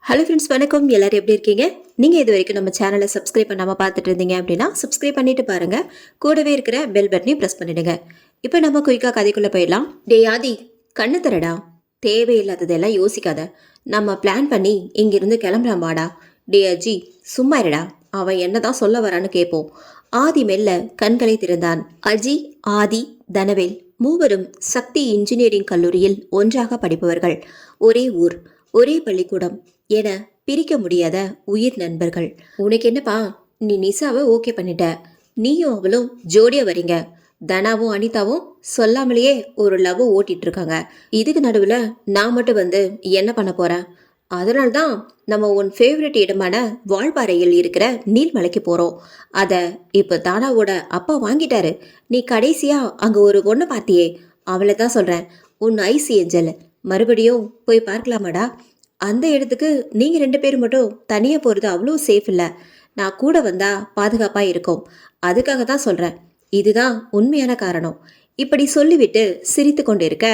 Hello friends, வணக்கம். எல்லாரும் எப்படி இருக்கீங்க? நீங்கள் இது வரைக்கும் நம்ம சேனலை சப்ஸ்கிரைப் பண்ணாமல் பார்த்துட்டு இருந்தீங்க அப்படின்னா சப்ஸ்கிரைப் பண்ணிட்டு பாருங்கள். கூடவே இருக்கிற பெல் பட்டனையும் ப்ரெஸ் பண்ணிடுங்க. இப்போ நம்ம குயிக்காக கதைக்குள்ளே போயிடலாம். டே ஆதி, கண்ணு தரடா. தேவையில்லாததெல்லாம் யோசிக்காத. நம்ம பிளான் பண்ணி இங்கிருந்து கிளம்பலாமாடா. டே அஜி, சும்மா இருடா. அவன் என்னதான் சொல்ல வரான்னு கேட்போம். ஆதி மெல்ல கண்களை திறந்தான். அஜி, ஆதி, தனவேல் மூவரும் சக்தி இன்ஜினியரிங் கல்லூரியில் ஒன்றாக படிப்பவர்கள். ஒரே ஊர், ஒரே பள்ளிக்கூடம் என பிரிக்க முடியாத உயிர் நண்பர்கள். உனக்கு என்னப்பா, நீ நிசாவை ஓகே பண்ணிட்ட. நீயும் அவளும் ஜோடியா வரீங்க. தனாவும் அனிதாவும் சொல்லாமலேயே ஒரு லவ் ஓட்டிட்டு இருக்காங்க. இதுக்கு நடுவில் நான் மட்டும் வந்து என்ன பண்ண போறேன்? அதனால்தான் நம்ம உன் ஃபேவரட் இடமான வால்பாறையில் இருக்கிற நீர்மலைக்கு போகிறோம். அதை இப்போ தானாவோட அப்பா வாங்கிட்டாரு. நீ கடைசியா அங்கே ஒரு பொண்ணை பார்த்தியே, அவளை தான் சொல்கிறேன். உன் ஐசி ஏஞ்சல். மறுபடியும் போய் பார்க்கலாமாடா? அந்த இடத்துக்கு நீங்கள் 2 பேரும் மட்டும் தனியாக போகிறது அவ்வளோ சேஃப் இல்லை. நான் கூட வந்தால் பாதுகாப்பாக இருக்கும். அதுக்காக தான் சொல்கிறேன். இதுதான் உண்மையான காரணம். இப்படி சொல்லிவிட்டு சிரித்து கொண்டிருக்க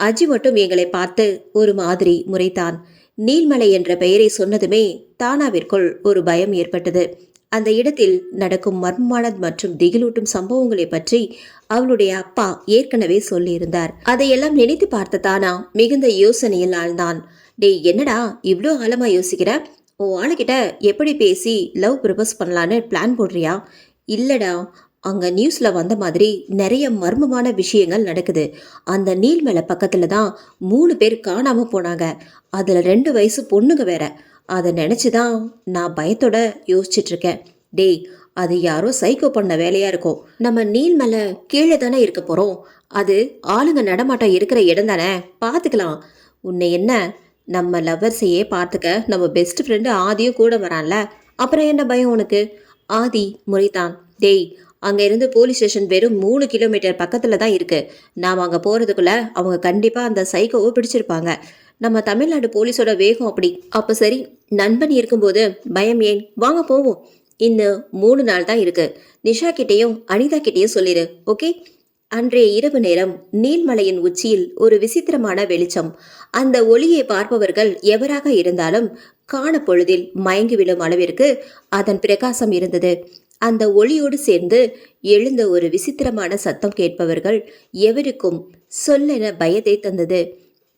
அஜி மட்டும் எங்களை பார்த்து ஒரு மாதிரி முறைத்தான். நீல்மலை என்ற பெயரை சொன்னதுமே தானாவிற்குள் ஒரு பயம் ஏற்பட்டது. அந்த இடத்தில் நடக்கும் மர்மமான மற்றும் திகிலூட்டும் சம்பவங்களை பற்றி அவளுடைய அப்பா ஏற்கனவே சொல்லியிருந்தார். அதையெல்லாம் நினைத்து பார்த்த தானா மிகுந்த யோசனையில் ஆழ்ந்தான். டே, என்னடா இவ்வளோ ஆழமா யோசிக்கிற? உன் ஆளுகிட்ட எப்படி பேசி லவ் ப்ரப்போஸ் பண்ணலான்னு பிளான் போடுறியா? இல்லடா, அங்கே நியூஸில் வந்த மாதிரி நிறைய மர்மமான விஷயங்கள் நடக்குது. அந்த நீல்மலை பக்கத்தில் தான் 3 பேர் காணாமல் போனாங்க. அதில் 2 வயசு பொண்ணுங்க வேற. அதை நினச்சி தான் நான் பயத்தோட யோசிச்சுட்டு இருக்கேன். டேய், அது யாரோ சைக்கோ பண்ண வேலையாக இருக்கும். நம்ம நீல்மலை கீழே தானே இருக்க போகிறோம். அது ஆளுங்க நடமாட்டம் இருக்கிற இடம் தானே, பார்த்துக்கலாம். உன்னை என்ன, நம்ம லவ்வர்ஸையே பார்த்துக்க நம்ம பெஸ்ட் ஃப்ரெண்டு ஆதியும் கூட வரான்ல, அப்புறம் என்ன பயம் உனக்கு? ஆதி முறைத்தான். டேய், அங்கே இருந்து போலீஸ் ஸ்டேஷன் வெறும் 3 கிலோமீட்டர் பக்கத்தில் தான் இருக்குது. நாம் அங்கே போகிறதுக்குள்ளே அவங்க கண்டிப்பாக அந்த சைக்கோவை பிடிச்சிருப்பாங்க. நம்ம தமிழ்நாடு போலீஸோட வேகம் அப்படி. அப்போ சரி, நண்பன் இருக்கும்போது பயம் ஏன்? வாங்க போவோம். இன்னும் 3 நாள் தான் இருக்குது. நிஷா கிட்டேயும் அனிதா கிட்டேயும் சொல்லிடு, ஓகே? அன்றைய இரவு நேரம் நீல்மலையின் உச்சியில் ஒரு விசித்திரமான வெளிச்சம். அந்த ஒளியை பார்ப்பவர்கள் எவராக இருந்தாலும் காண பொழுதில் மயங்கி விடும் அளவிற்கு அதன் பிரகாசம் இருந்தது. அந்த ஒளியோடு சேர்ந்து எழுந்த ஒரு விசித்திரமான சத்தம் கேட்பவர்கள் எவருக்கும் சொல்லென பயத்தை தந்தது.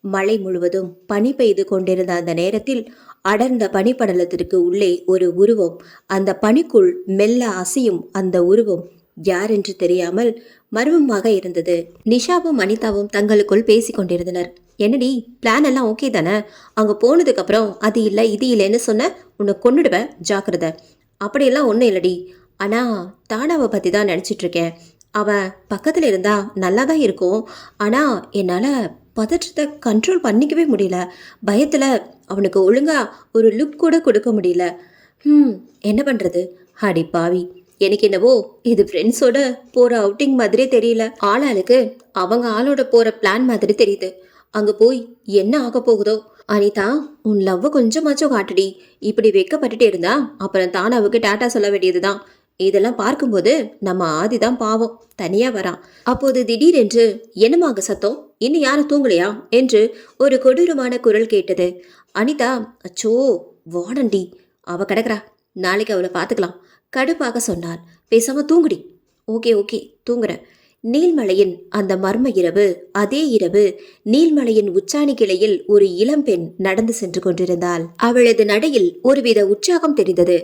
மழை முழுவதும் பனி பெய்து கொண்டிருந்த அந்த நேரத்தில் அடர்ந்த பனிப்படலத்திற்கு உள்ளே ஒரு உருவம். அந்த பனிக்குள் மெல்ல அசையும் அந்த உருவம் யார் என்று தெரியாமல் மர்மமாக இருந்தது. நிஷாவும் அனிதாவும் தங்களுக்குள் பேசி கொண்டிருந்தனர். என்னடி, பிளான் எல்லாம் ஓகே தானே? அங்கே போனதுக்கு அப்புறம் அது இல்லை இது இல்லைன்னு சொன்ன உன்னை கொன்னுடுவேன், ஜாக்கிரதை. அப்படியெல்லாம் ஒன்றும் இல்லடி. ஆனால் தானாவை பற்றி தான் நினச்சிட்டு இருக்கேன். அவன் பக்கத்தில் இருந்தா நல்லா தான் இருக்கும். ஆனால் என்னால் பதற்றத்தை கண்ட்ரோல் பண்ணிக்கவே முடியல. பயத்தில் அவனுக்கு ஒழுங்கா ஒரு லுக் கூட கொடுக்க முடியல. என்ன பண்ணுறது? அடி பாவி, எனக்கு என்னவோ இது ஃப்ரெண்ட்ஸோட போகிற அவுட்டிங் மாதிரியே தெரியல. ஆளாளுக்கு அவங்க ஆளோட போகிற பிளான் மாதிரி தெரியுது. அங்கே போய் என்ன ஆக போகுதோ? அனிதா, உன் லவ்வை கொஞ்சமாச்சும் காட்டுடி. இப்படி வெக்கப்பட்டுட்டே இருந்தா அப்புறம் தானாவுக்கு டாட்டா சொல்ல வேண்டியதுதான். இதெல்லாம் பார்க்கும்போது நம்ம ஆதிதான் பாவம், தனியாக வரான். அப்போது திடீரென்று என்னமாக சத்தம்? இன்னும் யாரும் தூங்கலையா என்று ஒரு கொடூரமான குரல் கேட்டது. அனிதா, அச்சோ வாடண்டி, அவ கிடக்குறா, நாளைக்கு அவளை பார்த்துக்கலாம் கடுப்பாக சொன்னாள். பேசாம தூங்குடி. ஓகே ஓகே, தூங்குறேன். நீல்மலையின் அந்த மர்ம இரவு. அதே இரவு நீல்மலையின் உச்சாணி கிளையில் ஒரு இளம்பெண் நடந்து சென்று கொண்டிருந்தாள். அவளது நடையில் ஒருவித உற்சாகம் தெரிந்தது.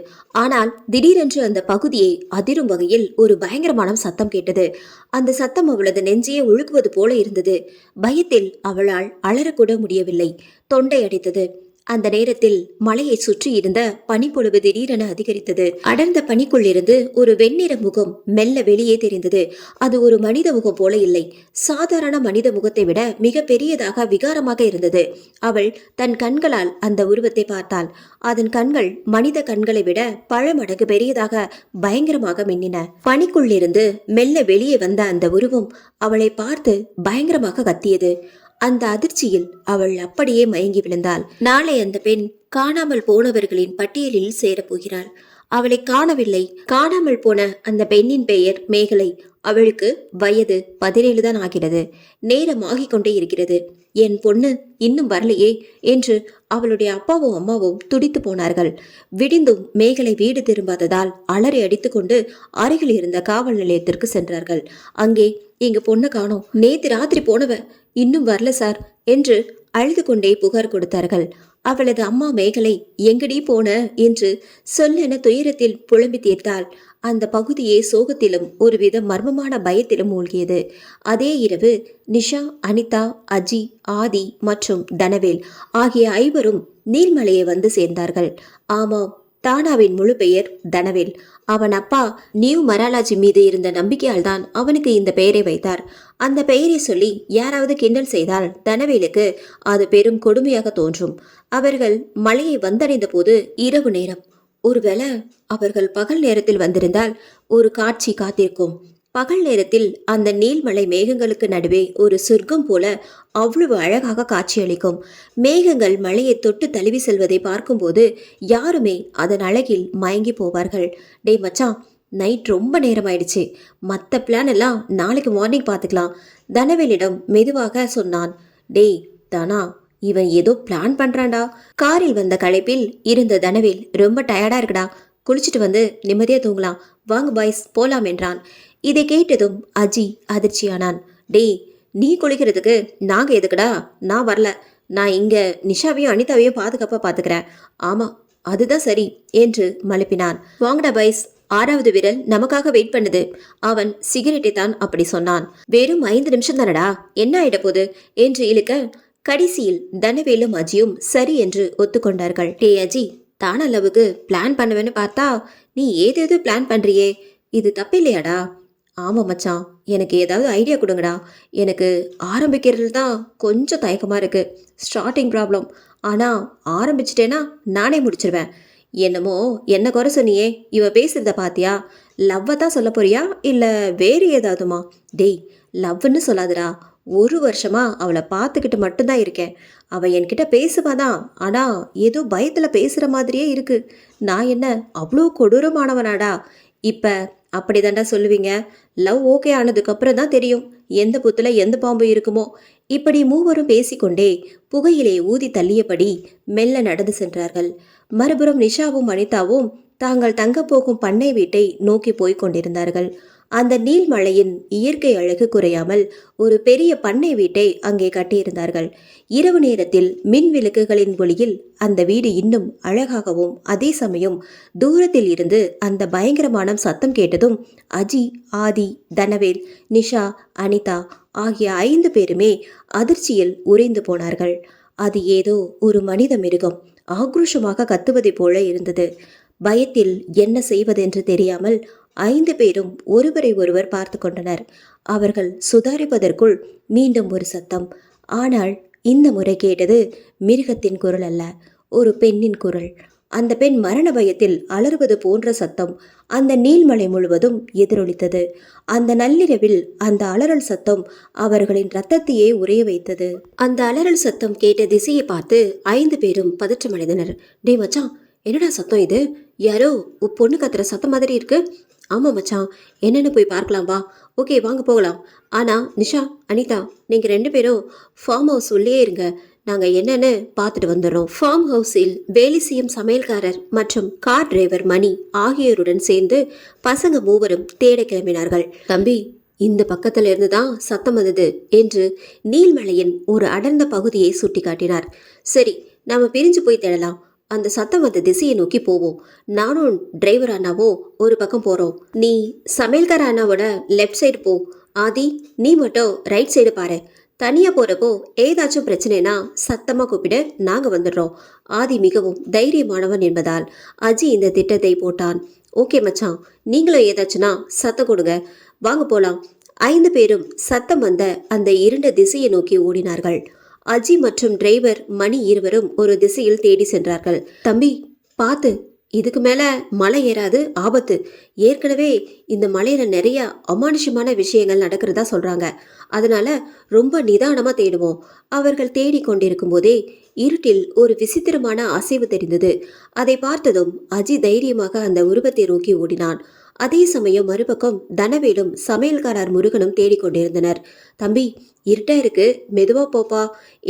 ஆனால் திடீரென்று அந்த பகுதியை அதிரும் வகையில் ஒரு பயங்கரமான சத்தம் கேட்டது. அந்த சத்தம் அவளது நெஞ்சையே ஒழுக்குவது போல இருந்தது. பயத்தில் அவளால் அலறக்கூட முடியவில்லை. தொண்டை அடித்தது. அந்த நேரத்தில் மலையை சுற்றி இருந்த பனிப்பொழிவு திடீரென அதிகரித்தது. அடர்ந்த பனிக்குள்ளிருந்து ஒரு வெண்ணிற முகம் மெல்ல வெளியே தெரிந்தது. அது ஒரு மனித முகம் போல இல்லை. சாதாரண மனித முகத்தை விட மிக பெரியதாக விகாரமாக இருந்தது. அவள் தன் கண்களால் அந்த உருவத்தை பார்த்தாள். அதன் கண்கள் மனித கண்களை விட பல மடங்கு பெரியதாக பயங்கரமாக மின்னின. பனிக்குள்ளிருந்து மெல்ல வெளியே வந்த அந்த உருவம் அவளை பார்த்து பயங்கரமாக கத்தியது. அந்த அதிர்ச்சியில் அவள் அப்படியே மயங்கி விழுந்தாள். நாளை அந்த பெண் காணாமல் போனவர்களின் பட்டியலில் சேரப்போகிறாள். அவளை காணவில்லை. காணாமல் போன அந்த பெண்ணின் பெயர் மேகலை. அவளுக்கு வயது 17 தான் ஆகிறது. நேரம் ஆகிக் கொண்டே இருக்கிறது. என் பொண்ணு இன்னும் வரலையே என்று அவளுடைய அப்பாவும் அம்மாவும் துடித்து போனார்கள். விடிந்தும் மேகலை வீடு திரும்பாததால் அலறி அடித்துக்கொண்டு அருகில் இருந்த காவல் நிலையத்திற்கு சென்றார்கள். அங்கே எங்க பொண்ணு காணோம், நேத்து ராத்திரி போனவ இன்னும் வரல சார் என்று அழுது கொண்டே புகார் கொடுத்தார்கள். அவளது அம்மா மேகலை எங்கடி போன என்று சொல்லென துயரத்தில் புலம்பி தீர்த்தாள். அந்த பகுதியே சோகத்திலும் ஒருவித மர்மமான பயத்திலும் மூழ்கியது. அதே இரவு நிஷா, அனிதா, அஜி, ஆதி மற்றும் தனவேல் ஆகிய ஐவரும் நீர்மலையை வந்து சேர்ந்தார்கள். ஆமாம், தானாவின் முழு பெயர் தனவேல். அவன் அப்பா நியூ மராலாஜி மீது இருந்த நம்பிக்கையால் தான் அவனுக்கு இந்த பெயரை வைத்தார். அந்த பெயரை சொல்லி யாராவது கிண்டல் செய்தால் தனவேலுக்கு அது பெரும் கொடுமையாக தோன்றும். அவர்கள் மலையை வந்தடைந்த போது இரவு நேரம். ஒருவேளை அவர்கள் பகல் நேரத்தில் வந்திருந்தால் ஒரு காட்சி காத்திருக்கும். பகல் நேரத்தில் அந்த நீள்மலை மேகங்களுக்கு நடுவே ஒரு சொர்க்கம் போல அவ்வளவு அழகாக காட்சியளிக்கும். மேகங்கள் மலையை தொட்டு தழுவி செல்வதை பார்க்கும்போது யாருமே அதன் அழகில் மயங்கி போவார்கள். டேய் மச்சான், நைட் ரொம்ப நேரம் ஆயிடுச்சு, மற்ற பிளான் எல்லாம் நாளைக்கு மார்னிங் பார்த்துக்கலாம், தனவேலிடம் மெதுவாக சொன்னான். டேய் தானா, இவன் ஏதோ பிளான் பண்றான்டா. காரில் வந்த களைப்பில் இருந்த தனவேல், ரொம்ப டயர்டா இருக்குடா, குளிச்சுட்டு வந்து நிம்மதியா தூங்கலாம், வாங்க பாய்ஸ் போலாம் என்றான். இதை கேட்டதும் அஜி அதிர்ச்சியானான். டேய், நீ குளிக்கிறதுக்கு நாங்க எதுக்குடா? நான் வரல, நான் இங்க நிஷாவையும் அனிதாவையும் பாதுகாப்பா பாத்துக்கிறேன். ஆமா, அதுதான் சரி என்று மழுப்பினான். வாங்கடா பாய்ஸ், 6வது விரல் நமக்காக வெயிட் பண்ணுது. அவன் சிகரெட்டை தான் அப்படி சொன்னான். வெறும் 5 நிமிஷம் தானடா, என்ன ஆயிட போகுது என்று இழுக்க கடைசியில் தனவேலும் அஜியும் சரி என்று ஒத்துக்கொண்டார்கள். டே அஜி, தான அளவுக்கு பிளான் பண்ணுவேன்னு பார்த்தா நீ ஏதேதோ பிளான் பண்றியே, இது தப்பில்லையாடா? ஆமா மச்சான், எனக்கு ஏதாவது ஐடியா கொடுங்கடா. எனக்கு ஆரம்பிக்கிறது தான் கொஞ்சம் தயக்கமாக இருக்கு, ஸ்டார்டிங் ப்ராப்ளம். ஆனால் ஆரம்பிச்சிட்டேன்னா நானே முடிச்சிருவேன். என்னமோ என்ன குறை சொன்னியே, இவ பேசுறத பாத்தியா? லவ்வை தான் சொல்ல போறியா இல்லை வேறு ஏதாவதுமா? டேய், லவ்னு சொல்லாதுடா, 1 வருஷமா அவளை பார்த்துக்கிட்டு மட்டும்தான் இருக்கேன். அவள் என்கிட்ட பேசுவாதான், ஆனால் ஏதோ பயத்தில் பேசுகிற மாதிரியே இருக்கு. நான் என்ன அவ்வளோ கொடூரமானவனாடா? இப்போ அப்படி தாண்டா சொல்லுவீங்க. லவ் ஓகே ஆனதுக்கப்புறம் தான் தெரியும் எந்த புத்துல எந்த பாம்பு இருக்குமோ. இப்படி மூவரும் பேசிக்கொண்டே புகையிலே ஊதி தள்ளியபடி மெல்ல நடந்து சென்றார்கள். மறுபுறம் நிஷாவும் அனிதாவும் தாங்கள் தங்கப்போகும் பண்ணை வீட்டை நோக்கி போய்க் கொண்டிருந்தார்கள். அந்த நீள்மலையின் இயற்கை அழகு குறையாமல் ஒரு பெரிய பண்ணை வீட்டை அங்கே கட்டியிருந்தார்கள். இரவு நேரத்தில் மின் விளக்குகளின் ஒளியில் அந்த வீடு இன்னும் அழகாகவும், அதே சமயம் தூரத்தில் இருந்து அந்த பயங்கரமான சத்தம் கேட்டதும் அஜி, ஆதி, தனவேல், நிஷா, அனிதா ஆகிய 5 பேருமே அதிர்ச்சியில் உறைந்து போனார்கள். அது ஏதோ ஒரு மனித மிருகம் ஆக்ரோஷமாக கத்துவதை போல இருந்தது. பயத்தில் என்ன செய்வதென்று தெரியாமல் 5 பேரும் ஒருவரை ஒருவர் பார்த்து கொண்டனர். அவர்கள் சுதாரிப்பதற்குள் மீண்டும் ஒரு சத்தம். ஆனால் இந்த முறை கேட்டது மிருகத்தின் குரல் அல்ல, ஒரு பெண்ணின் குரல். அந்த பெண் மரண பயத்தில் அலறுவது போன்ற சத்தம் அந்த நீள்மலை முழுவதும் எதிரொலித்தது. அந்த நள்ளிரவில் அந்த அலறல் சத்தம் அவர்களின் இரத்தத்தையே உறைய வைத்தது. அந்த அலறல் சத்தம் கேட்ட திசையை பார்த்து 5 பேரும் பதற்றமடைந்தனர். டே மச்சான், என்னடா சத்தம் இது? யாரோ பொண்ணு கத்துற சத்தம் மாதிரி இருக்கு. ஆமாம் மச்சான், என்னென்னு போய் பார்க்கலாம் வா. ஓகே வாங்க போகலாம். ஆனால் நிஷா, அனிதா, நீங்கள் 2 பேரும் ஃபார்ம் ஹவுஸ் உள்ளே இருங்க, நாங்கள் என்னென்னு பார்த்துட்டு வந்துடுறோம். ஃபார்ம் ஹவுஸில் வேலை செய்யும் சமையல்காரர் மற்றும் கார் டிரைவர் மணி ஆகியோருடன் சேர்ந்து பசங்க மூவரும் தேட கிளம்பினார்கள். தம்பி, இந்த பக்கத்துல இருந்து தான் சத்தம் வந்தது என்று நீள்மலையின் ஒரு அடர்ந்த பகுதியை சுட்டி காட்டினார். சரி, நாம பிரிஞ்சு போய் தேடலாம். அந்த சத்தம் வந்த திசையை நோக்கி போவோம். நானும் டிரைவர் அண்ணாவும் ஒரு பக்கம் போறோம். நீ சமையல்கார அண்ணாவோட லெஃப்ட் சைடு போ. ஆதி, நீ மட்டும் ரைட் சைடு பாரு. தனியா போறப்போ ஏதாச்சும் பிரச்சனைனா சத்தமா கூப்பிடு, நாங்க வந்துடுறோம். ஆதி மிகவும் தைரியமானவன் என்பதால் அஜி இந்த திட்டத்தை போட்டான். ஓகே மச்சான், நீங்களும் ஏதாச்சுன்னா சத்தம் கொடுங்க, வாங்க போலாம். 5 பேரும் சத்தம் வந்த அந்த இருண்ட திசையை நோக்கி ஓடினார்கள். அஜி மற்றும் டிரைவர் மணி இருவரும் ஒரு திசையில் தேடி சென்றார்கள். தம்பி பார்த்து, இதுக்கு மேல மலை ஏறாது, ஆபத்து. ஏற்கனவே இந்த மலையில நிறைய அமானுஷமான விஷயங்கள் நடக்கிறதா சொல்றாங்க. அதனால ரொம்ப நிதானமா தேடுவோம். அவர்கள் தேடி கொண்டிருக்கும் போதே இருட்டில் ஒரு விசித்திரமான அசைவு தெரிந்தது. அதை பார்த்ததும் அஜி தைரியமாக அந்த உருவத்தை நோக்கி ஓடினான். அதே சமயம் மறுபக்கம் தனவேலும் சமையல்காரர் முருகனும் தேடிக்கொண்டிருந்தனர். தம்பி, இருட்டா இருக்கு, மெதுவா போப்பா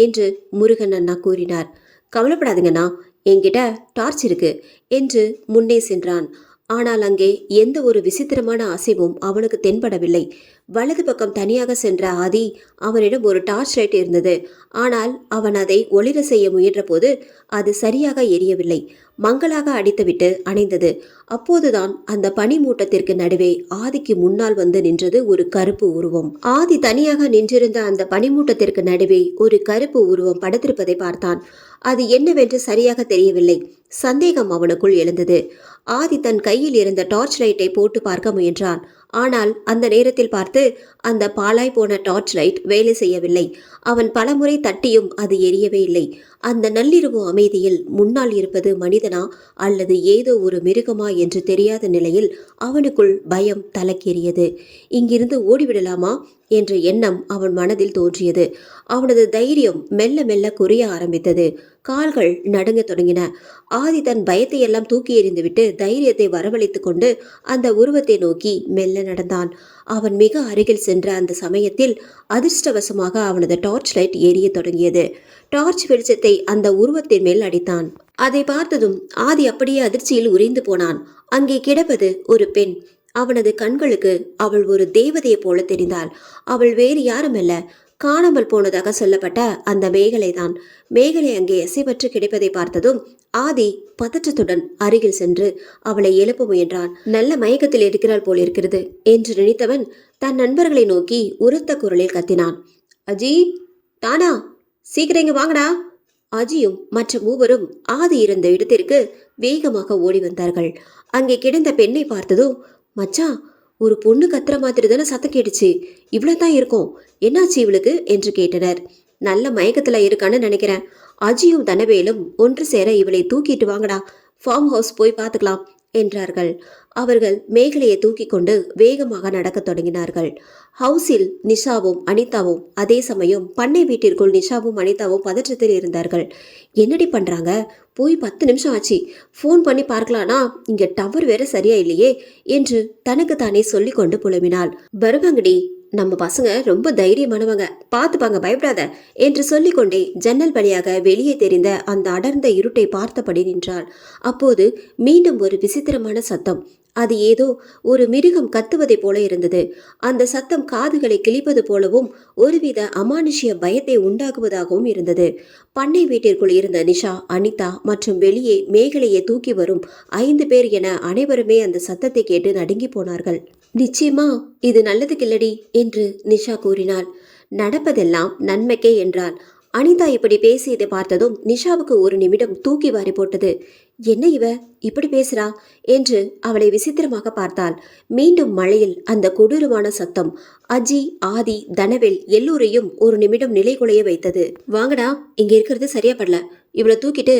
என்று முருகன் அண்ணா கூறினார். கவலைப்படாதீங்கண்ணா, என்கிட்ட டார்ச் இருக்கு என்று முன்னே சென்றான். ஆனால் அங்கே எந்த ஒரு விசித்திரமான அசைவும் அவனுக்கு தென்படவில்லை. வலது பக்கம் தனியாக சென்ற ஆதி அவனிடம் ஒரு டார்ச் லைட் இருந்தது. ஆனால் அவன் அதை ஒளிர செய்ய முயன்றபோது அது சரியாக எரியவில்லை. மங்களாக அடித்துவிட்டு அணைந்தது. அப்போதுதான் அந்த பனிமூட்டத்திற்கு நடுவே ஆதிக்கு முன்னால் வந்து நின்றது ஒரு கருப்பு உருவம். ஆதி தனியாக நின்றிருந்த அந்த பனிமூட்டத்திற்கு நடுவே ஒரு கருப்பு உருவம் படுத்திருப்பதை பார்த்தான். அது என்னவென்று சரியாக தெரியவில்லை. சந்தேகம் அவனுக்குள் எழுந்தது. ஆதி தன் கையில் இருந்த டார்ச் லைட்டை போட்டு பார்க்க முயன்றான். ஆனால் அந்த நேரத்தில் பார்த்து அந்த பாழாய் போன டார்ச் லைட் வேலை செய்யவில்லை. அவன் பலமுறை தட்டியும் அது எரியவே இல்லை. அந்த நள்ளிரவு அமைதியில் முன்னால் இருப்பது மனிதனா அல்லது ஏதோ ஒரு மிருகமா என்று தெரியாத நிலையில் அவனுக்குள் பயம் தலைக்கேறியது. இங்கிருந்து ஓடிவிடலாமா என்ற எண்ணம் அவன் மனதில் தோன்றியது. அவனது தைரியம் மெல்ல மெல்ல குறைய ஆரம்பித்தது. கால்கள் நடுங்க தொடங்கின. ஆதி தன் பயத்தை எல்லாம் தூக்கி எறிந்துவிட்டு தைரியத்தை வரவழைத்து கொண்டு அந்த உருவத்தை நோக்கி மெல்ல நடந்தான். அவன் மிக அருகில் சென்ற அந்த சமயத்தில் அதிர்ஷ்டவசமாக அவனது டார்ச் லைட் எரிய தொடங்கியது. டார்ச் வெளிச்சத்தை அந்த உருவத்தின் மேல் அடித்தான். அதை பார்த்ததும் ஆதி அப்படியே அதிர்ச்சியில் உறைந்து போனான். அங்கே கிடப்பது ஒரு பெண். அவனது கண்களுக்கு அவள் ஒரு தேவதையை போல தெரிந்தாள். அவள் வேறு யாருமல்ல, காணாமல் போனதாக சொல்லப்பட்ட அந்த மேகலை தான். மேகலை அங்கே அசைவற்று கிடைப்பதை பார்த்ததும் ஆதி பதற்றத்துடன் அருகில் சென்று அவளை எழுப்ப முயன்றான். நல்ல மயக்கத்தில் இருக்கிறாள் போல் இருக்கிறது என்று நினைத்தவன் தன் நண்பர்களை நோக்கி உரத்த குரலில் கத்தினான். அஜி, தானா, சீக்கிரம் இங்க வாங்கடா. அஜியும் மற்ற மூவரும் ஆதி இருந்த இடத்திற்கு வேகமாக ஓடி வந்தார்கள். அங்கே கிடந்த பெண்ணை பார்த்ததும், மச்சான், ஒரு பொண்ணு கத்துற மாதிரி தானே சத்தம் கேட்டுச்சு, இவ்வளவுதான் இருக்கும், என்னாச்சு இவளுக்கு என்று கேட்டனர். நல்ல மயக்கத்துல இருக்கான்னு நினைக்கிறேன். அஜியும் தனவேலும் ஒன்று சேர இவளை தூக்கிட்டு வாங்கடா, ஃபார்ம் ஹவுஸ் போய் பார்த்துக்கலாம் என்றார்கள். அவர்கள் மேகலையை தூக்கி கொண்டு வேகமாக நடக்க தொடங்கினார்கள். ஹவுஸில் நிஷாவும் அனிதாவும், அதே சமயம் பண்ணை வீட்டிற்குள் நிஷாவும் அனிதாவும் பதற்றத்தில் இருந்தார்கள். என்னடி பண்றாங்க? போய் 10 நிமிஷம் ஆச்சு, ஃபோன் பண்ணி பார்க்கலானா இங்க டவர் வேற சரியா இல்லையே என்று தனக்கு தானே சொல்லி கொண்டு புலம்பினாள். வருவாங்கடி, நம்ம பசங்க ரொம்ப தைரியமானவங்க, பார்த்துப்பாங்க, பயப்படாத என்று சொல்லிக்கொண்டே ஜன்னல் வழியாக வெளியே தெரிந்த அந்த அடர்ந்த இருட்டை பார்த்தபடி நின்றாள். அப்போது மீண்டும் ஒரு விசித்திரமான சத்தம். அது ஏதோ ஒரு மிருகம் கத்துவதை போல இருந்தது. அந்த சத்தம் காதுகளை கிழிப்பது போலவும் ஒருவித அமானுஷ்ய பயத்தை உண்டாக்குவதாகவும் இருந்தது. பண்ணை வீட்டிற்குள் இருந்த நிஷா, அனிதா மற்றும் வெளியே மேகலையை தூக்கி வரும் 5 பேர் என அனைவருமே அந்த சத்தத்தை கேட்டு நடுங்கி போனார்கள். நிச்சயமா இது நல்லதுக்கில்லடி என்று நிஷா கூறினாள். நடப்பதெல்லாம் நன்மைக்கே என்றாள். அனிதா இப்படி பேசியதை பார்த்ததும் நிஷாவுக்கு ஒரு நிமிடம் தூக்கி வாரி போட்டது. என்ன இவ இப்படி பேசுறா என்று அவளை விசித்திரமாக பார்த்தாள். மீண்டும் மழையில் அந்த கொடூரமான சத்தம் அஜி, ஆதி, தனவேல் எல்லோரையும் ஒரு நிமிடம் நிலைகுலைய வைத்தது. வாங்கடா, இங்க இருக்கிறது சரியா படல, இவளை தூக்கிட்டு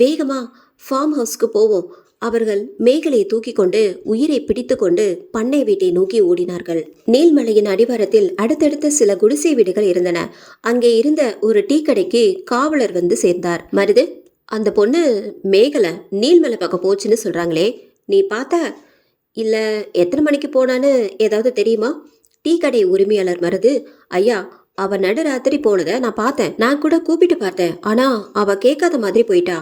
வேகமா ஃபார்ம் ஹவுஸ்க்கு போவோம். அவர்கள் மேகலையை தூக்கி கொண்டு உயிரை பிடித்து கொண்டு பண்ணை வீட்டை நோக்கி ஓடினார்கள். நீல்மலையின் அடிவாரத்தில் அடுத்தடுத்த சில குடிசை வீடுகள் இருந்தன. அங்கே இருந்த ஒரு டீ கடைக்கு காவலர் வந்து சேர்ந்தார். மருது, அந்த பொண்ணு மேகலை நீல்மலை பக்கம் போச்சுன்னு சொல்றாங்களே, நீ பார்த்த? இல்ல எத்தனை மணிக்கு போனான்னு ஏதாவது தெரியுமா? டீ கடை உரிமையாளர் மருது, ஐயா, அவ நடுராத்திரி போனதை நான் பார்த்தேன். நான் கூட கூப்பிட்டு பார்த்தேன், ஆனா அவ கேட்காத மாதிரி போயிட்டா.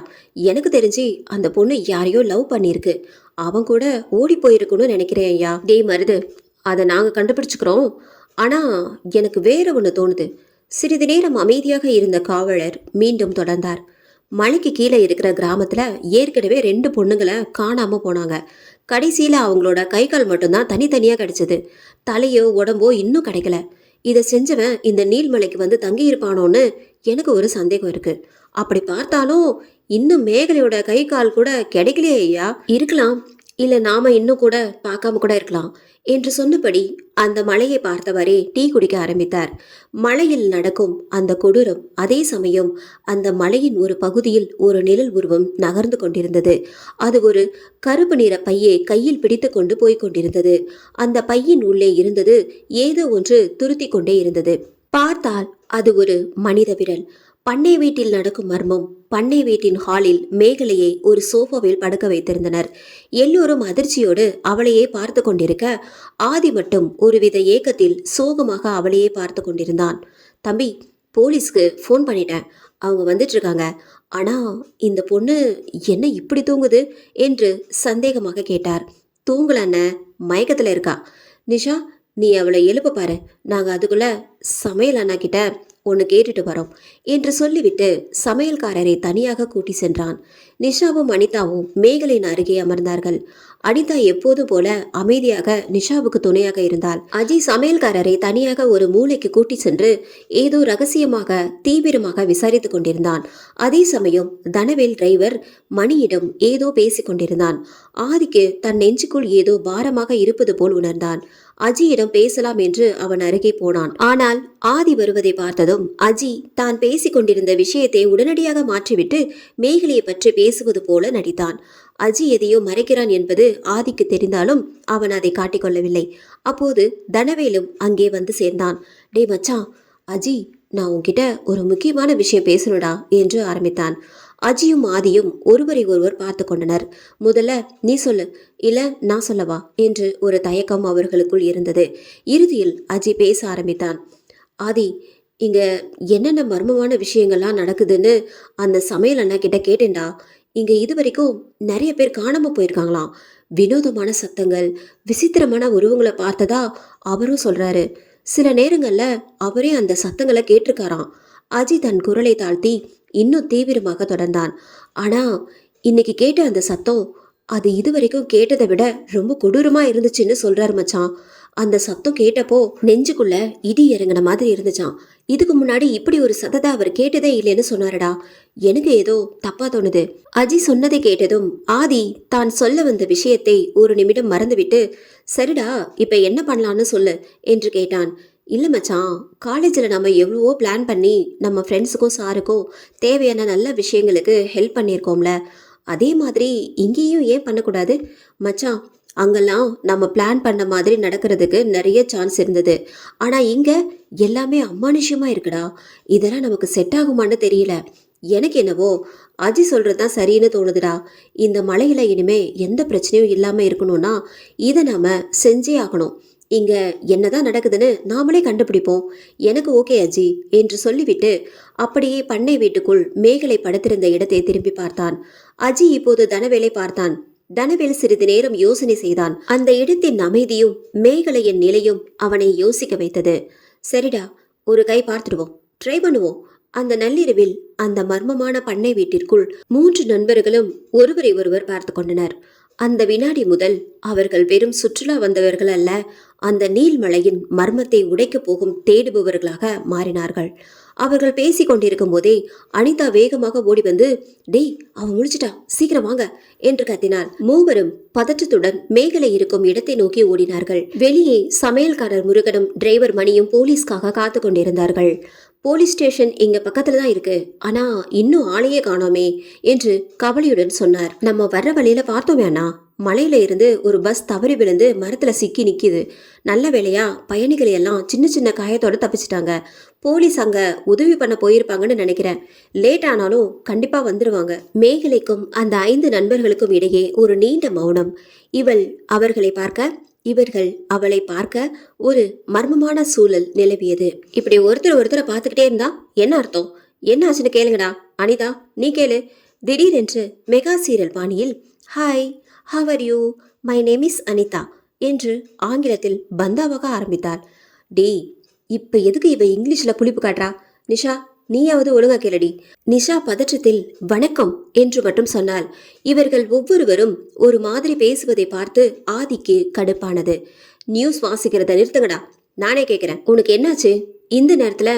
எனக்கு தெரிஞ்சு அந்த பொண்ணு யாரையோ லவ் பண்ணிருக்கு. அவன் கூட ஓடி போயிருக்குன்னு நினைக்கிறேன் ஐயா. டேய் மருது, அதை நாங்க கண்டுபிடிச்சுக்கிறோம். ஆனா எனக்கு வேற ஒன்று தோணுது. சிறிது நேரம் அமைதியாக இருந்த காவலர் மீண்டும் தொடர்ந்தார். மலைக்கு கீழே இருக்கிற கிராமத்துல ஏற்கனவே 2 பொண்ணுங்களை காணாம போனாங்க. கடைசியில அவங்களோட கை கால் மட்டும்தான் தனித்தனியா கிடைச்சது. தலையோ உடம்போ இன்னும் கிடைக்கல. இதை செஞ்சவன் இந்த நீல்மலைக்கு வந்து தங்கி இருப்பானோன்னு எனக்கு ஒரு சந்தேகம் இருக்கு. அப்படி பார்த்தாலும் இன்னும் மேகலையோட கை கால் கூட கிடைக்கலையே ஐயா. இருக்கலாம், இல்ல நாம இன்னும் கூட பார்க்காம கூட இருக்கலாம் என்று சொன்னபடி அந்த மலையை பார்த்தவரே டீ குடிக்க ஆரம்பித்தார். மலையில் நடக்கும் அந்த கொடூரம், அதே சமயம் அந்த மலையின் ஒரு பகுதியில் ஒரு நிழல் உருவம் நகர்ந்து கொண்டிருந்தது. அது ஒரு கருப்பு நிற பையை கையில் பிடித்து கொண்டு போய்க் கொண்டிருந்தது. அந்த பையின் உள்ளே இருந்தது ஏதோ ஒன்று துருத்தி கொண்டே இருந்தது. பார்த்தால் அது ஒரு மனித விரல். பண்ணை வீட்டில் நடக்கும் மர்மம். பண்ணை வீட்டின் ஹாலில் மேகலையை ஒரு சோஃபாவில் படுக்க வைத்திருந்தனர். எல்லோரும் அதிர்ச்சியோடு அவளையே பார்த்து கொண்டிருக்க, ஆதி மட்டும் ஒருவித ஏக்கத்தில் சோகமாக அவளையே பார்த்து கொண்டிருந்தான். தம்பி, போலீஸ்க்கு ஃபோன் பண்ணிட்டேன், அவங்க வந்துட்டு இருக்காங்க. ஆனா இந்த பொண்ணு என்ன இப்படி தூங்குது என்று சந்தேகமாக கேட்டார். தூங்கல அண்ணன், மயக்கத்துல இருக்கா. நிஷா, நீ அவளை எழுப்ப பாரு, நாங்க அதுக்குள்ள சமையல் அண்ணா கிட்ட ஒன்று கேட்டுட்டு வரோம் என்று சொல்லிவிட்டு சமையல்காரரை தனியாக கூட்டி சென்றான். நிஷாவும் அனிதாவும் மேகலின் அருகே அமர்ந்தார்கள். அனிதா எப்போதும் போல அமைதியாக நிஷாவுக்கு துணையாக இருந்தாள். அஜய் சமையல்காரரை தனியாக ஒரு மூலைக்கு கூட்டி சென்று ஏதோ ரகசியமாக தீவிரமாக விசாரித்துக் கொண்டிருந்தான். அதே சமயம் தனவேல் டிரைவர் மணியிடம் ஏதோ பேசிக் கொண்டிருந்தான். ஆதிக்கு தன் நெஞ்சுக்குள் ஏதோ பாரமாக இருப்பது போல் உணர்ந்தான். அஜியிடம் பேசலாம் என்று அவன் அருகே போனான். ஆனால் ஆதி வருவதை பார்த்ததும் அஜி தான் பேசிக் கொண்டிருந்த விஷயத்தை உடனடியாக மாற்றிவிட்டு மேகலையை பற்றி பேசுவது போல நடித்தான். அஜி எதையோ மறைக்கிறான் என்பது ஆதிக்கு தெரிந்தாலும் அவன் அதை காட்டிக்கொள்ளவில்லை. அப்போது தனவேலும் அங்கே வந்து சேர்ந்தான். டே மச்சான், அஜி, நான் உன்கிட்ட ஒரு முக்கியமான விஷயம் பேசணுடா என்று ஆரம்பித்தான். அஜியும் ஆதியும் ஒருவரை ஒருவர் பார்த்து கொண்டனர். முதல்ல நீ சொல்லு, இல்ல நான் சொல்லவா என்று ஒரு தயக்கம் அவர்களுக்குள் இருந்தது. இறுதியில் அஜி பேச ஆரம்பித்தான். ஆதி, இங்க என்னென்ன மர்மமான விஷயங்கள்லாம் நடக்குதுன்னு அந்த சமையல் அண்ணா கிட்ட கேட்டேன்டா. இங்க இதுவரைக்கும் நிறைய பேர் காணாம போயிருக்காங்களாம். வினோதமான சத்தங்கள், விசித்திரமான உருவங்களை பார்த்ததா அவரும் சொல்றாரு. சில நேரங்கள்ல அவரே அந்த சத்தங்களை கேட்டிருக்காராம். அஜி தன் குரலை தாழ்த்தி இன்னும் தீவிரமாக தொடர்ந்தான். ஆனா இன்னைக்கு கேட்ட அந்த சத்தம் அது இதுவரைக்கும் கேட்டதை விட ரொம்ப கொடூரமா இருந்துச்சுன்னு சொல்றாரு மச்சான். அந்த சத்தம் கேட்டப்போ நெஞ்சுக்குள்ள இடி இறங்கின மாதிரி இருந்துச்சான். இதுக்கு முன்னாடி இப்படி ஒரு சத்தத்தை அவர் கேட்டதே இல்லைன்னு சொன்னாரடா. எனக்கு ஏதோ தப்பா தோணுது. அஜி சொன்னதை கேட்டதும் ஆதி தான் சொல்ல வந்த விஷயத்தை ஒரு நிமிடம் மறந்துவிட்டு, சரிடா, இப்ப என்ன பண்ணலான்னு சொல்லு என்று கேட்டான். இல்லை மச்சான், காலேஜில் நம்ம எவ்வளவோ பிளான் பண்ணி நம்ம ஃப்ரெண்ட்ஸுக்கும் சாருக்கும் தேவையான நல்ல விஷயங்களுக்கு ஹெல்ப் பண்ணியிருக்கோம்ல, அதே மாதிரி இங்கேயும் ஏன் பண்ணக்கூடாது மச்சான்? அங்கெல்லாம் நம்ம பிளான் பண்ண மாதிரி நடக்கிறதுக்கு நிறைய சான்ஸ் இருந்தது. ஆனால் இங்கே எல்லாமே அமானுஷ்யமாக இருக்குடா. இதெல்லாம் நமக்கு செட் ஆகுமான்னு தெரியல. எனக்கு என்னவோ அஜி சொல்கிறது தான் சரின்னு தோணுதுடா. இந்த மலையில் இனிமே எந்த பிரச்சனையும் இல்லாமல் இருக்கணும்னா இதை நாம் செஞ்சே ஆகணும். இங்க என்னதான் நடக்குதுன்னு நாமளே கண்டுபிடிப்போம். எனக்கு ஓகே அஜி என்று சொல்லிவிட்டு அப்படியே பண்ணை வீட்டுக்குள் மேகலை படுத்திருந்த இடத்தை திரும்பி பார்த்தான். அஜி இப்போது தனவேலை பார்த்தான். தனவேல் சிறிது நேரம் யோசனை செய்தான். அந்த இடத்தின் அமைதியும் மேகலையின் நிலையும் அவனை யோசிக்க வைத்தது. சரிடா, ஒரு கை பார்த்துடுவோம், ட்ரை பண்ணுவோம். அந்த நள்ளிரவில் அந்த மர்மமான பண்ணை வீட்டிற்குள் 3 நண்பர்களும் ஒருவரை ஒருவர் பார்த்து கொண்டனர். அந்த வினாடி முதல் அவர்கள் வெறும் சுற்றுலா வந்தவர்கள் அல்ல, அந்த நீல்மலையின் மர்மத்தை உடைக்கப் போகும் தேடுபவர்களாக மாறினார்கள். அவர்கள் பேசி கொண்டிருக்கும் போதே அனிதா வேகமாக ஓடி வந்து, டேய், அவன் முடிச்சிட்டா, சீக்கிரம் வாங்க என்று கத்தினார். மூவரும் பதற்றத்துடன் மேகலை இருக்கும் இடத்தை நோக்கி ஓடினார்கள். வெளியே சமையல்காரர் முருகனும் டிரைவர் மணியும் போலீஸ்க்காக காத்து கொண்டிருந்தார்கள். போலீஸ் ஸ்டேஷன் இங்க பக்கத்துல தான் இருக்கு, ஆனா இன்னும் ஆளையே காணோமே என்று கவலையுடன் சொன்னார். நம்ம வர்ற வழியில பார்த்தோமே அண்ணா, மலையில இருந்து ஒரு பஸ் தவறி விழுந்து மரத்துல சிக்கி நிக்குது. நல்ல வேளையா பயணிகள் எல்லாம் சின்ன சின்ன காயத்தோட தப்பிச்சிட்டாங்க. போலீஸ் அங்க உதவி பண்ண போயிருப்பாங்கன்னு நினைக்கிறேன். லேட் ஆனாலும் கண்டிப்பா வந்துருவாங்க. மேகலைக்கும் அந்த 5 நண்பர்களுக்கும் இடையே ஒரு நீண்ட மௌனம். இவள் அவர்களை பார்க்க, இவர்கள் அவளை பார்க்க ஒரு மர்மமான சூழல் நிலவியது. இப்படி ஒருத்தரை பார்த்துக்கிட்டே இருந்தா என்ன அர்த்தம்? என்ன ஆச்சுன்னு கேளுங்கடா. அனிதா, நீ கேளு. திடீரென்று மெகா சீரியல் பாணியில், hi, how are you, my name is Anitha என்று ஆங்கிலத்தில் பந்தாவாக ஆரம்பித்தாள். டேய், இப்ப எதுக்கு இவ இங்கிலீஷ்ல புளிப்பு காட்டுறா? நிஷா, நீயாவது ஒழுங்கா கேளடி. நிஷா பதற்றத்தில் வணக்கம் என்று மட்டும் சொன்னாள். இவர்கள் ஒவ்வொருவரும் ஒரு மாதிரி பேசுவதை பார்த்து ஆதிக்கு கடுப்பானது. நியூஸ் வாசிக்கிறத நிறுத்துங்கடா, நானே கேட்கிறேன், உனக்கு என்னாச்சு? இந்த நேரத்துல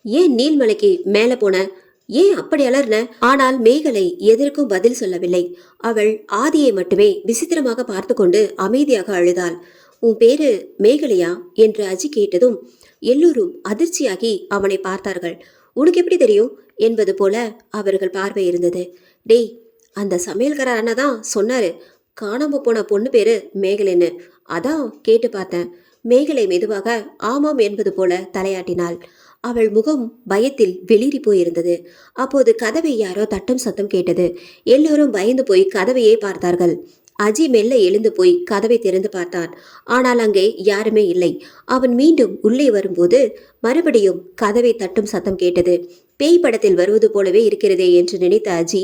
ஏன் நீல்மலைக்கு மேல போன? ஏன் அப்படி அலர்ன? ஆனால் மேகலை எதற்கும் பதில் சொல்லவில்லை. அவள் ஆதியை மட்டுமே விசித்திரமாக பார்த்து கொண்டு அமைதியாக அழுதாள். உன் பேரு மேகலையா என்று அஜி கேட்டதும் எல்லோரும் அதிர்ச்சியாகி அவனை பார்த்தார்கள். உனக்கு எப்படி தெரியும் என்பது போல அவர்கள் பார்வை இருந்தது. டேய், அந்த சமையல்கார அண்ணா தான் சொன்னாரு, காணாம போன பொண்ணு பேரு மேகலைன்னு, அதான் கேட்டு பார்த்தேன். மேகலை மெதுவாக ஆமாம் என்பது போல தலையாட்டினாள். அவள் முகம் பயத்தில் வெளிரி போயிருந்தது. அப்போது கதவை யாரோ தட்டும் சத்தம் கேட்டது. எல்லோரும் பயந்து போய் கதவையே பார்த்தார்கள். அஜி மெல்ல எழுந்து போய் கதவை திறந்து பார்த்தான். ஆனால் அங்கே யாருமே இல்லை. அவன் மீண்டும் உள்ளே வரும்போது மறுபடியும் கதவை தட்டும் சத்தம் கேட்டது. பேய் படத்தில் வருவது போலவே இருக்கிறதே என்று நினைத்த அஜி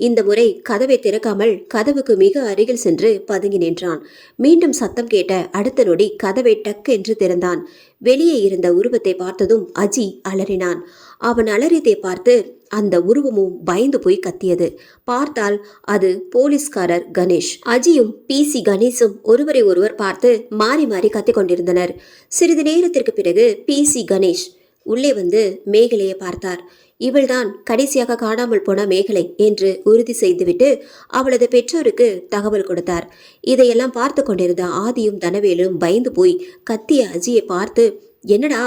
இந்த முறை கதவை திறக்காமல் கதவுக்கு மிக அருகில் சென்று பதுங்கி நின்றான். மீண்டும் சத்தம் கேட்ட அடுத்த நொடி கதவை டக் என்று திறந்தான். வெளியே இருந்த உருவத்தை பார்த்ததும் அஜி அலறினான். அவன் அலறியதை பார்த்து அந்த உருவமும் பயந்து போய் கத்தியது. பார்த்தால் அது போலீஸ்காரர் கணேஷ். அஜியும் பிசி கணேஷும் ஒருவரை ஒருவர் பார்த்து மாறி மாறி கத்திக் கொண்டிருந்தனர். சிறிது நேரத்திற்கு பிறகு பிசி கணேஷ் உள்ளே வந்து மேகலையை பார்த்தார். இவள்தான் கடைசியாக காணாமல் போன மேகலை என்று உறுதி செய்துவிட்டு அவளது பெற்றோருக்கு தகவல் கொடுத்தார். இதையெல்லாம் பார்த்து கொண்டிருந்த ஆதியும் தனவேலும் பயந்து போய் கத்திய அஜியை பார்த்து, என்னடா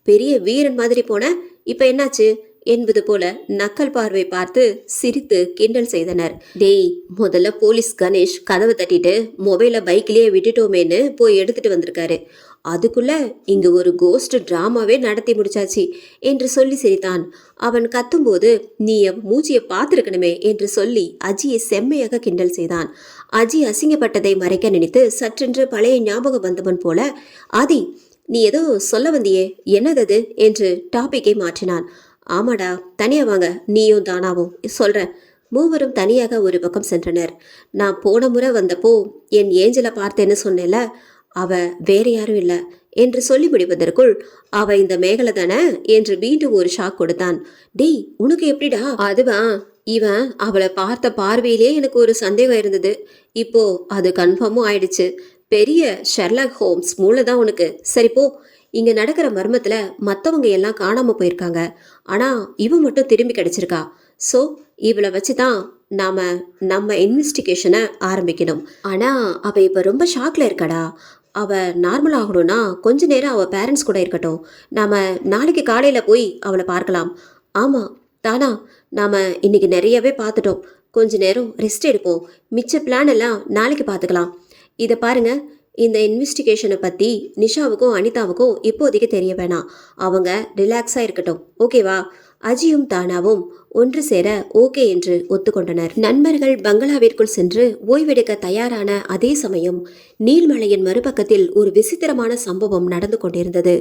பெரிய வீரன் மாதிரி போன, இப்ப என்னாச்சு என்பது போல நக்கல் பார்வை பார்த்து சிரித்து கிண்டல் செய்தனர். டேய், முதல்ல போலீஸ் கணேஷ் கதவை தட்டிட்டு மொபைல பைக்கிலேயே விட்டுட்டோமேன்னு போய் எடுத்துட்டு வந்திருக்காரு. அதுக்குள்ள இங்கு ஒரு கோஸ்ட் டிராமாவே நடத்தி முடிச்சாச்சு என்று சொல்லி சிரித்தான். அவன் கத்தும்போது நீ மூச்சியை பார்த்திருக்கணுமே என்று சொல்லி அஜியை செம்மையாக கிண்டல் செய்தான். அஜி அசிங்கப்பட்டதை மறைக்க நினைத்து சற்றென்று பழைய ஞாபகம் வந்தவன் போல, ஆதி நீ ஏதோ சொல்ல வந்தியே, என்னது என்று டாபிக்கை மாற்றினான். ஆமாடா, தனியா வாங்க, நீயும் தானாவும் சொல்றேன். மூவரும் தனியாக ஒரு பக்கம் சென்றனர். நான் போன முறை வந்தப்போ என் ஏஞ்சலை பார்த்தேன்னு சொன்னேல, அவ வேற யாரும் இல்ல என்று சொல்லி முடிவதற்குள் அவ இந்த மேகலை தானே என்று மீண்டும் ஒரு ஷாக் கொடுத்தான். டேய், உனக்கு எப்படிடா? அதுவா, இவன் அவளை பார்த்த பார்வையிலே எனக்கு ஒரு சந்தேகம் இருந்தது. இப்போ அது கன்ஃபார்மும் ஆயிடுச்சு. பெரிய ஷெர்லாக் ஹோம்ஸ் மூளை தான் உனக்கு. சரி போ, இங்க நடக்கிற மர்மத்துல மத்தவங்க எல்லாம் காணாம போயிருக்காங்க, ஆனா இவன் மட்டும் திரும்பி கிடைச்சிருக்கா. ஸோ இவளை வச்சுதான் நம்ம இன்வெஸ்டிகேஷனை ஆரம்பிக்கணும். ஆனா அவ இப்ப ரொம்ப ஷாக்ல இருக்கடா. அவ நார்மல் ஆகணும்னா கொஞ்ச நேரம் அவ பேரண்ட்ஸ் கூட இருக்கட்டும். நாம நாளைக்கு காலையில போய் அவளை பார்க்கலாம். ஆமா தானா, நாம இன்னைக்கு நிறையவே பார்த்துட்டோம். கொஞ்ச நேரம் ரெஸ்ட் எடுப்போம். மிச்ச பிளான் எல்லாம் நாளைக்கு பார்த்துக்கலாம். இதை பாருங்க, இந்த இன்வெஸ்டிகேஷனை பற்றி நிஷாவுக்கும் அனிதாவுக்கும் இப்போதைக்கு தெரிய வேணாம். அவங்க ரிலாக்ஸாக இருக்கட்டும், ஓகேவா? அஜியும் தானாவும் ஒன்று சேர ஓகே என்று ஒத்துக்கொண்டனர். நண்பர்கள் பங்களாவிற்குள் சென்று ஓய்வெடுக்க தயாரான அதே சமயம் நீல்மலையின் மறுபக்கத்தில் ஒரு விசித்திரமான சம்பவம் நடந்து கொண்டிருந்தது.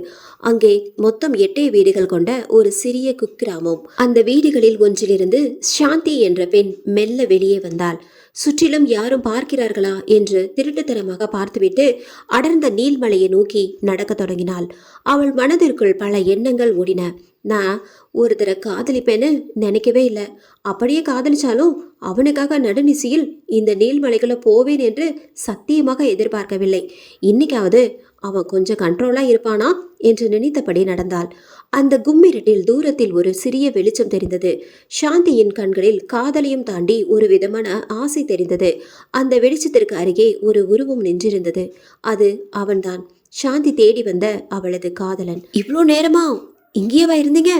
அங்கே மொத்தம் 8 வீடுகள் கொண்ட ஒரு சிறிய குக்கிராமம். அந்த வீடுகளில் ஒன்றிலிருந்து சாந்தி என்ற பெண் மெல்ல வெளியே வந்தாள். சுற்றிலும் யாரும் பார்க்கிறார்களா என்று திருட்டுத்தனமாக பார்த்துவிட்டு அடர்ந்த நீல்மலையை நோக்கி நடக்க தொடங்கினாள். அவள் மனதிற்குள் பல எண்ணங்கள் ஓடின. நான் ஒருத்தரை காதலிப்பேன்னு நினைக்கவே இல்லை. அப்படியே காதலிச்சாலும் அவனுக்காக நடுநிசியில் இந்த நீல்மலைகளை போவேன் என்று சத்தியமாக எதிர்பார்க்கவில்லை. இன்னைக்காவது அவன் கொஞ்சம் கண்ட்ரோலா இருப்பானா என்று நினைத்தபடி நடந்தாள். அந்த கும்மிரட்டில் தூரத்தில் ஒரு சிறிய வெளிச்சம் தெரிந்தது. சாந்தியின் கண்களில் காதலையும் தாண்டி ஒரு விதமான ஆசை தெரிந்தது. அந்த வெளிச்சத்திற்கு அருகே ஒரு உருவம் நின்றிருந்தது. அது அவன்தான், சாந்தி தேடி வந்த அவளது காதலன். இவ்வளோ நேரமா இங்கேயேவா இருந்தீங்க?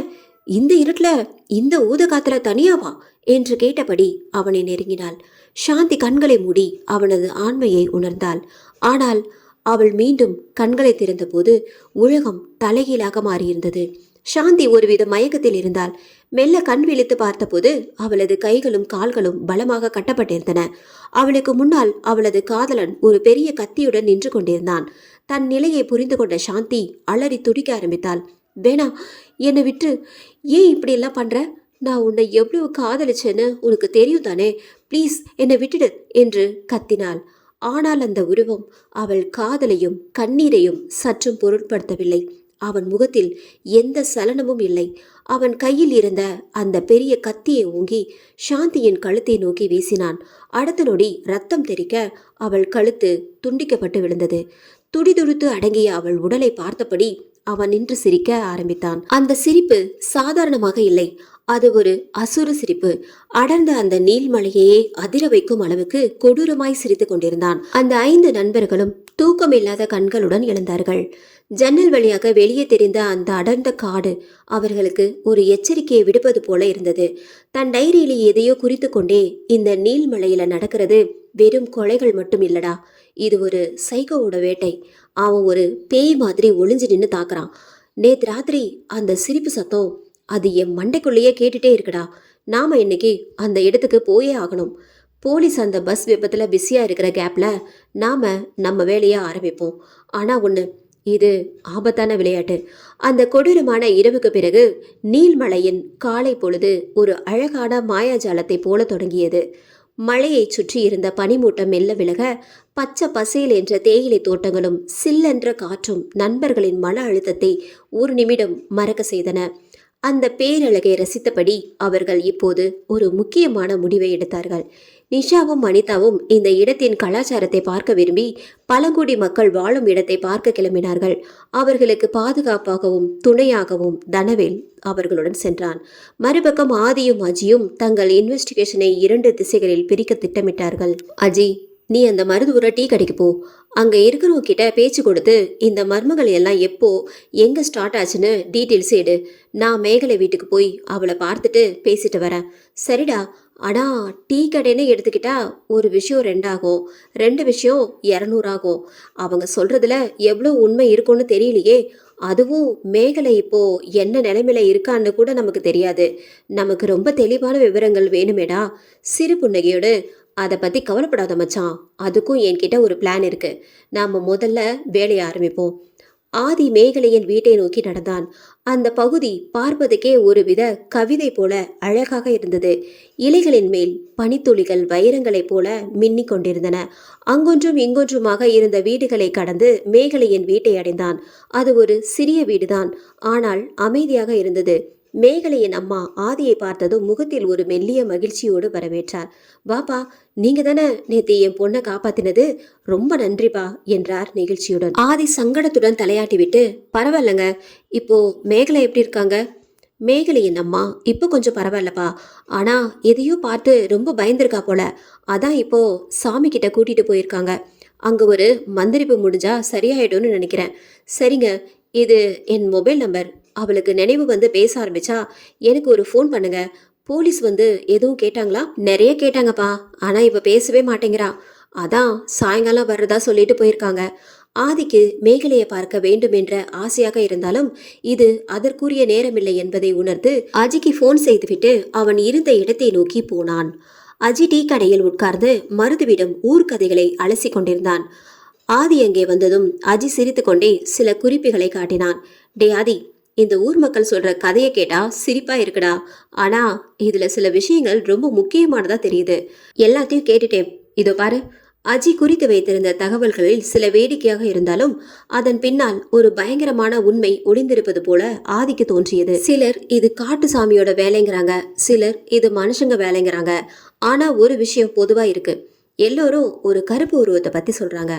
இந்த இருட்டுல, இந்த ஊத காத்துல தனியாவா என்று கேட்டபடி அவனை நெருங்கினாள். சாந்தி கண்களை மூடி அவனது ஆண்மையை உணர்ந்தாள். ஆனால் அவள் மீண்டும் கண்களை திறந்தபோது உலகம் தலைகீழாக மாறியிருந்தது. சாந்தி ஒருவித மயக்கத்தில் இருந்தாள். மெல்ல கண் விழித்து பார்த்தபோது அவளது கைகளும் கால்களும் பலமாக கட்டப்பட்டிருந்தன. அவளுக்கு முன்னால் அவளது காதலன் ஒரு பெரிய கத்தியுடன் நின்று கொண்டிருந்தான். தன் நிலையை புரிந்து கொண்ட சாந்தி அலறி துடிக்க ஆரம்பித்தாள். வேணா, என்னை விட்டு, ஏன் இப்படி எல்லாம் பண்ற? நான் உன்னை எவ்வளவு காதலிச்சேன்னு உனக்கு தெரியும் தானே, ப்ளீஸ் என்னை விட்டுடு என்று கத்தினாள். ஆனால் அந்த உருவம் அவள் காதலையும் கண்ணீரையும் சற்றும் பொருட்படுத்தவில்லை. அவன் முகத்தில் எந்த சலனமும் இல்லை. அவன் கையில் இருந்த அந்த பெரிய கத்தியை ஓங்கி சாந்தியின் கழுத்தை நோக்கி வீசினான். அடுத்த நொடி ரத்தம் தெறிக்க அவள் கழுத்து துண்டிக்கப்பட்டு விழுந்தது. துடிதுடித்து அடங்கிய அவள் உடலை பார்த்தபடி அவன் நின்று சிரிக்க ஆரம்பித்தான். அந்த சிரிப்பு சாதாரணமாக இல்லை, அது ஒரு அசுர சிரிப்பு. அடர்ந்த அந்த நீல்மலையையே அதிர வைக்கும் அளவுக்கு கொடூரமாய் சிரித்து கொண்டிருந்தான். அந்த 5 நண்பர்களும் தூக்கமில்லாத கண்களுடன் எழுந்தார்கள். ஜன்னல் வழியாக வெளியே தெரிந்த அந்த அடர்ந்த காடு அவர்களுக்கு ஒரு எச்சரிக்கையை விடுப்பது போல இருந்தது. தன் டைரியில எதையோ குறித்து கொண்டே, இந்த நீல்மலையில நடக்கிறது வெறும் கொலைகள் மட்டும் இல்லடா, இது ஒரு சைக்கோவோட வேட்டை. அவன் ஒரு பேய் மாதிரி ஒளிஞ்சு நின்று தாக்குறான். நேத்து ராத்திரி அந்த சிரிப்பு சத்தம் அது என் மண்டைக்குள்ளேயே கேட்டுட்டே இருக்குடா. நாம இன்னைக்கு அந்த இடத்துக்கு போயே ஆகணும். போலீஸ் அந்த பஸ் விபத்துல பிஸியா இருக்கிற கேப்ல நாம நம்ம வேலையை ஆரம்பிப்போம். ஆனா ஒண்ணு, இது ஆபத்தான விளையாட்டு. அந்த கொடூரமான இரவுக்கு பிறகு நீல்மலையின் காலை பொழுது ஒரு அழகான மாயாஜாலத்தை போல தொடங்கியது. மழையை சுற்றி இருந்த பனிமூட்டம் மெல்ல விலக, பச்சை பசேல் என்ற தேயிலை தோட்டங்களும் சில்லென்ற காற்றும் நண்பர்களின் மன அழுத்தத்தை ஒரு நிமிடம் மறக்க செய்தன. அந்த பேரழகை ரசித்தபடி அவர்கள் இப்போது ஒரு முக்கியமான முடிவை எடுத்தார்கள். நிஷாவும் அனிதாவும் இந்த இடத்தின் கலாச்சாரத்தை பார்க்க விரும்பி பழங்குடி மக்கள் வாழும் இடத்தை பார்க்க கிளம்பினார்கள். அவர்களுக்கு பாதுகாப்பாகவும் துணையாகவும் தனவேல் அவர்களுடன் சென்றான். மறுபக்கம் ஆதியும் அஜியும் தங்கள் இன்வெஸ்டிகேஷனை 2 திசைகளில் பிரிக்க திட்டமிட்டார்கள். அஜி, நீ அந்த மருதூர டீ கடைக்கு போ. அங்க இருக்கிறவங்க கிட்ட பேச்சு கொடுத்து இந்த மர்மங்கள் எல்லாம் எப்போ எங்க ஸ்டார்ட் ஆச்சுன்னு டீட்டெயில்ஸ் எடு. நான் மேகலை வீட்டுக்கு போய் அவளை பார்த்துட்டு பேசிட்டு வரேன். சரிடா. ஆனா டீ கடைன்னு எடுத்துக்கிட்டா ஒரு விஷயம் 2 ஆகும், 2 விஷயம் 200 ஆகும். அவங்க சொல்றதுல எவ்வளோ உண்மை இருக்கும்னு தெரியலையே. அதுவும் மேகலை இப்போ என்ன நிலைமையில இருக்கான்னு கூட நமக்கு தெரியாது. நமக்கு ரொம்ப தெளிவான விவரங்கள் வேணுமேடா. சிறு புன்னகையோடு, அதை பற்றி கவலைப்படாத மச்சான், அதுக்கும் என்கிட்ட ஒரு பிளான் இருக்கு. நாம் முதல்ல வேலையை ஆரம்பிப்போம். ஆதி மேகலையின் வீட்டை நோக்கி நடந்தான். அந்த பகுதி பார்ப்பதுக்கே ஒருவித கவிதை போல அழகாக இருந்தது. இலைகளின் மேல் பனித்துளிகள் வைரங்களைப் போல மின்னிக் கொண்டிருந்தன. அங்கொன்றும் இங்கொன்றுமாக இருந்த வீடுகளை கடந்து மேகலையின் வீட்டை அடைந்தான். அது ஒரு சிறிய வீடுதான், ஆனால் அமைதியாக இருந்தது. மேகலையின் அம்மா ஆதியை பார்த்ததும் முகத்தில் ஒரு மெல்லிய மகிழ்ச்சியோடு வரவேற்றார். வாப்பா, நீங்க தானே நேத்து என் பொண்ணை காப்பாத்தினது, ரொம்ப நன்றிப்பா என்றார் நெகிழ்ச்சியுடன். ஆதி சங்கடத்துடன் தலையாட்டி விட்டு, பரவாயில்லங்க, இப்போ மேகலை எப்படி இருக்காங்க? மேகலையின் அம்மா இப்போ கொஞ்சம் பரவாயில்லப்பா, ஆனா எதையோ பார்த்து ரொம்ப பயந்துருக்கா போல. அதான் இப்போ சாமி கிட்ட கூட்டிட்டு போயிருக்காங்க. அங்க ஒரு மந்திரிப்பு முடிஞ்சா சரியாயிடும்னு நினைக்கிறேன். சரிங்க, இது என் மொபைல் நம்பர். அவளுக்கு நினைவு வந்து பேச ஆரம்பிச்சா எனக்கு ஒரு ஃபோன் பண்ணுங்க. போலீஸ் வந்து எதுவும் கேட்டாங்களா? நிறைய கேட்டாங்கப்பா, ஆனா இவ பேசவே மாட்டேங்கிறா. அதான் சாயங்காலம் வர்றதா சொல்லிட்டு போயிருக்காங்க. ஆதிக்கு மேகலையை பார்க்க வேண்டும் என்ற ஆசையாக இருந்தாலும் இது அதற்குரிய நேரமில்லை என்பதை உணர்ந்து அஜிக்கு ஃபோன் செய்துவிட்டு அவன் இருந்த இடத்தை நோக்கி போனான். அஜி டீ கடையில் உட்கார்ந்து மருதுவிடம் ஊர்க்கதைகளை அலசி கொண்டிருந்தான். ஆதி அங்கே வந்ததும் அஜி சிரித்து கொண்டே சில குறிப்புகளை காட்டினான். டே ஆதி, இந்த ஊர் மக்கள் சொல்ற கதையை கேட்டா சிரிப்பா இருக்குடா, ஆனா இதுல சில விஷயங்கள் ரொம்ப முக்கியமானதா தெரியுது. எல்லாத்தையும் கேட்டுட்டேன், இதோ பாரு. அஜி குறித்து வைத்திருந்த தகவல்களில் சில வேடிக்கையாக இருந்தாலும் அதன் பின்னால் ஒரு பயங்கரமான உண்மை ஒளிந்திருப்பது போல ஆதிக்கு தோன்றியது. சிலர் இது காட்டு சாமியோட வேலைங்கிறாங்க, சிலர் இது மனுஷங்க வேலைங்கிறாங்க. ஆனா ஒரு விஷயம் பொதுவா இருக்கு, எல்லோரும் ஒரு கருப்பு உருவத்தை பத்தி சொல்றாங்க.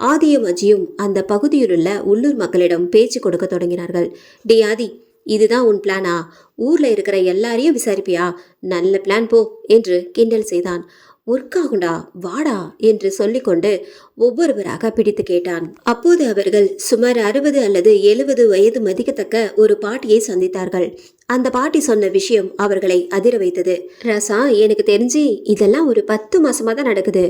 ஆதியும் அஜியும் அந்த பகுதியிலுள்ள உள்ளூர் மக்களிடம் பேச்சு கொடுக்க தொடங்கினார்கள். டே ஆதி, இதுதான் உன் பிளானா? ஊர்ல இருக்கிற எல்லாரையும் விசாரிப்பியா? நல்ல பிளான் போ என்று கிண்டல் செய்தான். ஒர்க் ஆகுண்டா, வாடா என்று சொல்லிக்கொண்டு ஒவ்வொருவராக பிடித்து கேட்டான். அப்போது அவர்கள் சுமார் 60 அல்லது 70 வயது மதிக்கத்தக்க ஒரு பாட்டியை சந்தித்தார்கள். அந்த பாட்டி சொன்ன விஷயம் அவர்களை அதிர வைத்தது. ராசா, எனக்கு தெரிஞ்சு இதெல்லாம் ஒரு 10 மாசமா தான் நடக்குது.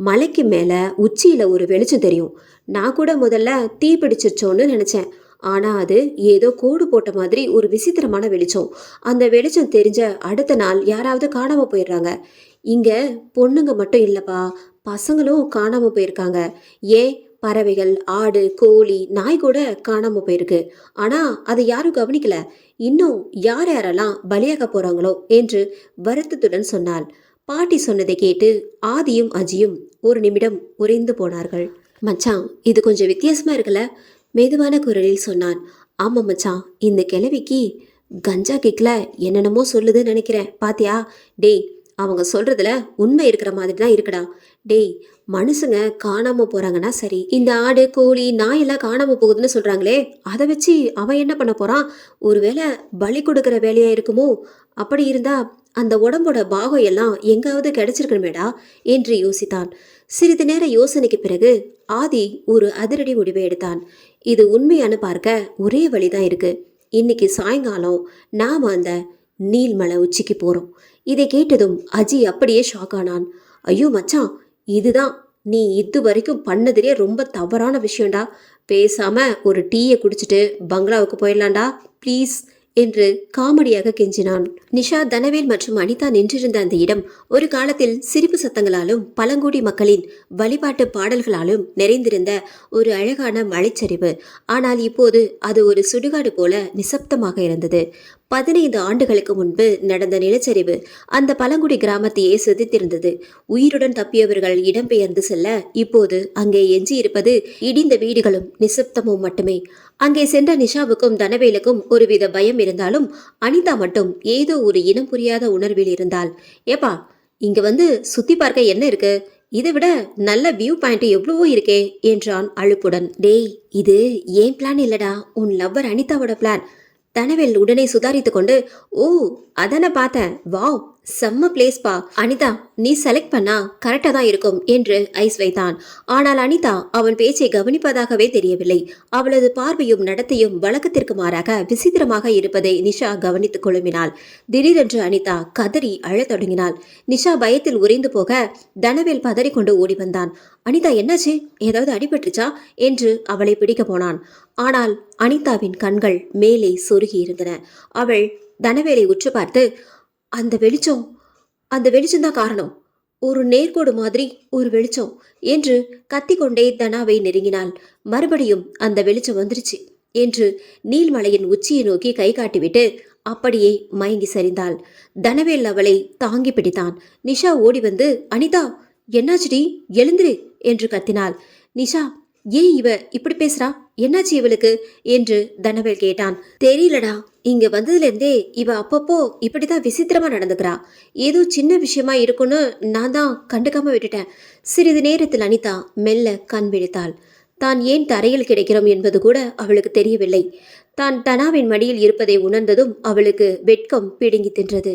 மலைக்கு மேல உச்சியில ஒரு வெளிச்சம் தெரியும். நான் கூட முதல்ல தீ பிடிச்சிருச்சோன்னு நினைச்சேன். ஆனா அது ஏதோ கோடு போட்ட மாதிரி ஒரு விசித்திரமான வெளிச்சம். அந்த வெளிச்சம் தெரிஞ்ச அடுத்த நாள் யாராவது காணாம போயிடுறாங்க. இங்க பொண்ணுங்க மட்டும் இல்லப்பா, பசங்களும் காணாம போயிருக்காங்க. ஏன், பறவைகள், ஆடு, கோழி, நாய் கூட காணாம போயிருக்கு. ஆனா அதை யாரும் கவனிக்கல. இன்னும் யார் யாரெல்லாம் பலியாக போறாங்களோ என்று வருத்தத்துடன் சொன்னாள். பாட்டி சொன்னதை கேட்டு ஆதியும் அஜியும் ஒரு நிமிடம் உறைந்து போனார்கள். மச்சான், இது கொஞ்சம் வித்தியாசமா இருக்குல்ல? மெதுவான குரலில் சொன்னான். ஆமா மச்சான், இந்த கிழவிக்கு கஞ்சா கிக்ல என்னென்னமோ சொல்லுதுன்னு நினைக்கிறேன். பாத்தியா? டேய், அவங்க சொல்றதுல உண்மை இருக்கிற மாதிரி தான் இருக்குடா. டேய், மனுஷங்க காணாம போறாங்கன்னா சரி, இந்த ஆடு, கோழி, நாய் எல்லாம் காணாம போகுதுன்னு சொல்றாங்களே, அதை வச்சு அவன் என்ன பண்ண போறான்? ஒருவேளை பலி கொடுக்கிற வேலையா இருக்குமோ? அப்படி இருந்தா அந்த உடம்போட பாகம் எல்லாம் எங்காவது கிடைச்சிருக்கணுமேடா என்று யோசித்தான். சிறிது நேர யோசனைக்கு பிறகு ஆதி ஒரு அதிரடி முடிவை எடுத்தான். இது உண்மையான பார்க்க ஒரே வழிதான் இருக்கு. இன்னைக்கு சாயங்காலம் நாம அந்த நீல்மலை உச்சிக்கு போறோம். இதை கேட்டதும் அஜி அப்படியே ஷாக் ஆனான். ஐயோ மச்சான், இதுதான் நீ இது வரைக்கும் பண்ணதுலே ரொம்ப தவறான விஷயம்டா. பேசாம ஒரு டீயை குடிச்சிட்டு பங்களாவுக்கு போயிடலாம்டா ப்ளீஸ் என்று காமெடியாக கெஞ்சினான். நிஷா, தனவேல் மற்றும் அனிதா நின்றிருந்த அந்த இடம் ஒரு காலத்தில் சிரிப்பு சத்தங்களாலும் பழங்குடி மக்களின் வழிபாட்டு பாடல்களாலும் நிறைந்திருந்த ஒரு அழகான மலைச்சரிவு. ஆனால் இப்போது அது ஒரு சுடுகாடு போல நிசப்தமாக இருந்தது. 15 ஆண்டுகளுக்கு முன்பு நடந்த நிலச்சரிவு அந்த பழங்குடி கிராமத்தையே சிதைத்திருந்தது. உயிருடன் தப்பியவர்கள் இடம்பெயர்ந்து செல்ல இப்போது அங்கே எஞ்சியிருப்பது இடிந்த வீடுகளும் நிசப்தமும் மட்டுமே. அங்கே சென்ற நிஷாவுக்கும் தனவேலுக்கும் ஒருவித பயம் இருந்தாலும் அனிதா மட்டும் ஏதோ ஒரு இனம் புரியாத உணர்வில் இருந்தாள். ஏப்பா, இங்க வந்து சுத்தி பார்க்க என்ன இருக்கு? இதை விட நல்ல வியூ பாயிண்ட் எவ்வளவோ இருக்கே என்றான் அழுப்புடன். டேய், இது ஏன் பிளான் இல்லடா, உன் லவ்வர் அனிதாவோட பிளான். தனவேல் உடனே சுதாரித்து கொண்டு, ஓ அதான பார்த்தேன், வாவ் செம்ம பிளேஸ்பா. அனிதா, நீ செலக்ட் பண்ணா கரெக்டா தான் இருக்கும் என்று ஐஸ் வைத்தான். ஆனால் அனிதா அவன் பேச்சை கவனிப்பதாகவே தெரியவில்லை. அவளது பார்வையும் நடத்தையும் வழக்கத்திற்கு மாறாக விசித்திரமாக இருப்பதை நிஷா கவனித்துக் குழுமினாள். திடீரென்று அனிதா கதறி அழத் தொடங்கினாள். நிஷா பயத்தில் உறைந்து போக தனவேல் பதறிக்கொண்டு ஓடி வந்தான். அனிதா, என்னாச்சு? ஏதாவது அடிபட்டுச்சா என்று அவளை பிடிக்க போனான். ஆனால் அனிதாவின் கண்கள் மேலே சொருகி இருந்தன. அவள் தனவேலை உற்று பார்த்து, அந்த வெளிச்சம்தான் காரணம், ஒரு நேர்கோடு மாதிரி ஒரு வெளிச்சம் என்று கத்திக்கொண்டே தனாவை நெருங்கினாள். மறுபடியும் அந்த வெளிச்சம் வந்துருச்சு என்று நீல்மலையின் உச்சியை நோக்கி கை காட்டிவிட்டு அப்படியே மயங்கி சரிந்தாள். தனவேல் அவளை தாங்கி பிடித்தான். நிஷா ஓடி வந்து, அனிதா என்னாச்சுடி, எழுந்திரு என்று கத்தினாள். நிஷா, ஏன் இவ இப்படி பேசுறா, என்னாச்சு இவளுக்கு என்று தனவேல் கேட்டான். தெரியலடா, இங்க வந்ததுல இருந்தே இவ அப்பப்போ இப்படிதான் விசித்திரமா நடந்துக்கிறா. ஏதோ சின்ன விஷயமா இருக்குன்னு நான் தான் கண்டுக்காம விட்டுட்டேன். சிறிது நேரத்தில் அனிதா மெல்ல கண் விழித்தாள். தான் ஏன் தரையில் கிடைக்கிறோம் என்பது கூட அவளுக்கு தெரியவில்லை. தான் தனாவின் மடியில் இருப்பதை உணர்ந்ததும் அவளுக்கு வெட்கம் பிடுங்கி தின்றது.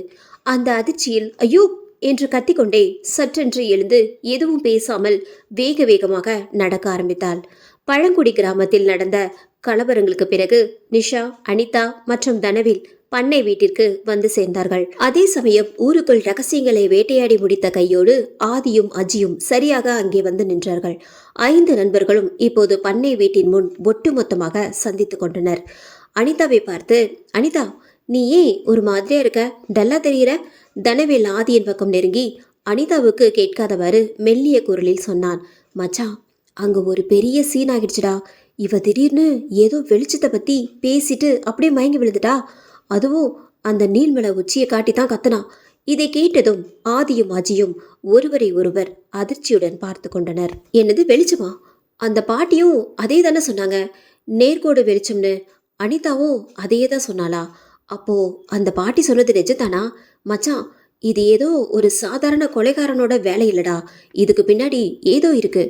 அந்த அதிர்ச்சியில் ஐயோ என்று கத்திக்கொண்டே சற்றென்று எழுந்து எதுவும் பேசாமல் வேக வேகமாக நடக்க ஆரம்பித்தாள். பழங்குடி கிராமத்தில் நடந்த கலவரங்களுக்கு பிறகு நிஷா, அனிதா மற்றும் தனவேல் பண்ணை வீட்டிற்கு வந்து சேர்ந்தார்கள். அதே சமயம் ஊருக்குள் ரகசியங்களை வேட்டையாடி முடித்த கையோடு ஆதியும் அஜியும் சரியாக அங்கே வந்து நின்றார்கள். 5 நண்பர்களும் இப்போது பண்ணை வீட்டின் முன் ஒட்டுமொத்தமாக சந்தித்துக் கொண்டனர். அனிதாவை பார்த்து, அனிதா, நீ ஏன் ஒரு மாதிரியா இருக்க, டல்லா தெரிகிற? தனவேல் ஆதியின் பக்கம் நெருங்கி அனிதாவுக்கு கேட்காதவாறு மெல்லிய குரலில் சொன்னான். மச்சான், அங்க ஒரு பெரிய சீன் ஆகிடுச்சுடா. இவ திடீர்னு ஏதோ வெளிச்சத்தை பத்தி பேசிட்டு அப்படியே மயங்கி விழுந்துட்டா. அதுவும் அந்த நீள்மலை உச்சியை காட்டி தான் கத்தனா. இதை கேட்டதும் ஆதியும் அஜியும் ஒருவரை ஒருவர் அதிர்ச்சியுடன் பார்த்து கொண்டனர். என்னது வெளிச்சமா? அந்த பாட்டியும் அதே தானே சொன்னாங்க, நேர்கோடு வெளிச்சம்னு. அனிதாவும் அதையே தான் சொன்னாளா? அப்போ அந்த பாட்டி சொன்னது நிஜத்தானா? மச்சான், இது ஏதோ ஒரு சாதாரண கொலைகாரனோட வேலை இல்லடா, இதுக்கு பின்னாடி ஏதோ இருக்கு.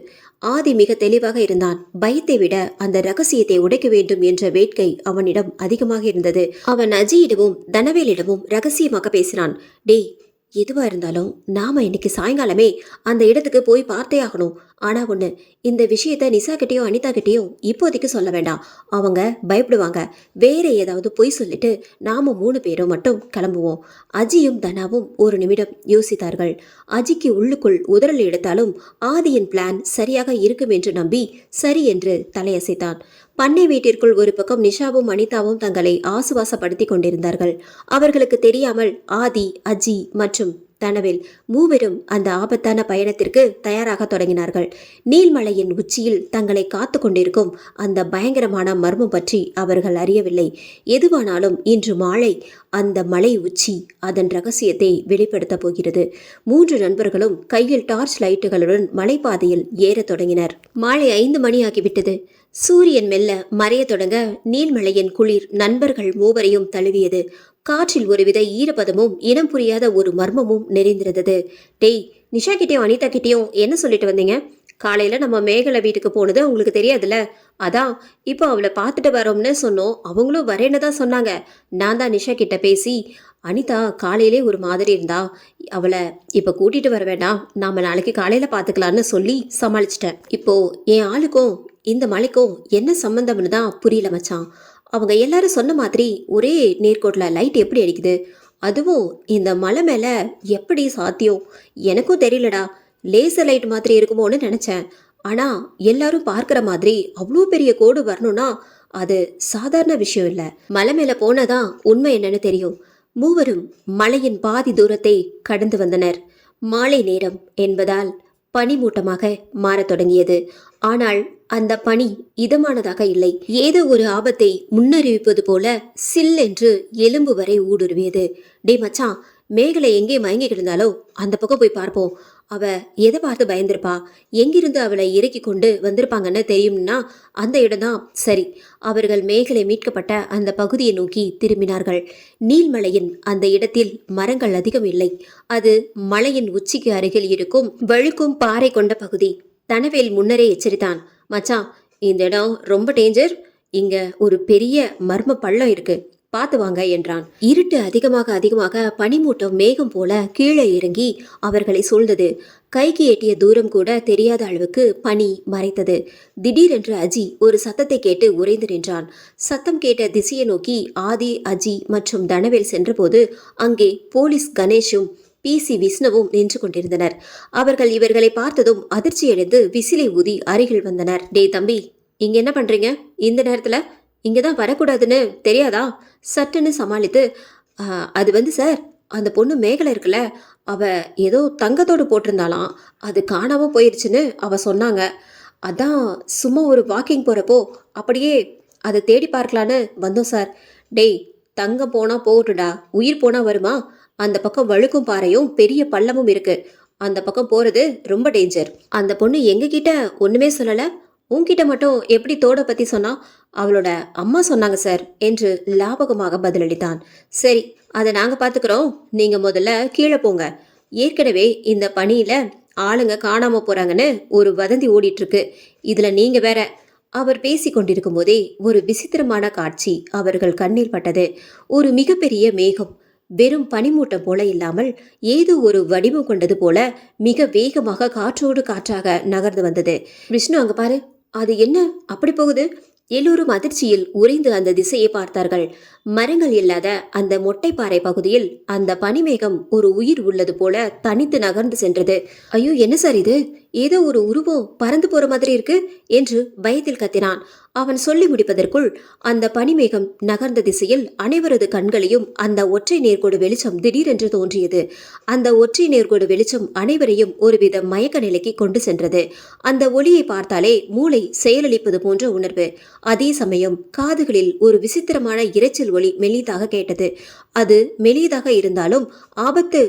ஆதி மிக தெளிவாக இருந்தான். பயத்தை விட அந்த ரகசியத்தை உடைக்க வேண்டும் என்ற வேட்கை அவனிடம் அதிகமாக இருந்தது. அவன் அஜியிடமும் தனவேலிடமும் ரகசியமாக பேசினான். டேய், எதுவா இருந்தாலும் நாம இன்னைக்கு சாயங்காலமே அந்த இடத்துக்கு போய் பார்த்தே ஆகணும். ஆனா ஒண்ணு, இந்த விஷயத்த நிசா கிட்டயும் அனிதா கிட்டயும் இப்போதைக்கு சொல்ல வேண்டாம். அவங்க பயப்படுவாங்க. வேற ஏதாவது பொய் சொல்லிட்டு நாம 3 பேரும் மட்டும் கிளம்புவோம். அஜியும் தனாவும் ஒரு நிமிடம் யோசித்தார்கள். அஜிக்கு உள்ளுக்குள் உதறல் எடுத்தாலும் ஆதியின் பிளான் சரியாக இருக்கும் என்று நம்பி சரி என்று தலையசைத்தான். பண்ணை வீட்டிற்குள் ஒரு பக்கம் நிஷாவும் அனிதாவும் தங்களை ஆசுவாசப்படுத்தி கொண்டிருந்தார்கள். அவர்களுக்கு தெரியாமல் ஆதி, அஜி மற்றும் தனவேல் மூவரும் அந்த ஆபத்தான பயணத்திற்கு தயாராக தொடங்கினார்கள். நீல்மலையின் உச்சியில் தங்களை காத்து கொண்டிருக்கும் அந்த பயங்கரமான மர்மம் பற்றி அவர்கள் அறியவில்லை. எதுவானாலும் இன்று மாலை அந்த மலை உச்சி அதன் ரகசியத்தை வெளிப்படுத்தப் போகிறது. 3 நண்பர்களும் கையில் டார்ச் லைட்டுகளுடன் மலைப்பாதையில் ஏறத் தொடங்கினர். மாலை 5 மணி ஆகிவிட்டது. சூரியன் மெல்ல மறைய தொடங்க நீல்மலையின் குளிர் நண்பர்கள் மூவரையும் தழுவியது. காற்றில் ஒருவித ஈரப்பதமும் இனம் புரியாத ஒரு மர்மமும் நிறைந்திருந்தது. டேய், நிஷா கிட்டேயும் அனிதா கிட்டேயும் என்ன சொல்லிட்டு வந்தீங்க? காலையில நம்ம மேகலை வீட்டுக்கு போனது உங்களுக்கு தெரியாதுல்ல? அதான் இப்போ அவளை பார்த்துட்டு வரோம்னு சொன்னோம். அவங்களும் வரேன்னு தான் சொன்னாங்க. நான் தான் நிஷா கிட்ட பேசி, அனிதா காலையிலே ஒரு மாதிரி இருந்தா, அவளை இப்போ கூட்டிட்டு வர வேண்டாம், நாம நாளைக்கு காலையில பார்த்துக்கலான்னு சொல்லி சமாளிச்சிட்டேன். இப்போ என் ஆளுக்கும் இந்த மலைக்கும் என்ன சம்பந்தம்னு தான் புரியல மச்சான். அவங்க எல்லாரும் சொன்ன மாதிரி ஒரே நேர்கோட்டில் லைட் எப்படி அடிக்குது? அதுவும் இந்த மலை மேலே எப்படி சாத்தியம்? எனக்கும் தெரியலடா. லேசர் லைட் மாதிரி இருக்குமோன்னு நினைச்சேன். ஆனா எல்லாரும் பார்க்கிற மாதிரி அவ்வளோ பெரிய கோடு வரணும்னா அது சாதாரண விஷயம் இல்ல. மலை மேல போனதான் உண்மை என்னன்னு தெரியும். மூவரும் மலையின் பாதி தூரத்தை கடந்து வந்தனர். மாலை நேரம் என்பதால் பனிமூட்டமாக மாறத் தொடங்கியது. ஆனால் அந்த பனி இதமானதாக இல்லை. ஏதோ ஒரு ஆபத்தை முன்னறிவிப்பது போல சில் என்று எலும்பு வரை ஊடுருவியது. டே மச்சான், மேகலை எங்கே மயங்கி கிடந்தாலோ அந்த பக்கம் போய் பார்ப்போம். அவ எதை பார்த்து பயந்திருப்பா, எங்கிருந்து அவளை இறக்கி கொண்டு வந்திருப்பாங்கன்னு தெரியும்னா அந்த இடம்தான் சரி. அவர்கள் மேகலை மீட்கப்பட்ட அந்த பகுதியை நோக்கி திரும்பினார்கள். நீல்மலையின் அந்த இடத்தில் மரங்கள் அதிகம் இல்லை. அது மலையின் உச்சிக்கு அருகில் இருக்கும் வழுக்கும் பாறை கொண்ட பகுதி. தனவேல் முன்னரே எச்சரித்தான். மச்சான், இந்த இடம் ரொம்ப டேஞ்சர். இங்க ஒரு பெரிய மர்ம பள்ளம் இருக்கு, பார்த்து வாங்க என்றான். இருட்டு அதிகமாக பனிமூட்டம் மேகம் போல கீழே இறங்கி அவர்களை சூழ்ந்தது. கைக்கு எட்டிய தூரம் கூட தெரியாத அளவுக்கு பனி மறைத்தது. திடீரென்று அஜி ஒரு சத்தத்தை கேட்டு உறைந்து நின்றான். சத்தம் கேட்ட திசையை நோக்கி ஆதி, அஜி மற்றும் தனவேல் சென்றபோது அங்கே போலீஸ் கணேஷும் பிசி விஷ்ணுவும் நின்று கொண்டிருந்தனர். அவர்கள் இவர்களை பார்த்ததும் அதிர்ச்சியடைந்து விசிலை ஊதி அருகில் வந்தனர். டே தம்பி, இங்க என்ன பண்றீங்க இந்த நேரத்துல? இங்கதான் வரக்கூடாதுன்னு தெரியாதா? சட்டுன்னு சமாளித்து, அது சார், அந்த பொண்ணு மேகலை இருக்குல்ல, அவ ஏதோ தங்கத்தோடு போட்டிருந்தாலாம், அது காணாம போயிருச்சுன்னு அவ சொன்னாங்க. அதான் சும்மா ஒரு வாக்கிங் போறப்போ அப்படியே அதை தேடி பார்க்கலான்னு வந்தோம் சார். டேய், தங்கம் போனா போகட்டுடா, உயிர் போனா வருமா? அந்த பக்கம் வழுக்கும் பாறையும் பெரிய பள்ளமும் இருக்கு. அந்த பக்கம் போறது ரொம்ப டேஞ்சர். அந்த பொண்ணு எங்க கிட்ட ஒண்ணுமே சொல்லல, உன்கிட்ட மட்டும் எப்படி தோட பத்தி சொன்னா? அவளோட அம்மா சொன்னாங்க சார் என்று லாபகமாக பதிலளித்தான். சரி, அதை நாங்க பாத்துக்கிறோம், நீங்க முதல்ல கீழே போங்க. ஏற்கனவே இந்த பணியில ஆளுங்க காணாம போறாங்கன்னு ஒரு வதந்தி ஓடிட்டு இருக்கு, இதுல நீங்க வேற. அவர் பேசி கொண்டிருக்கும் போதே ஒரு விசித்திரமான காட்சி அவர்கள் கண்ணில் பட்டது. ஒரு மிகப்பெரிய மேகம் வெறும் பனிமூட்டம் போல இல்லாமல் ஏதோ ஒரு வடிவம் கொண்டது போல மிக வேகமாக காற்றோடு காற்றாக நகர்ந்து வந்தது. விஷ்ணு, அங்க பாரு, அது என்ன அப்படி போகுது? எல்லோரும் அதிர்ச்சியில் உறைந்து அந்த திசையை பார்த்தார்கள். மரங்கள் இல்லாத அந்த மொட்டைப்பாறை பகுதியில் அந்த பனிமேகம் ஒரு உயிர் உள்ளது போல தனித்து நகர்ந்து சென்றது. ஐயோ, என்ன சார் இது? ஏதோ ஒரு உருவம் பறந்து போற மாதிரி இருக்கு என்று பயத்தில் கத்தினான். அவன் சொல்லி முடிப்பதற்குள் அந்த பனிமேகம் நகர்ந்த திசையில் அனைவரது கண்களையும் அந்த ஒற்றை நேர்கோடு வெளிச்சம் திடீரென்று தோன்றியது. அந்த ஒற்றை நேர்கோடு வெளிச்சம் அனைவரையும் ஒருவித மயக்க நிலைக்கு கொண்டு சென்றது. அந்த ஒளியை பார்த்தாலே மூளை செயலளிப்பது போன்ற உணர்வு. அதே சமயம் காதுகளில் ஒரு விசித்திரமான இரைச்சல் ஒளி மெல்லிதாக கேட்டது. அது மெல்லியதாக இருந்தாலும் ஆபத்து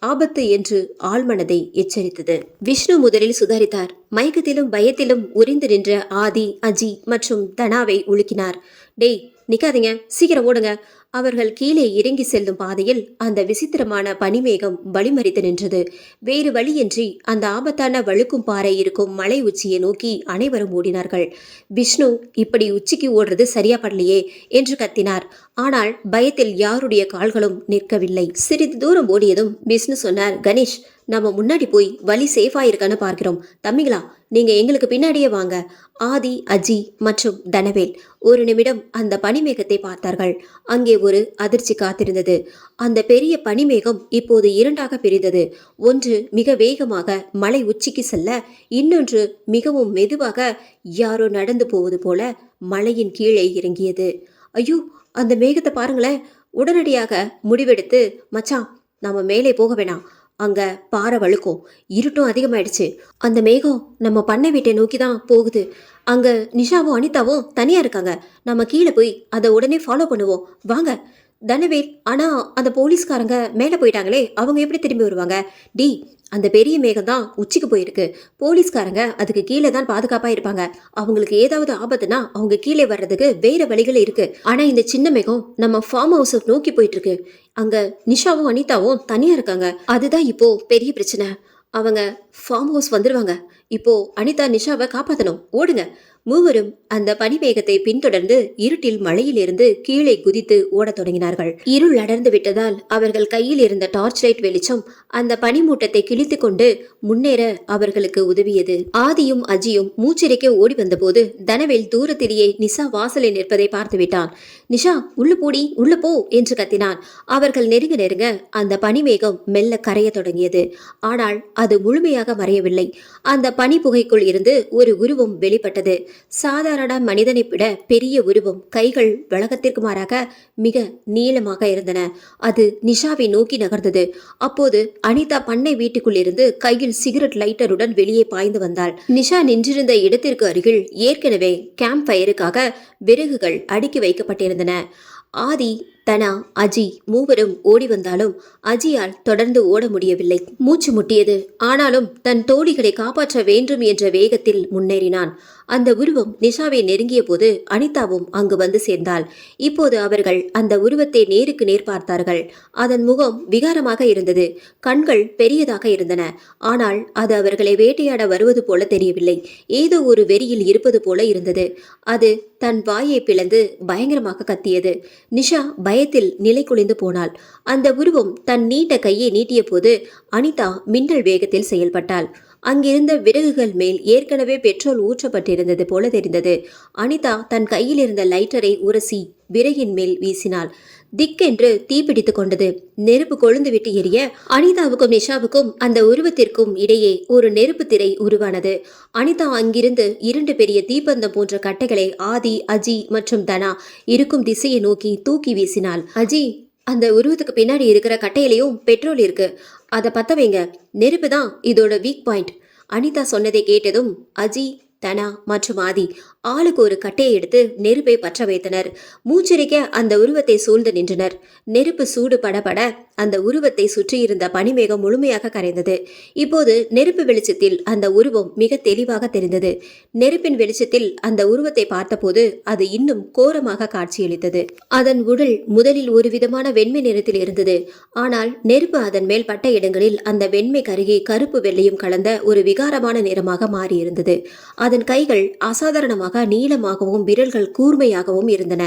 ஆபத்து என்று ஆழ்மனதை எச்சரித்தது. விஷ்ணு முதலில் சுதாரித்தார். மயக்கத்திலும் பயத்திலும் உறைந்து நின்ற ஆதி, அஜி மற்றும் தனாவை உலுக்கினார். டேய், நிக்காதீங்க, சீக்கிரம் ஓடுங்க. அவர்கள் கீழே இறங்கி செல்லும் பாதையில் அந்த விசித்திரமான பனிமேகம் வழிமறித்து நின்றது. வேறு வழியின்றி அந்த ஆபத்தான வழுக்கும் பாறை இருக்கும் மலை உச்சியை நோக்கி அனைவரும் ஓடினார்கள். விஷ்ணு, இப்படி உச்சிக்கு ஓடுறது சரியா படலையே என்று கத்தினார். ஆனால் பயத்தில் யாருடைய கால்களும் நிற்கவில்லை. சிறிது தூரம் ஓடியதும் விஷ்ணு சொன்னார், கணேஷ், நம்ம முன்னாடி போய் வழி சேஃபா இருக்கான்னு பார்க்கிறோம். தம்பிங்களா, நீங்க எங்களுக்கு பின்னாடியே வாங்க. ஆதி, அஜி மற்றும் தனவேல் ஒரு நிமிடம் அந்த பனிமேகத்தை பார்த்தார்கள். அங்கே ஒரு அதிர்ச்சி காத்திருந்தது. அந்த பெரிய பனிமேகம் இப்போது இரண்டாக பிரிந்தது. ஒன்று மிக வேகமாக மலை உச்சிக்கு செல்ல, இன்னொன்று மிகவும் மெதுவாக யாரோ நடந்து போவது போல மலையின் கீழே இறங்கியது. ஐயோ, அந்த மேகத்தை பாருங்களேன். உடனடியாக முடிவெடுத்து, மச்சான், நாம மேலே போக வேணாம், அங்க பாறை வழுக்கும், இருட்டும் அதிகமாயிடுச்சு. அந்த மேகம் நம்ம பண்ணை வீட்டை நோக்கி தான் போகுது. அங்க நிஷாவும் அனிதாவும் தனியா இருக்காங்க. நம்ம கீழே போய் அதை உடனே ஃபாலோ பண்ணுவோம், வாங்க. தனவேல், ஆனா அந்த போலீஸ்காரங்க மேலே போயிட்டாங்களே, அவங்க எப்படி திரும்பி வருவாங்க? டி, அந்த பெரிய மேகம் தான் உச்சிக்கு போயிருக்கு. போலீஸ்காரங்க அதுக்கு கீழே தான் பாதுகாப்பா இருப்பாங்க. அவங்களுக்கு ஏதாவது ஆபத்துனா அவங்க கீழே வர்றதுக்கு வேற வழிகள் இருக்கு. ஆனா இந்த சின்ன மேகம் நம்ம ஃபார்ம் ஹவுஸ் நோக்கி போயிட்டு இருக்கு. அங்க நிஷாவும் அனிதாவும் தனியா இருக்காங்க. அதுதான் இப்போ பெரிய பிரச்சனை. அவங்க ஃபார்ம் ஹவுஸ் வந்துடுவாங்க. இப்போ அனிதா நிஷாவை காப்பாற்றணும். ஓடுங்க. மூவரும் அந்த பனிமேகத்தை பின்தொடர்ந்து இருட்டில் மலையிலிருந்து கீழே குதித்து ஓடத் தொடங்கினார்கள். இருள் அடர்ந்து விட்டதால் அவர்கள் கையில் இருந்த டார்ச் லைட் வெளிச்சம் அந்த பனிமூட்டத்தை கிழித்து கொண்டு முன்னேற அவர்களுக்கு உதவியது. ஆதியும் அஜியும் மூச்சிறைக்க ஓடி வந்தபோது தனவேல் தூரத்திலேயே நிஷா வாசலில் நிற்பதை பார்த்து விட்டான். நிஷா, உள்ள போடி, உள்ள போ என்று கத்தினான். அவர்கள் நெருங்க நெருங்க அந்த பனிமேகம் மெல்ல கரைய தொடங்கியது. ஆனால் அது முழுமையாக மறையவில்லை. அந்த பனி புகைக்குள் இருந்து ஒரு உருவம் வெளிப்பட்டது. சாதாரண மனிதனை விட பெரிய உருவம். கைகள் வழக்கத்திற்கு மாறாக மிக நீளமாக இருந்தன. அது நிஷாவை நோக்கி நகர்ந்தது. அப்போது அனிதா பண்ணை வீட்டுக்குள் இருந்து கையில் சிகரெட் லைட்டருடன் வெளியே பாய்ந்து வந்தாள். நிஷா நின்றிருந்த இடத்திற்கு அருகில் ஏற்கனவே கேம்ப் ஃபயருக்காக விறகுகள் அடுக்கி வைக்கப்பட்டிருந்தன. ஆதி, தனா, அஜி மூவரும் ஓடி வந்தாலும் அஜியால் தொடர்ந்து ஓட முடியவில்லை. மூச்சு முட்டியது. ஆனாலும் தன் தோழிகளை காப்பாற்ற வேண்டும் என்ற வேகத்தில் முன்னேறினான். அந்த உருவம் நிஷாவை நெருங்கிய போது அனிதாவும் அங்கு வந்து சேர்ந்தாள். இப்போது அவர்கள் அந்த உருவத்தை நேருக்கு நேர் பார்த்தார்கள். அதன் முகம் விகாரமாக இருந்தது. கண்கள் பெரியதாக இருந்தன. ஆனால் அது அவர்களை வேட்டையாட வருவது போல தெரியவில்லை. ஏதோ ஒரு வெறியில் இருப்பது போல இருந்தது. அது தன் வாயை பிளந்து பயங்கரமாக கத்தியது. நிஷா பயத்தில் நிலை குலைந்து போனாள். அந்த உருவம் தன் நீண்ட கையை நீட்டிய போது அனிதா மின்னல் வேகத்தில் செயல்பட்டாள். அங்கிருந்த விறகுகள் மேல் ஏற்கனவே பெட்ரோல் ஊற்றப்பட்டிருந்தது போல தெரிந்தது. அனிதா தன் கையில் இருந்த லைட்டரை உரசி விறகின் மேல் வீசினாள். திக்கென்று தீப்பிடித்துக் கொண்டது. நெருப்பு கொழுந்துவிட்டு எரிய அனிதாவுக்கும் நிஷாவுக்கும் அந்த உருவத்திற்கும் இடையே ஒரு நெருப்பு திரை உருவானது. அனிதா அங்கிருந்து 2 பெரிய தீப்பந்தம் போன்ற கட்டைகளை ஆதி, அஜி மற்றும் தனா இருக்கும் திசையை நோக்கி தூக்கி வீசினாள். அஜி, அந்த உருவத்துக்கு பின்னாடி இருக்கிற கட்டையிலையும் பெட்ரோல் இருக்கு, அதை பத்த வைங்க. நெருப்பு தான் இதோட வீக் பாயிண்ட். அனிதா சொன்னதை கேட்டதும் அஜி, தனா மற்றும் ஆதி ஆளுக்கு ஒரு கட்டையை எடுத்து நெருப்பை பற்ற வைத்தனர். மூச்சிறைக்க அந்த உருவத்தை சூழ்ந்து நின்றனர். நெருப்பு சூடு படபட அந்த உருவத்தை சுற்றியிருந்த பனிமேகம் முழுமையாக கரைந்தது. இப்போது நெருப்பு வெளிச்சத்தில் அந்த உருவம் மிக தெளிவாக தெரிந்தது. நெருப்பின் வெளிச்சத்தில் அந்த உருவத்தை பார்த்தபோது அது இன்னும் கோரமாக காட்சியளித்தது. அதன் உடல் முதலில் ஒரு விதமான வெண்மை நிறத்தில் இருந்தது. ஆனால் நெருப்பு அதன் மேல் பட்ட இடங்களில் அந்த வெண்மை கருகி கருப்பு வெள்ளையும் கலந்த ஒரு விகாரமான நிறமாக மாறியிருந்தது. அதன் கைகள் அசாதாரணமாக நீளமாகவும் விரல்கள் கூர்மையாகவும் இருந்தன.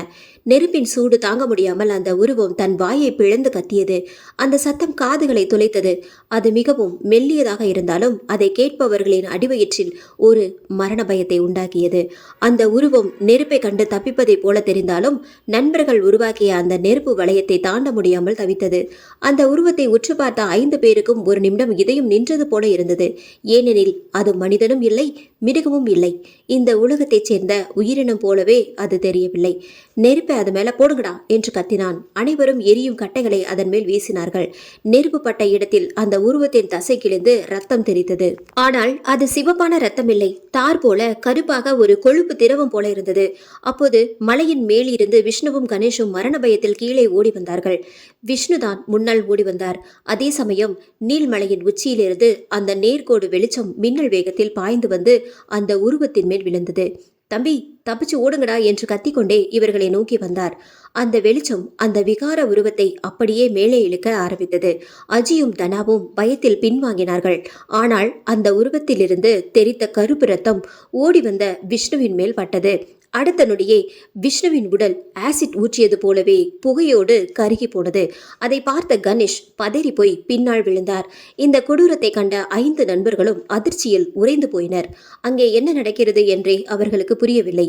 நெருப்பின் சூடு தாங்க முடியாமல் அந்த உருவம் தன் வாயை பிளந்து கத்தியது. அந்த சத்தம் காதுகளை துளைத்தது. அது மிகவும் மெல்லியதாக இருந்தாலும் அதை கேட்பவர்களின் அடிவயிற்றில் ஒரு மரண பயத்தை உண்டாக்கியது. அந்த உருவம் நெருப்பை கண்டு தப்பிப்பதை போல தெரிந்தாலும் நண்பர்கள் உருவாக்கிய அந்த நெருப்பு வளையத்தை தாண்ட முடியாமல் தவித்தது. அந்த உருவத்தை உற்று பார்த்த 5 பேருக்கும் ஒரு நிமிடம் இதயம் நின்றது போல இருந்தது. ஏனெனில் அது மனிதனும் இல்லை, மிருகமும் இல்லை. இந்த உலகத்தைச் சேர்ந்த உயிரினம் போலவே அது தெரியவில்லை. நெருப்பை அது மேல போடுங்கடா என்று கத்தினான். அனைவரும் எரியும் கட்டைகளை அதன் மேல் வீசினார்கள். நெருப்பு பட்ட இடத்தில் அந்த உருவத்தின் தசை கிழிந்து ரத்தம் தெரித்தது. ஆனால் அது சிவப்பான ரத்தம் இல்லை, தார் போல கருப்பாக ஒரு கொழுப்பு திரவம் போல இருந்தது. அப்போது மலையின் மேல் இருந்து விஷ்ணுவும் கணேஷும் மரண பயத்தில் கீழே ஓடி வந்தார்கள். விஷ்ணுதான் முன்னால் ஓடி வந்தார். அதே சமயம் நீல்மலையின் உச்சியிலிருந்து அந்த நேர்கோடு வெளிச்சம் மின்னல் வேகத்தில் பாய்ந்து வந்து அந்த உருவத்தின் மேல் விழுந்தது. தம்பி, தப்பிச்சு ஓடுங்கடா என்று கத்திக்கொண்டே இவர்களை நோக்கி வந்தார். அந்த வெளிச்சம் அந்த விகார உருவத்தை அப்படியே மேலே இழுக்க ஆரம்பித்தது. அஜியும் தனாவும் பயத்தில் பின்வாங்கினார்கள். ஆனால் அந்த உருவத்திலிருந்து தெரித்த கருப்பு ரத்தம் ஓடி வந்த விஷ்ணுவின் மேல் பட்டது. அடுத்த நொடியே விஷ்ணுவின் உடல் ஆசிட் ஊற்றியது போலவே புகையோடு கருகி போனது. அதை பார்த்த கணேஷ் பதறி போய் பின்னால் விழுந்தார். இந்த கொடூரத்தை கண்ட 5 நண்பர்களும் அதிர்ச்சியில் உறைந்து போயினர். அங்கே என்ன நடக்கிறது என்றே அவர்களுக்கு புரியவில்லை.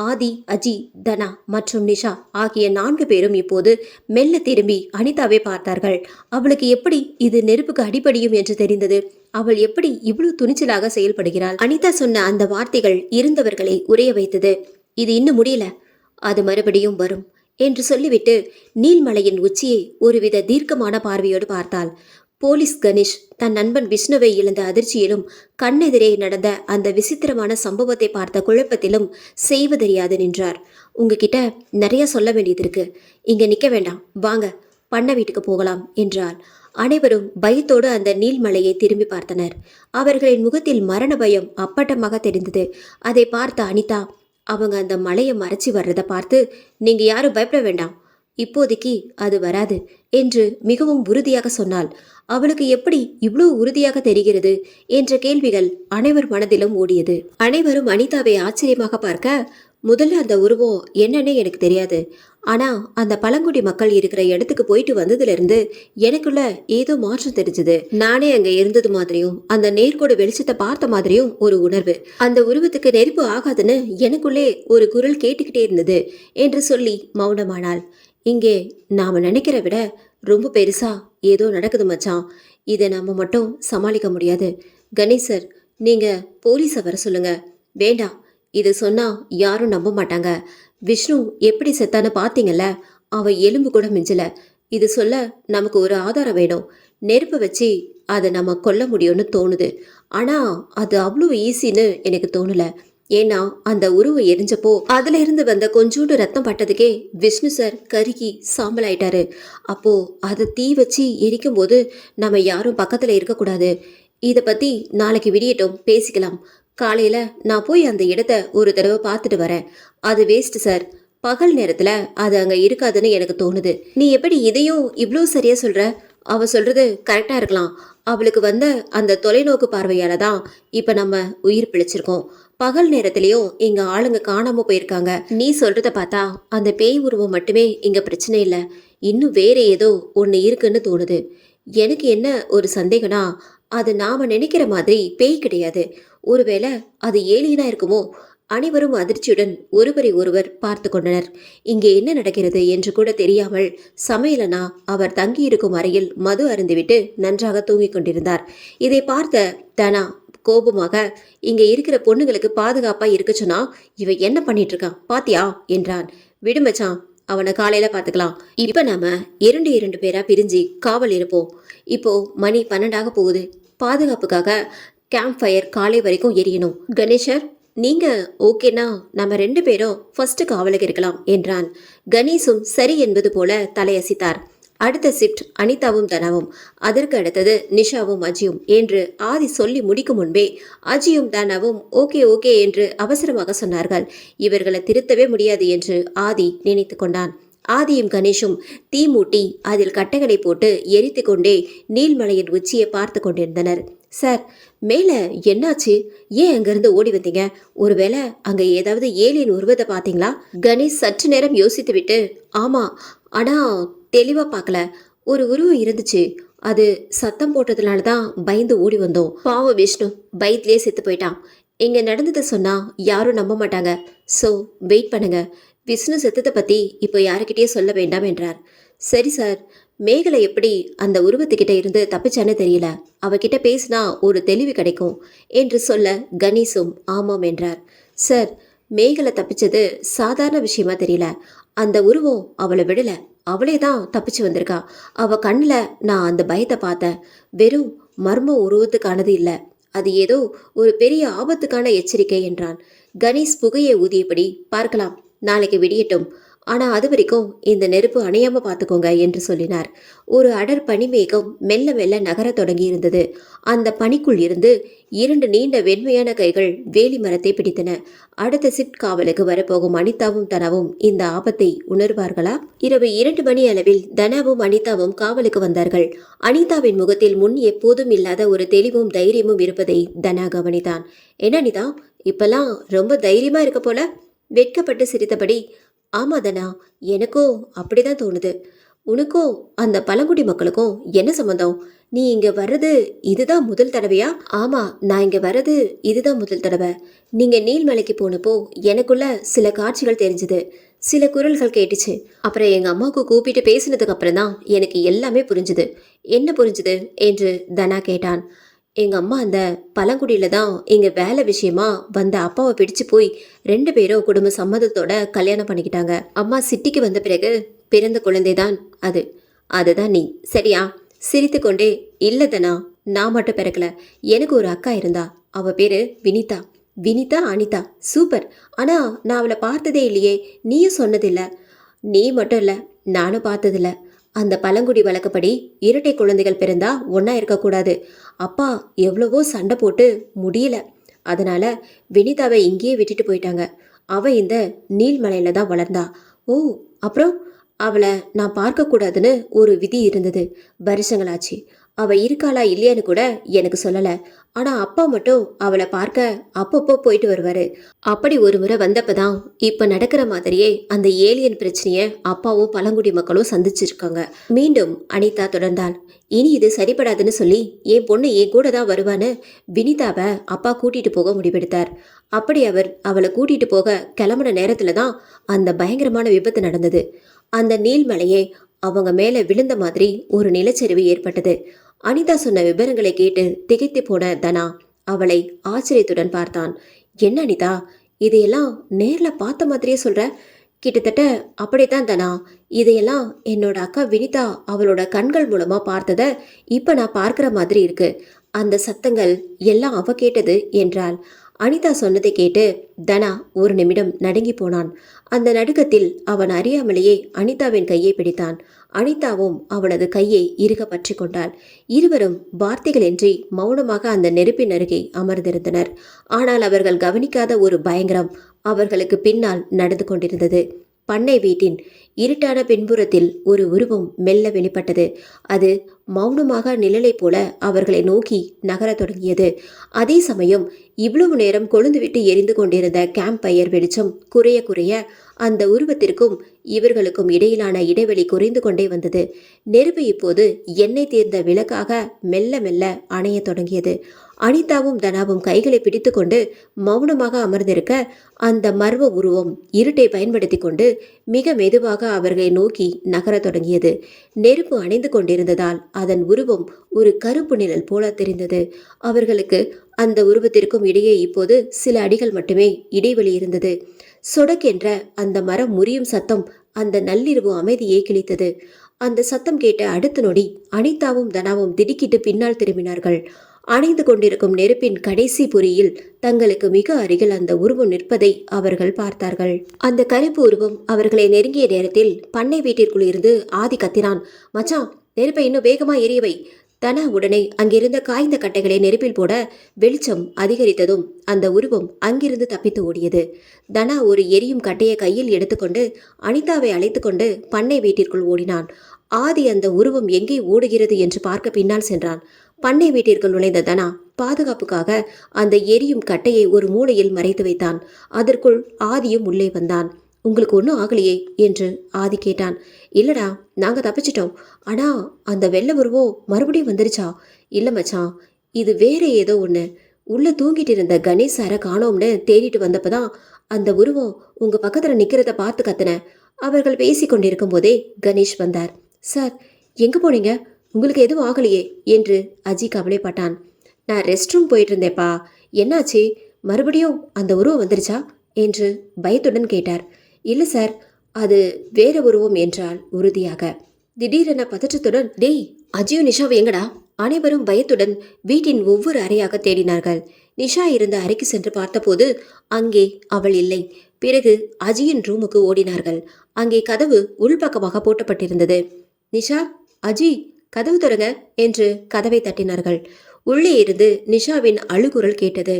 ஆதி, அஜி, தனா மற்றும் நிஷா ஆகிய 4 பேரும் இப்போது மெல்ல திரும்பி அனிதாவை பார்த்தார்கள். அவளுக்கு எப்படி இது நெருப்புக்கு அடிபடியும் என்று தெரிந்தது? அவள் எப்படி இவ்வளவு துணிச்சலாக செயல்படுகிறாள்? அனிதா சொன்ன அந்த வார்த்தைகள் இருந்தவர்களை உறைய வைத்தது. இது இன்னும் முடியல, அது மறுபடியும் வரும் என்று சொல்லிவிட்டு நீல்மலையின் உச்சியை ஒருவித தீர்க்கமான பார்வையோடு பார்த்தாள். போலீஸ் கணேஷ் தன் நண்பன் விஷ்ணுவை இழந்த அதிர்ச்சியிலும் கண்ணெதிரே நடந்த அந்த விசித்திரமான சம்பவத்தை பார்த்த குழப்பத்திலும் செய்வதறியாது நின்றார். உங்ககிட்ட நிறைய சொல்ல வேண்டியது இருக்கு, இங்க நிக்க வேண்டாம், வாங்க பண்ண வீட்டுக்கு போகலாம் என்றாள். அனைவரும் பயத்தோடு அந்த நீல்மலையை திரும்பி பார்த்தனர். அவர்களின் முகத்தில் மரண பயம் அப்பட்டமாக தெரிந்தது. அதை பார்த்த அனிதா அவங்க அந்த மலையை மறைச்சி வர்றதை பார்த்து, நீங்க யாரும் பயப்பட வேண்டாம், இப்போதைக்கு அது வராது என்று மிகவும் உறுதியாக சொன்னாள். அவளுக்கு எப்படி இவ்வளவு உறுதியாக தெரிகிறது என்ற கேள்விகள் அனைவர் மனதிலும் ஓடியது. அனைவரும் அனிதாவை ஆச்சரியமாக பார்க்க, முதல்ல அந்த உருவம் என்னன்னே எனக்கு தெரியாது. ஆனா அந்த பழங்குடி மக்கள் இருக்கிற இடத்துக்கு போயிட்டு வந்ததுல இருந்து எனக்குள்ள ஏதோ மாற்றம் தெரிஞ்சது. நானே அங்க இருந்தது மாதிரியும் அந்த நேர்கோடு வெளிச்சத்தை பார்த்த மாதிரியும் ஒரு உணர்வு. அந்த உருவத்துக்கு நெருப்பு ஆகாதுன்னு எனக்குள்ளே ஒரு குரல் கேட்டுக்கிட்டே இருந்தது என்று சொல்லி மௌனமானாள். இங்கே நாம நினைக்கிற விட ரொம்ப பெருசா ஏதோ நடக்குது மச்சான். இதை நாம மட்டும் சமாளிக்க முடியாது. கணேசர், நீங்க போலீஸை வர சொல்லுங்க. வேண்டாம், இது சொன்னா யாரும் நம்ப மாட்டாங்க. விஷ்ணு எப்படி செத்தான்னு பார்த்தீங்கல்ல, அவ எலும்பு கூட மிஞ்சல. இது சொல்ல நமக்கு ஒரு ஆதாரம் வேணும். நெருப்பை வச்சு அதை நம்ம கொல்ல முடியும்னு தோணுது. ஆனா அது அவ்வளோ ஈஸின்னு எனக்கு தோணல. ஏன்னா அந்த உருவம் எரிஞ்சப்போ அதுல இருந்து வந்த கொஞ்சோண்டு ரத்தம் பட்டதுக்கே விஷ்ணு சார் கருகி சாம்பல் ஆயிட்டாரு. அப்போ அதை தீ வச்சு எரிக்கும் போது நம்ம யாரும் பக்கத்துல இருக்கக்கூடாது. இதை பத்தி நாளைக்கு விடியட்டும் பேசிக்கலாம். காலையில நான் போய் அந்த இடத்த ஒரு தடவை பார்த்துட்டு வரேன். அது வேஸ்ட் சார். பகல் நேரத்துல அது அங்க இருக்காதுன்னு எனக்கு தோணுது. நீ எப்படி இதையும் இவ்வளோ சரியா சொல்ற? அவ சொல்றது கரெக்டா இருக்கலாம். அவளுக்கு வந்த அந்த தொலைநோக்கு பார்வையால தான் இப்ப நம்ம உயிர் பிழைச்சிருக்கோம். பகல் நேரத்திலயும் இங்க ஆளுங்க காணாம போயிருக்காங்க. நீ சொல்றத பார்த்தா அந்த பேய் உருவம் மட்டுமே இங்க பிரச்சனை இல்லை, இன்னும் வேற ஏதோ ஒன்று இருக்குன்னு தோணுது. எனக்கு என்ன ஒரு சந்தேகம்னா, அது நாம நினைக்கிற மாதிரி பேய் கிடையாது. ஒருவேளை அது ஏலியனா இருக்குமோ? அனைவரும் அதிர்ச்சியுடன் ஒருவரை ஒருவர் பார்த்து கொண்டனர். இங்கே என்ன நடக்கிறது என்று கூட தெரியாமல் சமையலனா அவர் தங்கியிருக்கும் அறையில் மது அருந்திவிட்டு நன்றாக தூங்கிக் கொண்டிருந்தார். இதை பார்த்த தனா கோபமாக, இங்க இருக்கிற பொண்ணுங்களுக்கு பாதுகாப்பா இருக்க சொன்னா இவ என்ன பண்ணிட்டு இருக்கான் பாத்தியா என்றான். விடுமச்சான், அவனை காலையில பாத்துக்கலாம். இப்ப நாம இரண்டு பேரா பிரிஞ்சு காவல் இருப்போம். இப்போ மணி 12 போகுது. பாதுகாப்புக்காக கேம்ப் ஃபயர் காலை வரைக்கும் எரியணும். கணேஷர், நீங்க ஓகேனா நம்ம 2 பேரும் ஃபர்ஸ்ட் காவலுக்கு இருக்கலாம் என்றான். கணேசும் சரி என்பது போல தலையசித்தார். அடுத்த ஷிஃப்ட் அனிதாவும் தனாவும், அதற்கு அடுத்தது நிஷாவும் அஜியும் என்று ஆதி சொல்லி முடிக்கும் முன்பே அஜியும் தனாவும் ஓகே ஓகே என்று அவசரமாக சொன்னார்கள். இவர்களை திருத்தவே முடியாது என்று ஆதி நினைத்து கொண்டான். ஆதியும் கணேஷும் தீ மூட்டி அதில் கட்டைகளை போட்டு எரித்து கொண்டே நீல்மலையின் உச்சியை பார்த்து கொண்டிருந்தனர். சார், மேல என்னாச்சு? ஏன் அங்கிருந்து ஓடி வந்தீங்க? ஒருவேளை அங்க ஏதாவது ஏலியன் உருவத்தை பாத்தீங்களா? கணேஷ் சற்று நேரம் யோசித்து விட்டு, ஆமா, ஆனா தெளிவா பார்க்கல. ஒரு உருவம் இருந்துச்சு. அது சத்தம் போட்டதுனால தான் பயந்து ஓடி வந்தோம். பாவம் விஷ்ணு பயத்திலே செத்து போயிட்டான். இங்க நடந்ததை சொன்னா யாரும் நம்ப மாட்டாங்க. ஸோ வெயிட் பண்ணுங்க. விஷ்ணு செத்ததை பத்தி இப்போ யாருக்கிட்டே சொல்ல வேண்டாம் என்றார். சரி சார், மேகலை எப்படி அந்த உருவத்துக்கிட்ட இருந்து தப்பிச்சான்னு தெரியல. அவகிட்ட பேசினா ஒரு தெளிவு கிடைக்கும் என்று சொல்ல கணேசும் ஆமாம் என்றார். சார், மேகலை தப்பிச்சது சாதாரண விஷயமா தெரியல. அந்த உருவம் அவளை விடல, அவளே தான் தப்பிச்சு வந்திருக்கா. அவ கண்ணில் நான் அந்த பயத்தை பார்த்தேன். வெறும் மர்ம உருவத்துக்கானது இல்லை, அது ஏதோ ஒரு பெரிய ஆபத்துக்கான எச்சரிக்கை என்றான். கணேஷ் புகையை ஊதியபடி, பார்க்கலாம், நாளைக்கு விடியட்டும். ஆனா அது வரைக்கும் இந்த நெருப்பு அணையாம பார்த்துக்கோங்க என்று சொல்லினார். ஒரு அடர் பனிமேகம் மெல்ல மெல்ல நகர தொடங்கி இருந்தது. அந்த பனிக்குள் இருந்து 2 நீண்ட வெண்மையான கைகள் வேலி மரத்தை பிடித்தன. அடுத்த ஷிஃப்ட் காவலுக்கு வரப்போகும் அனிதாவும் தனாவும் இந்த ஆபத்தை உணர்வார்களா? இரவு 2 மணி அளவில் தனாவும் அனிதாவும் காவலுக்கு வந்தார்கள். அனிதாவின் முகத்தில் முன் எப்போதும் இல்லாத ஒரு தெளிவும் தைரியமும் இருப்பதை தனா கவனித்தான். என்ன அனிதா, இப்பெல்லாம் ரொம்ப தைரியமா இருக்க போல? வெட்கப்பட்டு சிரித்தபடி, ஆமா தனா, எனக்கும் அப்படிதான் தோணுது. உனக்கும் அந்த பழங்குடி மக்களுக்கும் என்ன சம்பந்தம்? நீ இங்க வர்றது இதுதான் முதல் தடவையா? ஆமா, நான் இங்க வர்றது இதுதான் முதல் தடவை. நீங்க நீல்மலைக்கு போனப்போ எனக்குள்ள சில காட்சிகள் தெரிஞ்சுது, சில குரல்கள் கேட்டுச்சு. அப்புறம் எங்க அம்மாவுக்கு கூப்பிட்டு பேசினதுக்கு அப்புறம் தான் எனக்கு எல்லாமே புரிஞ்சுது. என்ன புரிஞ்சுது என்று தனா கேட்டான். எங்க அம்மா அந்த பழங்குடியில தான் எங்க வேலை விஷயமா வந்த அப்பாவை பிடிச்சு போய் 2 பேரும் குடும்ப சம்மதத்தோட கல்யாணம் பண்ணிக்கிட்டாங்க. அம்மா சிட்டிக்கு வந்த பிறகு பிறந்த குழந்தைதான் அது. அதுதான் நீ, சரியா? சிரித்து கொண்டே, இல்லதனா, நான் மட்டும் பிறக்கல, எனக்கு ஒரு அக்கா இருந்தா. அவ பேரு வினிதா. வினிதா அனிதா, சூப்பர். ஆனா நான் அவளை பார்த்ததே இல்லையே, நீயும் சொன்னதில்ல. நீ மட்டும் இல்ல, நானும் பார்த்ததில்ல. அந்த பழங்குடி வழக்கப்படி இரட்டை குழந்தைகள் பிறந்தா ஒன்றா இருக்கக்கூடாது. அப்பா எவ்வளவோ சண்டை போட்டு முடியல. அதனால வினிதாவை இங்கேயே விட்டுட்டு போயிட்டாங்க. அவ இந்த நீல்மலையில தான் வளர்ந்தா. ஓ, அப்புறம் அவளை நான் பார்க்கக்கூடாதுன்னு ஒரு விதி இருந்தது. வருஷங்களாச்சு. அவ இருக்காளா இல்லையான்னு கூட எனக்கு சொல்லல. ஆனா அப்பா மட்டும் அவளை பார்க்க அப்பப்போ போயிட்டு வருவாரு. அப்படி ஒரு முறை வந்தப்பதான் இப்ப நடக்கிற மாதிரியே அந்த ஏலியன் பிரச்சனைய அப்பாவும் பழங்குடி மக்களும் சந்திச்சிருக்காங்க. மீண்டும் அனிதா தொடர்ந்தாள். இனி இது சரிப்படாதுன்னு சொல்லி என் பொண்ணு என் கூட தான் வருவான்னு வினிதாவை அப்பா கூட்டிட்டு போக முடிவெடுத்தார். அப்படி அவர் அவளை கூட்டிட்டு போக கிளம்புன நேரத்துல தான் அந்த பயங்கரமான விபத்து நடந்தது. அந்த நீர்மலையே அவங்க மேல விழுந்த மாதிரி ஒரு நிலச்சரிவு ஏற்பட்டது. அனிதா சொன்ன விவரங்களை கேட்டு திகைத்து போன தனா அவளை ஆச்சரியத்துடன் பார்த்தான். என்ன அனிதா, இதையெல்லாம் நேர்ல பார்த்த மாதிரியே சொல்ற? கிட்டத்தட்ட அப்படித்தான் தனா. இதையெல்லாம் என்னோட அக்கா வினிதா அவளோட கண்கள் மூலமா பார்த்தத இப்ப நான் பார்க்கிற மாதிரி இருக்கு. அந்த சத்தங்கள் எல்லாம் அவ கேட்டது என்றாள். அனிதா சொன்னதை கேட்டு தனா ஒரு நிமிடம் நடுங்கி போனான். அந்த நடுக்கத்தில் அவன் அறியாமலேயே அனிதாவின் கையை பிடித்தான். அனிதாவும் அவனது கையை இறுக பற்றி கொண்டாள். இருவரும் வார்த்தைகளின்றி மௌனமாக அந்த நெருப்பின் அருகே அமர்ந்திருந்தனர். ஆனால் அவர்கள் கவனிக்காத ஒரு பயங்கரம் அவர்களுக்கு பின்னால் நடந்து கொண்டிருந்தது. பண்ணை வீட்டின் இருட்டான பின்புறத்தில் ஒரு உருவம் மெல்ல வெளிப்பட்டது. அது மௌனமாக நிழலை போல அவர்களை நோக்கி நகரத் தொடங்கியது. அதே சமயம் இவ்வளவு நேரம் கொழுந்துவிட்டு எரிந்து கொண்டிருந்த கேம்ப் ஃபயர் வெளிச்சம் குறைய குறைய அந்த உருவத்திற்கும் இவர்களுக்கும் இடையிலான இடைவெளி குறைந்து கொண்டே வந்தது. நெருப்பு இப்போது எண்ணெய் தீர்ந்த விளக்காக மெல்ல மெல்ல அணைய தொடங்கியது. அனிதாவும் தனாவும் கைகளை பிடித்து கொண்டு மௌனமாக அமர்ந்திருக்க அந்த மர்வ உருவம் இருட்டை பயன்படுத்தி கொண்டு மிக மெதுவாக அவர்களை நோக்கி நகரத் தொடங்கியது. நெருப்பு அணைந்து கொண்டிருந்ததால் அதன் உருவம் ஒரு கருப்பு நிழல் போல தெரிந்தது. அவர்களுக்கு அந்த உருவத்திற்கும் இடையே இப்போது சில அடிகள் மட்டுமே இடைவெளி இருந்தது. சொடக்கென்ற அந்த மரம் முறியும் சத்தம் அந்த நள்ளிரவு அமைதியை கிழித்தது. அந்த சத்தம் கேட்ட அடுத்த நொடி அனிதாவும் தனாவும் திடுக்கிட்டு பின்னால் திரும்பினார்கள். அணைந்து கொண்டிருக்கும் நெருப்பின் கடைசி பொறியில் தங்களுக்கு மிக அருகில் அந்த உருவம் நிற்பதை அவர்கள் பார்த்தார்கள். அந்த கருப்பு உருவம் அவர்களை நெருங்கிய நேரத்தில் பண்ணை வீட்டிற்குள் இருந்து ஆதி கத்தினான். மச்சான், நெருப்பை இன்னும் வேகமா எரியவை. தனா உடனே அங்கிருந்த காய்ந்த கட்டைகளை நெருப்பில் போட வெளிச்சம் அதிகரித்ததும் அந்த உருவம் அங்கிருந்து தப்பித்து ஓடியது. தனா ஒரு எரியும் கட்டையை கையில் எடுத்துக்கொண்டு அனிதாவை அழைத்து கொண்டு பண்ணை வீட்டிற்குள் ஓடினான். ஆதி அந்த உருவம் எங்கே ஓடுகிறது என்று பார்க்க பின்னால் சென்றான். பண்ணை வீட்டிற்குள் நுழைந்த தனா பாதுகாப்புக்காக அந்த எரியும் கட்டையை ஒரு மூலையில் மறைத்து வைத்தான். அதற்குள் ஆதியும் உள்ளே வந்தான். உங்களுக்கு ஒன்றும் ஆகலையே என்று ஆதி கேட்டான். இல்லடா, நாங்க தப்பிச்சிட்டோம். ஆனா அந்த வெள்ளை உருவம் மறுபடியும் வந்துருச்சா? இல்ல மச்சான், இது வேற ஏதோ ஒண்ணு. உள்ள தூங்கிட்டு இருந்த கணேஷ் சாரை காணோம்னு தேடிட்டு வந்தப்பதான் அந்த உருவம் உங்க பக்கத்துல நிக்கிறத பார்த்து கத்துன. அவர்கள் பேசி கொண்டிருக்கும் போதே கணேஷ் வந்தார். சார், எங்க போனீங்க? உங்களுக்கு எதுவும் ஆகலையே என்று அஜி கவலைப்பட்டான். நான் ரெஸ்ட் ரூம் போயிட்டு இருந்தேப்பா. என்னாச்சு? மறுபடியும் அந்த உருவம் வந்துருச்சா என்று பயத்துடன் கேட்டார். இல்லை சார், அது வேற உருவம் என்றால் உறுதியாக. திடீரென பதற்றத்துடன், டேய் அஜியும் நிஷாவும் எங்கடா? அனைவரும் பயத்துடன் வீட்டின் ஒவ்வொரு அறையாக தேடினார்கள். நிஷா இருந்த அறைக்கு சென்று பார்த்தபோது அங்கே அவள் இல்லை. பிறகு அஜியின் ரூமுக்கு ஓடினார்கள். அங்கே கதவு உள்பக்கமாக போட்டப்பட்டிருந்தது. நிஷா, அஜி, கதவு திறங்க என்று கதவை தட்டினார்கள். உள்ளே இருந்து நிஷாவின் அழுகுரல் கேட்டது.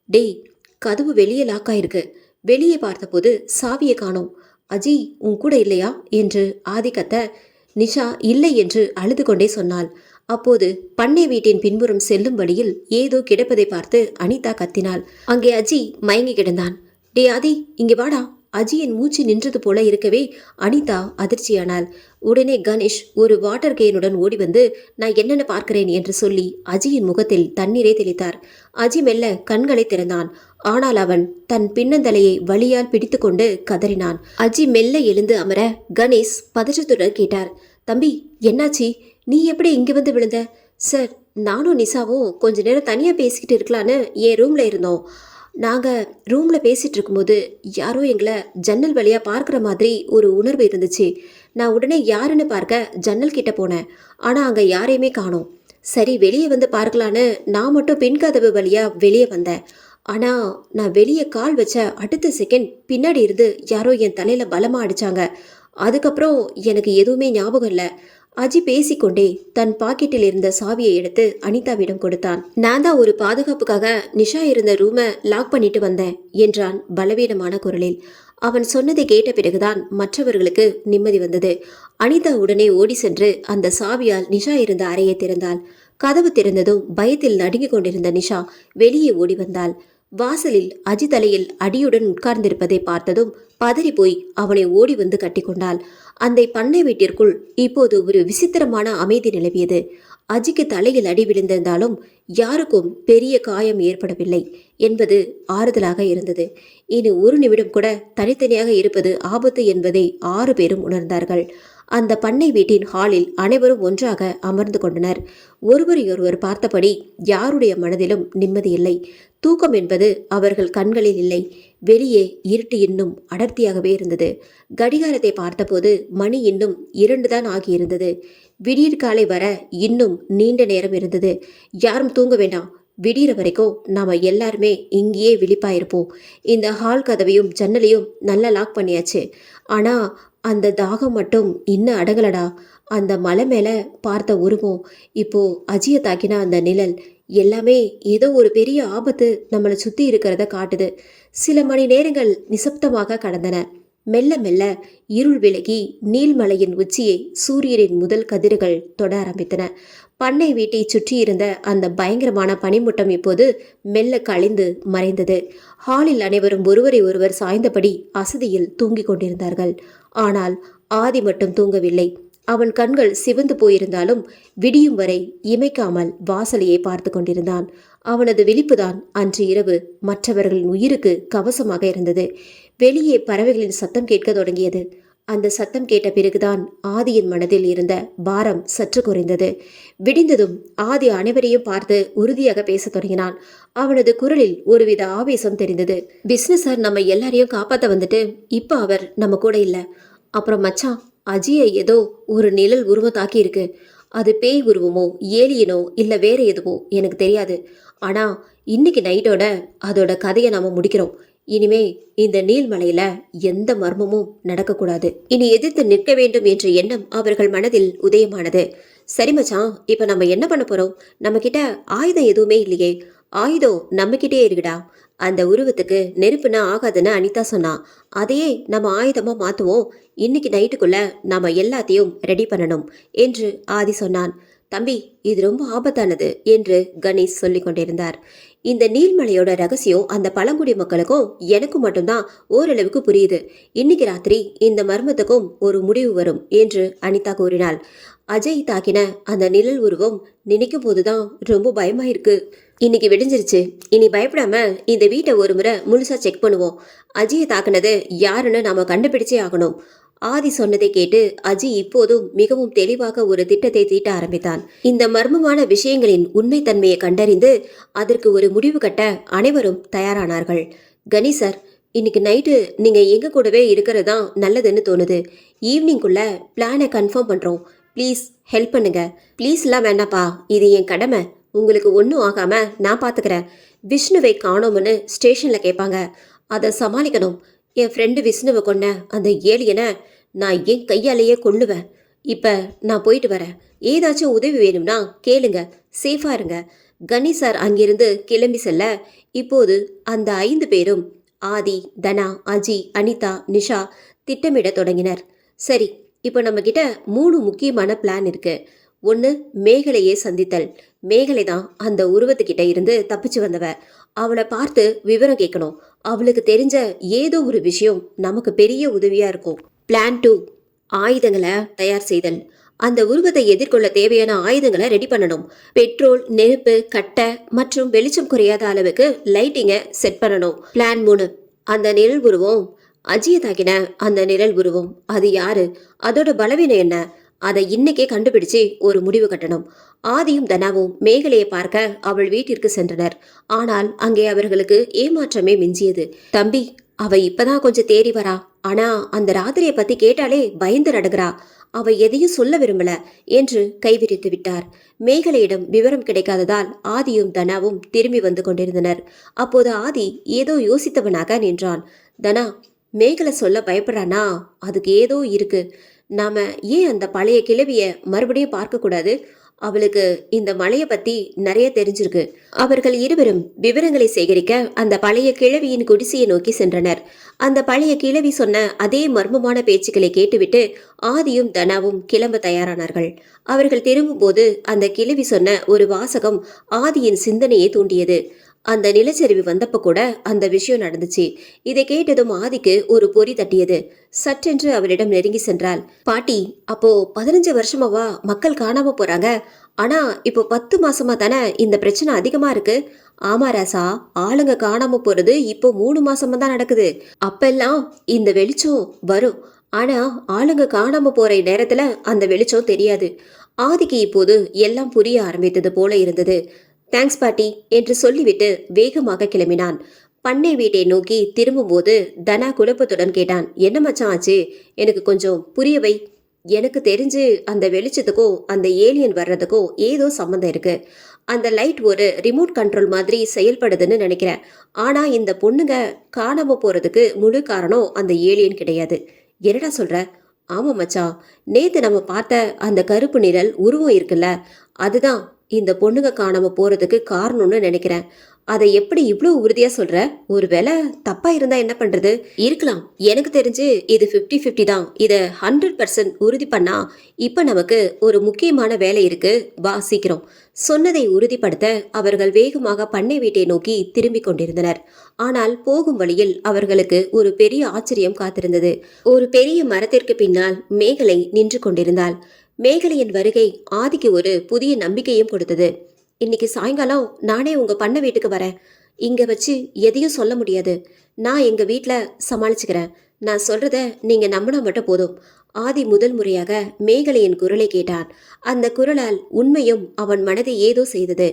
டேய், கதவு வெளியே லாக்காயிருக்கு. வெளியே பார்த்தபோது சாவியை காணோம். அஜி உன் கூட இல்லையா என்று ஆதி கத்த, நிஷா இல்லை என்று அழுது கொண்டே சொன்னாள். அப்போது பண்ணை வீட்டின் பின்புறம் செல்லும் வழியில் ஏதோ கிடப்பதை பார்த்து அனிதா கத்தினாள். அங்கே அஜி மயங்கி கிடந்தான். டே ஆதி, இங்கே வாடா. அஜியின் மூச்சு நின்றது போல இருக்கவே அனிதா அதிர்ச்சியானாள். உடனே கணேஷ் ஒரு வாட்டர் கேனுடன் ஓடி வந்து நான் என்னென்ன பார்க்கிறேன் என்று சொல்லி அஜியின் முகத்தில் தண்ணீரை தெளித்தார். அஜி மெல்ல கண்களை திறந்தான். ஆனால் அவன் தன் பின்னந்தலையை வலியால் பிடித்து கொண்டு கதறினான். அஜி மெல்ல எழுந்து அமர கணேஷ் பதற்றத்துடன் கேட்டார். தம்பி, என்னாச்சி? நீ எப்படி இங்கே வந்து விழுந்த? சார், நானும் நிஷாவும் கொஞ்ச நேரம் தனியாக பேசிக்கிட்டு இருக்கலான்னு என் ரூமில் இருந்தோம். நாங்கள் ரூமில் பேசிகிட்டு இருக்கும்போது யாரோ எங்களை ஜன்னல் வழியாக பார்க்குற மாதிரி ஒரு உணர்வு இருந்துச்சு. நான் உடனே யாருன்னு பார்க்க ஜன்னல் கிட்ட போனேன். ஆனால் அங்கே யாரையுமே காணோம். சரி, வெளியே வந்து பார்க்கலான்னு நான் மட்டும் பின்கதவு வழியாக வெளியே வந்தேன். ஆனால் நான் வெளியே கால் வச்ச அடுத்த செகண்ட் பின்னாடி இருந்து யாரோ என் தலையில் பலமாக அடித்தாங்க. அதுக்கப்புறம் எனக்கு எதுவுமே ஞாபகம் இல்லை. அஜி பேசிக்கொண்டே தன் பாக்கெட்டில் இருந்த சாவியை எடுத்து அனிதாவிடம் கொடுத்தான். நான் தான் ஒரு பாதுகாப்புக்காக நிஷா இருந்த ரூமை லாக் பண்ணிட்டு வந்தேன் என்றான் பலவீனமான குரலில். அவன் சொன்னதை கேட்ட பிறகுதான் மற்றவர்களுக்கு நிம்மதி வந்தது. அனிதா உடனே ஓடி சென்று அந்த சாவியால் நிஷா இருந்த அறையை திறந்தாள். கதவு திறந்ததும் பயத்தில் நடுங்கிக் கொண்டிருந்த நிஷா வெளியே ஓடி வந்தாள். வாசலில் அஜி தலையில் அடியுடன் உட்கார்ந்திருப்பதை பார்த்ததும் பதறி போய் அவனை ஓடி வந்து கட்டிக்கொண்டாள். அந்த பண்ணை வீட்டிற்குள் இப்போது ஒரு விசித்திரமான அமைதி நிலவியது. அஜிக்கு தலையில் அடி விழுந்திருந்தாலும் யாருக்கும் பெரிய காயம் ஏற்படவில்லை என்பது ஆறுதலாக இருந்தது. இனி ஒரு நிமிடம் கூட தனித்தனியாக இருப்பது ஆபத்து என்பதை 6 பேரும் உணர்ந்தார்கள். அந்த பண்ணை வீட்டின் ஹாலில் அனைவரும் ஒன்றாக அமர்ந்து கொண்டனர். ஒருவரையொருவர் பார்த்தபடி யாருடைய மனதிலும் நிம்மதியில்லை. தூக்கம் என்பது அவர்கள் கண்களில் இல்லை. வெளியே இருட்டு இன்னும் அடர்த்தியாகவே இருந்தது. கடிகாரத்தை பார்த்தபோது மணி இன்னும் 2 தான் ஆகியிருந்தது. விடியற் காலை வர இன்னும் நீண்ட நேரம் இருந்தது. யாரும் தூங்க வேண்டாம், விடிகிற வரைக்கும் நாம எல்லாருமே இங்கேயே விழிப்பாயிருப்போம். இந்த ஹால் கதவையும் ஜன்னலையும் நல்லா லாக் பண்ணியாச்சு. ஆனா அந்த தாகம் மட்டும் இன்னும் அடங்கலடா. அந்த மலை மேல பார்த்த உருவம், இப்போ அஜியை தாக்கின அந்த நிழல், எல்லாமே ஏதோ ஒரு பெரிய ஆபத்து நம்மளை சுத்தி இருக்கிறத காட்டுது. சில மணி நேரங்கள் நிசப்தமாக கடந்தன. மெல்ல மெல்ல இருள் விலகி நீல்மலையின் உச்சியை சூரியனின் முதல் கதிர்கள் தொட ஆரம்பித்தன. பண்ணை வீட்டை சுற்றியிருந்த அந்த பயங்கரமான பனிமூட்டம் இப்போது மெல்ல கழிந்து மறைந்தது. ஹாலில் அனைவரும் ஒருவரை ஒருவர் சாய்ந்தபடி அசதியில் தூங்கிக் கொண்டிருந்தார்கள். ஆனால் ஆதி மட்டும் தூங்கவில்லை. அவன் கண்கள் சிவந்து போயிருந்தாலும் விடியும் வரை இமைக்காமல் வாசலையே பார்த்து கொண்டிருந்தான். அவனது விழிப்புதான் அன்று இரவு மற்றவர்களின் உயிருக்கு கவசமாக இருந்தது. வெளியே பறவைகளின் சத்தம் கேட்க தொடங்கியது. அந்த சத்தம் கேட்ட பிறகுதான் ஆதியின் மனதில் இருந்த பாரம் சற்று குறைந்தது. விடிந்ததும் ஆதி அனைவரையும் பார்த்து உறுதியாக பேசத் தொடங்கினான். அவனது குரலில் ஒருவித ஆவேசம் தெரிந்தது. பிஸ்னஸ் சார் நம்ம எல்லாரையும் காப்பாற்ற வந்துட்டு இப்போ அவர் நம்ம கூட இல்லை. அப்புறம் மச்சான், அஜியை ஏதோ ஒரு நிழல் உருவம் தாக்கி இருக்கு. அது பேய் உருவமோ ஏலியனோ இல்லை வேற எதுவோ எனக்கு தெரியாது. ஆனா இன்னைக்கு நைட்டோட அதோட கதையை நாம முடிக்கிறோம். இனிமே இந்த நீல்மலையில எந்த மர்மமும் நடக்கக்கூடாது. இனி எதிர்த்து நிற்க வேண்டும் என்ற எண்ணம் அவர்கள் மனதில் உதயமானது. சரி மச்சான், இப்ப நம்ம என்ன பண்ண போறோம்? நம்ம கிட்ட ஆயுதம் எதுவுமே இல்லையே. ஆயுதம் நம்மகிட்டே இருக்குடா. அந்த உருவத்துக்கு நெருப்புனா ஆகாதுன்னு அனிதா சொன்னா. அதையே நம்ம ஆயுதமா மாத்துவோம். இன்னைக்கு நைட்டுக்குள்ள நாம எல்லாத்தையும் ரெடி பண்ணணும் என்று ஆதி சொன்னான். தம்பி, இது ரொம்ப ஆபத்தானது என்று கணேஷ் சொல்லிக் கொண்டிருந்தார். இந்த நீல்மலையோட ரகசியம் அந்த பழங்குடி மக்களுக்கும் எனக்கும் மட்டும்தான் ஓரளவுக்கு புரியுது. இன்னைக்கு ராத்திரி இந்த மர்மத்துக்கும் ஒரு முடிவு வரும் என்று அனிதா கூறினாள். அஜய் தாக்கின அந்த நிழல் உருவம் நினைக்கும் போதுதான் ரொம்ப பயமா இருக்கு. இன்னைக்கு விடிஞ்சிருச்சு. இனி பயப்படாம இந்த வீட்டை ஒரு முறை முழுசா செக் பண்ணுவோம். அஜயை தாக்குனது யாருன்னு நாம கண்டுபிடிச்சே ஆகணும். ஆதி சொன்னதை கேட்டு அஜி இப்போதும் மிகவும் தெளிவாக ஒரு திட்டத்தை தீட்ட ஆரம்பித்தான். இந்த மர்மமான விஷயங்களின் உண்மைத்தன்மையை கண்டறிந்து அதற்கு ஒரு முடிவு கட்ட அனைவரும் தயாரானார்கள். கணேசர், இன்னைக்கு நைட்டு நீங்க எங்க கூடவே இருக்கிறது தான் நல்லதுன்னு தோணுது. ஈவினிங்குள்ள பிளானை கன்ஃபார்ம் பண்றோம். ப்ளீஸ் ஹெல்ப் பண்ணுங்க. ப்ளீஸ்லாம் வேண்டாப்பா, இது என் கடமை. உங்களுக்கு ஒன்றும் ஆகாம நான் பார்த்துக்கிறேன். விஷ்ணுவை காணோம்னு ஸ்டேஷன்ல கேட்பாங்க. அதை சமாளிக்கணும். என் ஃப்ரெண்டு விஷ்ணுவை கொன்ன அந்த ஏலியனை நான் என் கையாலேயே கொல்லுவேன். இப்போ நான் போயிட்டு வரேன். ஏதாச்சும் உதவி வேணும்னா கேளுங்க. சேஃபா இருங்க. கணேஷ் சார் அங்கிருந்து கிளம்பி செல்ல இப்போது அந்த 5 பேரும் ஆதி, தனா, அஜி, அனிதா, நிஷா திட்டமிட தொடங்கினர். சரி, இப்போ நம்ம கிட்ட 3 முக்கியமான பிளான் இருக்கு. ஒன்று, மேகலையே சந்தித்தல். மேகலை தான் அந்த உருவத்துக்கிட்ட இருந்து தப்பிச்சு வந்தவ. அவளை பார்த்து விவரம் கேட்கணும். அவளுக்கு தெரிஞ்ச ஏதோ ஒரு விஷயம் நமக்கு பெரிய உதவியா இருக்கும். பிளான் 2, ஆயுதங்களை தயார் செய்தல். அந்த உருவத்தை எதிர்கொள்ள தேவையான ஆயுதங்களை ரெடி பண்ணணும். பெட்ரோல், நெருப்பு, கட்டை மற்றும் வெளிச்சம் குறையாத அளவுக்கு லைட்டிங்கை செட் பண்ணணும். பிளான் 3, அந்த நிழல் உருவம், அஜியை தாக்கின அந்த நிழல் உருவம், அது யாரு, அதோட பலவீனம் என்ன, அதை இன்னைக்கே கண்டுபிடிச்சு ஒரு முடிவு கட்டணும். ஆதியும் தனாவும் மேகலையை பார்க்க அவள் வீட்டிற்கு சென்றனர். ஆனால் அங்கே அவர்களுக்கு ஏமாற்றமே மிஞ்சியது. தம்பி, அவ இப்பதான் கொஞ்சம் தேறி வரா. ஆனா அந்த ராத்திரியை பத்தி கேட்டாலே பயந்து நடுகிறா. அவ எதையும் சொல்ல விரும்பல என்று கைவிரித்து விட்டார். மேகலையிடம் விவரம் கிடைக்காததால் ஆதியும் தனாவும் திரும்பி வந்து கொண்டிருந்தனர். அப்போது ஆதி ஏதோ யோசித்தவனாக நின்றான். தனா, மேகலை சொல்ல பயப்படுறானா? அதுக்கு ஏதோ இருக்கு. நாம ஏன் அந்த பழைய கிழவிய மறுபடியும் பார்க்க கூடாது? அவளுக்கு இந்த மலையை பத்தி நிறைய தெரிஞ்சிருக்கு. அவர்கள் இருவரும் விவரங்களை சேகரிக்க அந்த பழைய கிழவியின் குடிசையை நோக்கி சென்றனர். அந்த பழைய கிழவி சொன்ன அதே மர்மமான பேச்சுக்களை கேட்டுவிட்டு ஆதியும் தனாவும் கிளம்ப தயாரானார்கள். அவர்கள் திரும்பும்போது அந்த கிழவி சொன்ன ஒரு வாசகம் ஆதியின் சிந்தனையை தூண்டியது. அந்த நிலச்சரிவு வந்தப்ப கூட அந்த விஷயம் நடந்துச்சு. இதை கேட்டதும் ஆதிக்கு ஒரு பொறி தட்டியது. சற்றென்று அவளிடம் நெருங்கி சென்றாள். பாட்டி, அப்போ 15 வருஷமாவா மக்கள் காணாம போறாங்க? ஆனா இப்போ 10 மாசமா தானே இந்த பிரச்சனை அதிகமா இருக்கு. ஆமா ராசா, ஆளுங்க காணாம போறது இப்போ 3 மாசமா தான் நடக்குது. அப்பெல்லாம் இந்த வெளிச்சம் வரும். ஆனா ஆளுங்க காணாம போற நேரத்துல அந்த வெளிச்சம் தெரியாது. ஆதிக்கு இப்போது எல்லாம் புரிய ஆரம்பித்தது போல இருந்தது. தேங்க்ஸ் பாட்டி என்று சொல்லிவிட்டு வேகமாக கிளம்பினான். பண்ணை வீட்டை நோக்கி திரும்பும்போது தனா குழப்பத்துடன் கேட்டான், என்ன மச்சான் ஆச்சு? எனக்கு கொஞ்சம் புரியவை. எனக்கு தெரிஞ்சு அந்த வெளிச்சத்துக்கும் அந்த ஏலியன் வர்றதுக்கும் ஏதோ சம்மந்தம் இருக்கு. அந்த லைட் ஒரு ரிமோட் கண்ட்ரோல் மாதிரி செயல்படுதுன்னு நினைக்கிறேன். ஆனா இந்த பொண்ணுங்க காணாம போறதுக்கு முழு காரணம் அந்த ஏலியன் கிடையாது. என்னடா சொல்ற? ஆமா மச்சான், நேத்து நம்ம பார்த்த அந்த கருப்பு நிழல் உருவம் இருக்குல்ல, அதுதான் இந்த பொண்ணுங்க காணாம போறதுக்கு காரணம்னு நினைக்கிறேன். அதை எப்படி இவ்வளவு உறுதியா சொல்ற? ஒருவேளை தப்பா இருந்தா என்ன பண்றது? இருக்கலாம். எனக்கு தெரிஞ்சு இது 50-50 தான். இதை 100% உறுதி பண்ணா இப்ப நமக்கு ஒரு முக்கியமான வேலை இருக்கு. வா சீக்கிரம். சொன்னதை உறுதிப்படுத்த அவர்கள் வேகமாக பண்ணை வீட்டை நோக்கி திரும்பிக் கொண்டிருந்தனர். ஆனால் போகும் வழியில் அவர்களுக்கு ஒரு பெரிய ஆச்சரியம் காத்திருந்தது. ஒரு பெரிய மரத்திற்கு பின்னால் மேகலை நின்று கொண்டிருந்தாள். மேகலையின் வருகை ஆதிக்கு ஒரு புதிய நம்பிக்கையும் கொடுத்தது. இன்னைக்கு சாயங்காலம் நானே உங்க பண்ண வீட்டுக்கு வரேன். இங்க வச்சு எதையும் சொல்ல முடியாது. நான் எங்க வீட்ல சமாளிச்சுக்கிறேன். நான் சொல்றத நீங்க நம்பினா மட்டும் போதும். ஆதி முதல் முறையாக மேகலையின் குரலை கேட்டான். அந்த குரலால் உண்மையும் அவன் மனதை ஏதோ செய்தது.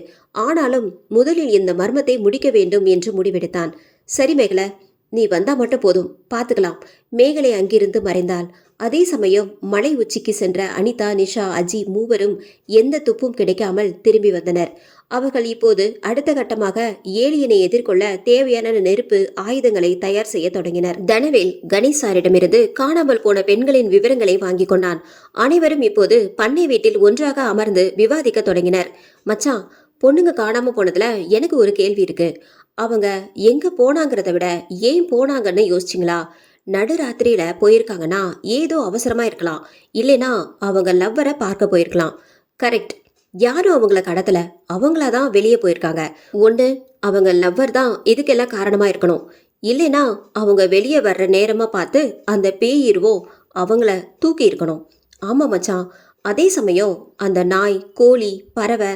ஆனாலும் முதலில் இந்த மர்மத்தை முடிக்க வேண்டும் என்று முடிவெடுத்தான். சரி மேகலை, நீ வந்தா மட்டும் போதும், பார்த்துக்கலாம். மேகலை அங்கிருந்து மறைந்தாள். அதே சமயம் மலை உச்சிக்கு சென்ற அனிதா, நிஷா, அஜி மூவரும் எந்த துப்பும் கிடைக்காமல் திரும்பி வந்தனர். அவர்கள் இப்போது அடுத்த கட்டமாக ஏலியனை எதிர்கொள்ள தேவையான நெருப்பு ஆயுதங்களை தயார் செய்ய தொடங்கினர். தனவேல் கணேசாரிடமிருந்து காணாமல் போன பெண்களின் விவரங்களை வாங்கி கொண்டான். அனைவரும் இப்போது பண்ணை வீட்டில் ஒன்றாக அமர்ந்து விவாதிக்க தொடங்கினர். மச்சான், பொண்ணுங்க காணாம போனதுல எனக்கு ஒரு கேள்வி இருக்கு. அவங்க எங்க போனாங்கிறத விட ஏன் போனாங்கன்னு யோசிச்சிங்களா? நடுராத்திரியில போயிருக்காங்கன்னா ஏதோ அவசரமா இருக்கலாம். இல்லைனா அவங்க லவ்வரை பார்க்க போயிருக்கலாம். கரெக்ட். யாரும் அவங்கள கடத்தல. அவங்களாதான் வெளியே போயிருக்காங்க. ஒண்ணு அவங்க லவ்வர் தான் இதுக்கெல்லாம் காரணமா இருக்கணும். இல்லைனா அவங்க வெளியே வர்ற நேரமா பார்த்து அந்த பேயிருவோம் அவங்கள தூக்கி இருக்கணும். ஆமா மச்சான். அதே சமயம் அந்த நாய், கோழி, பறவை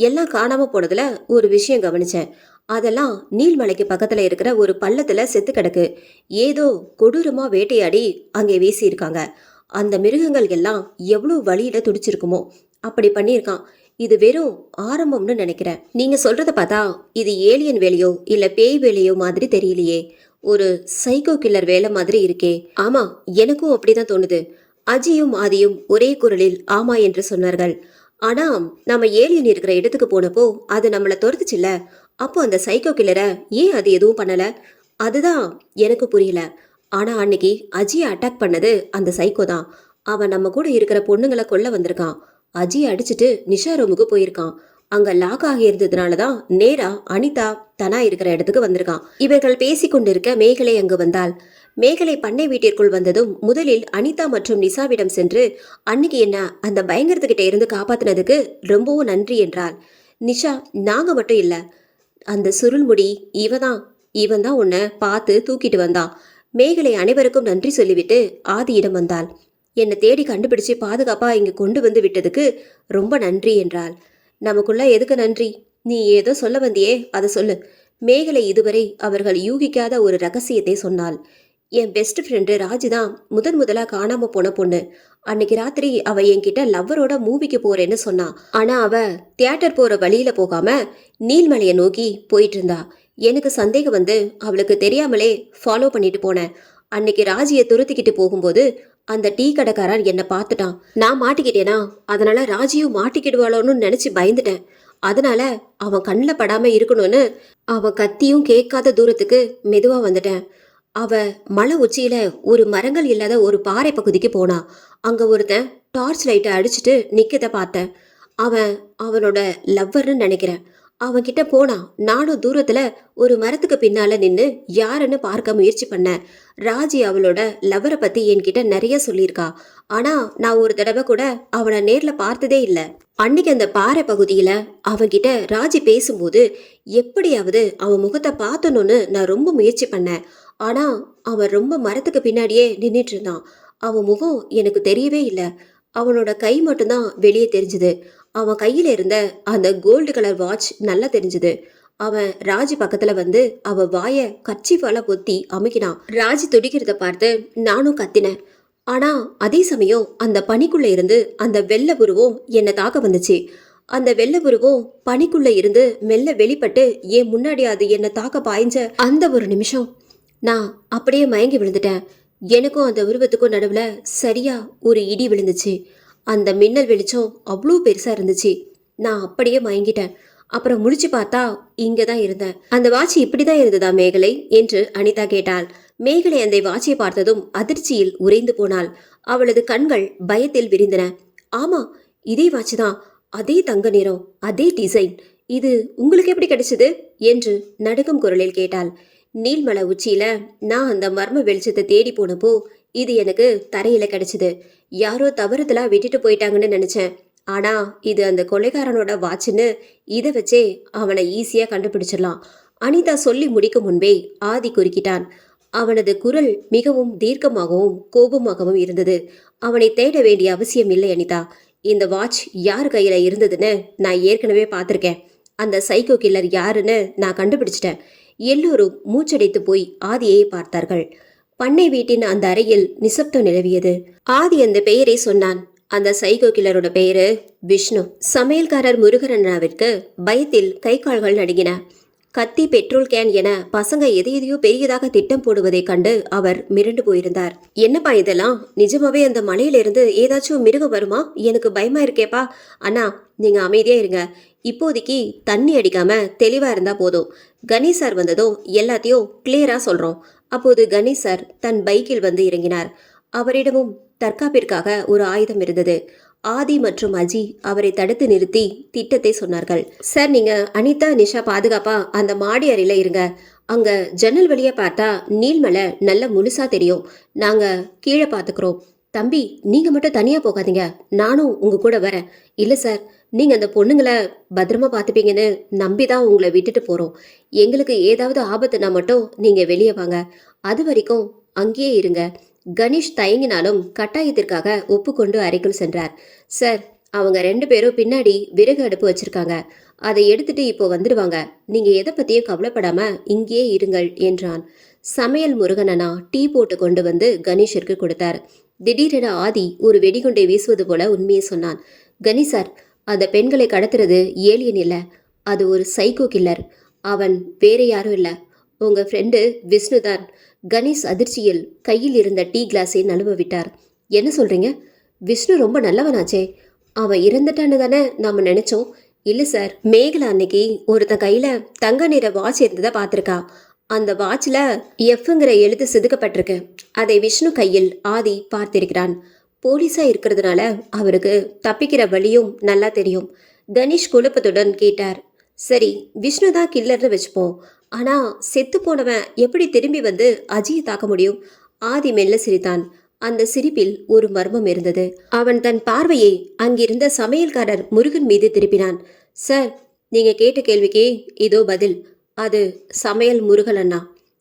எல்லாம் காணாம போனதுல ஒரு விஷயம் கவனிச்சேன். அதெல்லாம் நீல்மலைக்கு பக்கத்துல இருக்கிற ஒரு பள்ளத்துல செத்து கிடக்கு. ஏதோ கொடூரமா வேட்டையாடி அங்கே வீசியிருக்காங்க. அந்த மிருகங்கள் எல்லாம் எவ்வளவு வழியில துடிச்சிருக்குமோ அப்படி பண்ணியிருக்கான். இது வெறும் ஆரம்பம்னு நினைக்கிறேன். நீங்க சொல்றத பார்த்தா இது ஏலியன் வேலையோ இல்ல பேய் வேலையோ மாதிரி தெரியலையே. ஒரு சைக்கோ கில்லர் வேலை மாதிரி இருக்கே. ஆமா, எனக்கும் அப்படிதான் தோணுது. அஜியும் ஆதியும் ஒரே குரலில் ஆமா என்று சொன்னார்கள். ஆனா நம்ம ஏலியன் இருக்கிற இடத்துக்கு போனப்போ அது நம்மளை துரத்துச்சுல்ல, அப்போ அந்த சைக்கோ கில்லரை ஏன் அது எதுவும் பண்ணல? அதுதான் எனக்கு புரியல. ஆனா அன்னைக்கு அஜியை அட்டாக் பண்ணது அந்த சைக்கோ தான். அவன் நம்ம கூட இருக்கிற பொண்ணுங்களை கொல்ல வந்திருக்கான். அஜியை அடிச்சுட்டு நிஷா ரூமுக்கு போயிருக்கான். அங்க லாக் ஆகி இருந்ததுனாலதான் நேரா அனிதா, தனா இருக்கிற இடத்துக்கு வந்திருக்கான். இவர்கள் பேசிக்கொண்டிருக்க மேகலை அங்கு வந்தாள். மேகலை பண்ணை வீட்டிற்குள் வந்ததும் முதலில் அனிதா மற்றும் நிஷாவிடம் சென்று அன்னைக்கு என்ன அந்த பயங்கரத்துக்கிட்ட இருந்து காப்பாத்தினதுக்கு ரொம்பவும் நன்றி என்றாள். நிஷா, நாங்க மட்டும் இல்ல, அந்த சுருள்முடி இவன் தான் உன்னை பார்த்து தூக்கிட்டு வந்தான். மேகலை அனைவருக்கும் நன்றி சொல்லிவிட்டு ஆதியிடம் வந்தாள். என்னை தேடி கண்டுபிடிச்சு பாதுகாப்பா இங்க கொண்டு வந்து விட்டதுக்கு ரொம்ப நன்றி என்றாள். நமக்குள்ள எதுக்கு நன்றி? நீ ஏதோ சொல்ல வந்தியே, அதை சொல்லு. மேகலை இதுவரை அவர்கள் யூகிக்காத ஒரு ரகசியத்தை சொன்னாள். என் பெஸ்ட் ஃப்ரெண்டு ராஜி தான் முதலா காணாம போன பொண்ணு. அன்னைக்கு ராத்திரி அவ என்கிட்ட லவ்வரோட மூவிக்கு போறேன்னு சொன்னா. ஆனா அவ தியேட்டர் போற வழியில போகாம நீல்மலையை நோக்கி போயிட்டு இருந்தா. எனக்கு சந்தேகம் வந்து அவளுக்கு தெரியாமலே ஃபாலோ பண்ணிட்டு போனேன். அன்னைக்கு ராஜியை துரத்திக்கிட்டு போகும்போது அந்த டீ கடைக்காரன் என்னை பார்த்துட்டான். நான் மாட்டிக்கிட்டேனா, அதனால ராஜியும் மாட்டிக்கிடுவாளோன்னு நினைச்சு பயந்துட்டேன். அதனால அவன் கண்ணில் படாம இருக்கணும்னு அவன் கத்தியும் கேட்காத தூரத்துக்கு மெதுவா வந்துட்டேன். அவ மலை உச்சியில ஒரு மரங்கள் இல்லாத ஒரு பாறை பகுதிக்கு போனா. அங்க ஒருத்தன் டார்ச் லைட்டை அடிச்சுட்டு நிக்கத பார்த்தேன். அவன் அவனோட லவ்வர்னு நினைக்கிறேன். அவன்கிட்ட போனா நானும் தூரத்துல ஒரு மரத்துக்கு பின்னால நின்னு யாருன்னு பார்க்க முயற்சி பண்ணேன். ராஜி அவளோட லவ்வரை பத்தி என்கிட்ட நிறைய சொல்லியிருக்கா. ஆனா நான் ஒரு தடவை கூட அவனை நேர்ல பார்த்ததே இல்ல. அன்னைக்கு அந்த பாறை பகுதியில அவன்கிட்ட ராஜி பேசும்போது எப்படியாவது அவன் முகத்தை பார்த்தணும்னு நான் ரொம்ப முயற்சி பண்ணேன். ஆனா அவன் ரொம்ப மரத்துக்கு பின்னாடியே நின்னுட்டு இருந்தான். அவன் முகம் எனக்கு தெரியவே இல்லை. அவனோட கை மட்டும்தான் வெளியே தெரிஞ்சுது. அவன் கையில இருந்த அந்த கோல்டு கலர் வாட்ச் நல்லா தெரிஞ்சுது. அவன் ராஜி பக்கத்துல வந்து அவ வாய கர்ச்சீஃபால பொத்தி அமுக்கினான். ராஜி துடிக்கிறத பார்த்து நானும் கத்தினேன். ஆனா அதே சமயம் அந்த பனிக்குள்ள இருந்து அந்த வெள்ளை உருவம் என்னை தாக்க வந்துச்சு. அந்த வெள்ளை உருவம் பனிக்குள்ள இருந்து மெல்ல வெளிப்பட்டு என் முன்னாடி அது என்னை தாக்க பாய்ஞ்ச அந்த ஒரு நிமிஷம் நான் அப்படியே மயங்கி விழுந்துட்டேன். எனக்கும் அந்த உருவத்துக்கும் நடுவுல சரியா ஒரு இடி விழுந்துச்சு. அந்த மின்னல் வெளிச்சம் அவ்வளோ பெருசா இருந்துச்சு. நான் அப்படியே மயங்கிட்டேன். அப்புறம் முழிச்சு பார்த்தா இங்க தான் இருந்தேன். அந்த வாட்சி இப்படிதான் இருந்ததா மேகலை என்று அனிதா கேட்டாள். மேகலை அந்த வாட்சியை பார்த்ததும் அதிர்ச்சியில் உறைந்து போனாள். அவளது கண்கள் பயத்தில் விரிந்தன. ஆமா, இதே வாட்சி தான். அதே தங்க நிறம், அதே டிசைன். இது உங்களுக்கு எப்படி கிடைச்சது என்று நடுக்கும் குரலில் கேட்டாள். நீல்மலை உச்சியில நான் அந்த மர்ம வெளிச்சத்தை தேடி போனப்போ இது எனக்கு தரையில கிடைச்சது. யாரோ தவறுதலா விட்டுட்டு போயிட்டாங்கன்னு நினைச்சேன். ஆனா இது அந்த கொலைகாரனோட வாட்சுன்னு இதை வச்சே அவனை ஈஸியா கண்டுபிடிச்சிடலாம். அனிதா சொல்லி முடிக்கும் முன்பே ஆதி குறுக்கிட்டான். அவனது குரல் மிகவும் தீர்க்கமாகவும் கோபமாகவும் இருந்தது. அவனை தேட வேண்டிய அவசியம் இல்லை அனிதா. இந்த வாட்ச் யார் கையில இருந்ததுன்னு நான் ஏற்கனவே பார்த்துருக்கேன். அந்த சைக்கோ கில்லர் யாருன்னு நான் கண்டுபிடிச்சிட்டேன். எல்லோரும் மூச்சடைத்து போய் ஆதியை பார்த்தார்கள். பண்ணை வீட்டின் அந்த அறையில் நிசப்தம் நிலவியது. ஆதி அந்த பெயரை சொன்னான். அந்த சைக்கோ கில்லரோட பெயரு விஷ்ணு. சமையல்காரர் முருகரண்ணாவிற்கு பயத்தில் கை கால்கள் நடுங்கின. கத்தி, பெட்ரோல் கேன் என பசங்க எதையோ பெரியதாக திட்டம் போடுவதைக் கண்டு அவர் மிரண்டு போயிருந்தார். என்னப்பா இதெல்லாம்? நிஜமாவே அந்த மலையிலிருந்து ஏதாச்சும் மிருகம் வருமா? எனக்கு பயமா இருக்கேப்பா. அண்ணா, நீங்க அமைதியா இருங்க. இப்போதைக்கு தண்ணி அடிக்காம தெளிவா இருந்தா போதும். கணேஷ் சார் வந்ததும் எல்லாத்தையும் கிளியரா சொல்றோம். அப்போது கணேஷ் சார் தன் பைக்கில் வந்து இறங்கினார். அவரிடமும் தற்காப்பிற்காக ஒரு ஆயுதம் இருந்தது. ஆதி மற்றும் அஜி அவரை தடுத்து நிறுத்தி திட்டத்தை சொன்னார்கள். சார், நீங்க அனிதா, நிஷா பாதுகாப்பா அந்த மாடி அறையில இருங்க. அங்க ஜன்னல் வழியா பார்த்தா நீல்மலை நல்ல முழுசா தெரியும். நாங்க கீழே பாத்துக்கிறோம். தம்பி, நீங்க மட்டும் தனியா போகாதீங்க. நானும் உங்க கூட வரேன். இல்ல சார், நீங்க அந்த பொண்ணுங்களை பத்திரமா பாத்துப்பீங்கன்னு நம்பிதான் உங்களை விட்டுட்டு போறோம். எங்களுக்கு ஏதாவது ஆபத்துனா மட்டும் நீங்க வெளியே வாங்க. அது வரைக்கும் அங்கேயே இருங்க. கணேஷ் தயங்கினாலும் கட்டாயத்திற்காக ஒப்புக்கொண்டு அறைக்குள் சென்றார். சார், அவங்க 2 பேரும் பின்னாடி விறகு அடுப்பு வச்சிருக்காங்க. அதை எடுத்துட்டு இப்போ வந்துடுவாங்க. நீங்க எதை பத்தியும் கவலைப்படாம இங்கேயே இருங்கள் என்றான். சமையல் முருகனனா டீ போட்டு கொண்டு வந்து கணேஷிற்கு கொடுத்தார். திடீரென ஆதி ஒரு வெடிகுண்டை வீசுவது போல உண்மையை சொன்னான். கணேஷ் சார், அந்த பெண்களை கடத்துறது ஏலியன் இல்ல, அது ஒரு சைக்கோ கில்லர். அவன் வேற யாரும் இல்ல, உங்க ஃப்ரெண்டு விஷ்ணு தான். கணேஷ் அதிர்ச்சியில் கையில் இருந்த டீ கிளாஸை நழுவ விட்டார். என்ன சொல்றீங்க? விஷ்ணு ரொம்ப நல்லவனாச்சே. அவன் இறந்துட்டான்னு தானே நாம நினைச்சோம். இல்ல சார், மேகலா அன்னைக்கு ஒருத்தன் கையில தங்க நிற வாட்ச் இருந்ததை பார்த்திருக்கா. அந்த வாட்ச்ல எஃப்ங்கிற எழுத்து செதுக்கப்பட்டிருக்கு. அதை விஷ்ணு கையில் ஆதி பார்த்திருக்கிறான். போலீஸா இருக்கிறதுனால அவருக்கு தப்பிக்கிற வழியும் நல்லா தெரியும். கணேஷ் குழப்பத்துடன் கேட்டார். சரி, விஷ்ணு தான் கில்லர்னு வச்சுப்போம். ஆனா செத்து போனவன் எப்படி திரும்பி வந்து அஜியை தாக்க முடியும்? ஆதி மெல்ல சிரித்தான். அந்த சிரிப்பில் ஒரு மர்மம் இருந்தது. அவன் தன் பார்வையை அங்கிருந்த சமையல்காரர் முருகன் மீது திருப்பினான். சார், நீங்க கேட்ட கேள்விக்கு இதோ பதில். அது சமையல் முருகன் அண்ணா.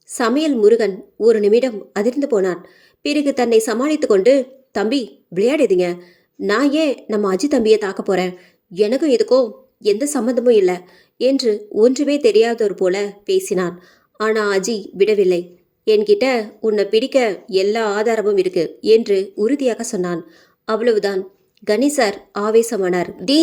சமையல் முருகன் ஒரு நிமிடம் அதிர்ந்து போனான். பிறகு தன்னை சமாளித்து கொண்டு, தம்பி, விளையாடுதீங்க. நான் ஏன் நம்ம அஜி தம்பியை தாக்க போறேன்? எனக்கும் இதுக்கும் எந்த சம்மந்தமும் இல்லை என்று ஒன்றுமே தெரியாதவர் போல பேசினான். ஆனா அஜி விடவில்லை. என்கிட்ட உன்னை பிடிக்க எல்லா ஆதாரமும் இருக்கு என்று உறுதியாக சொன்னான். அவ்வளவுதான். கணேசர் ஆவேசமானார். டீ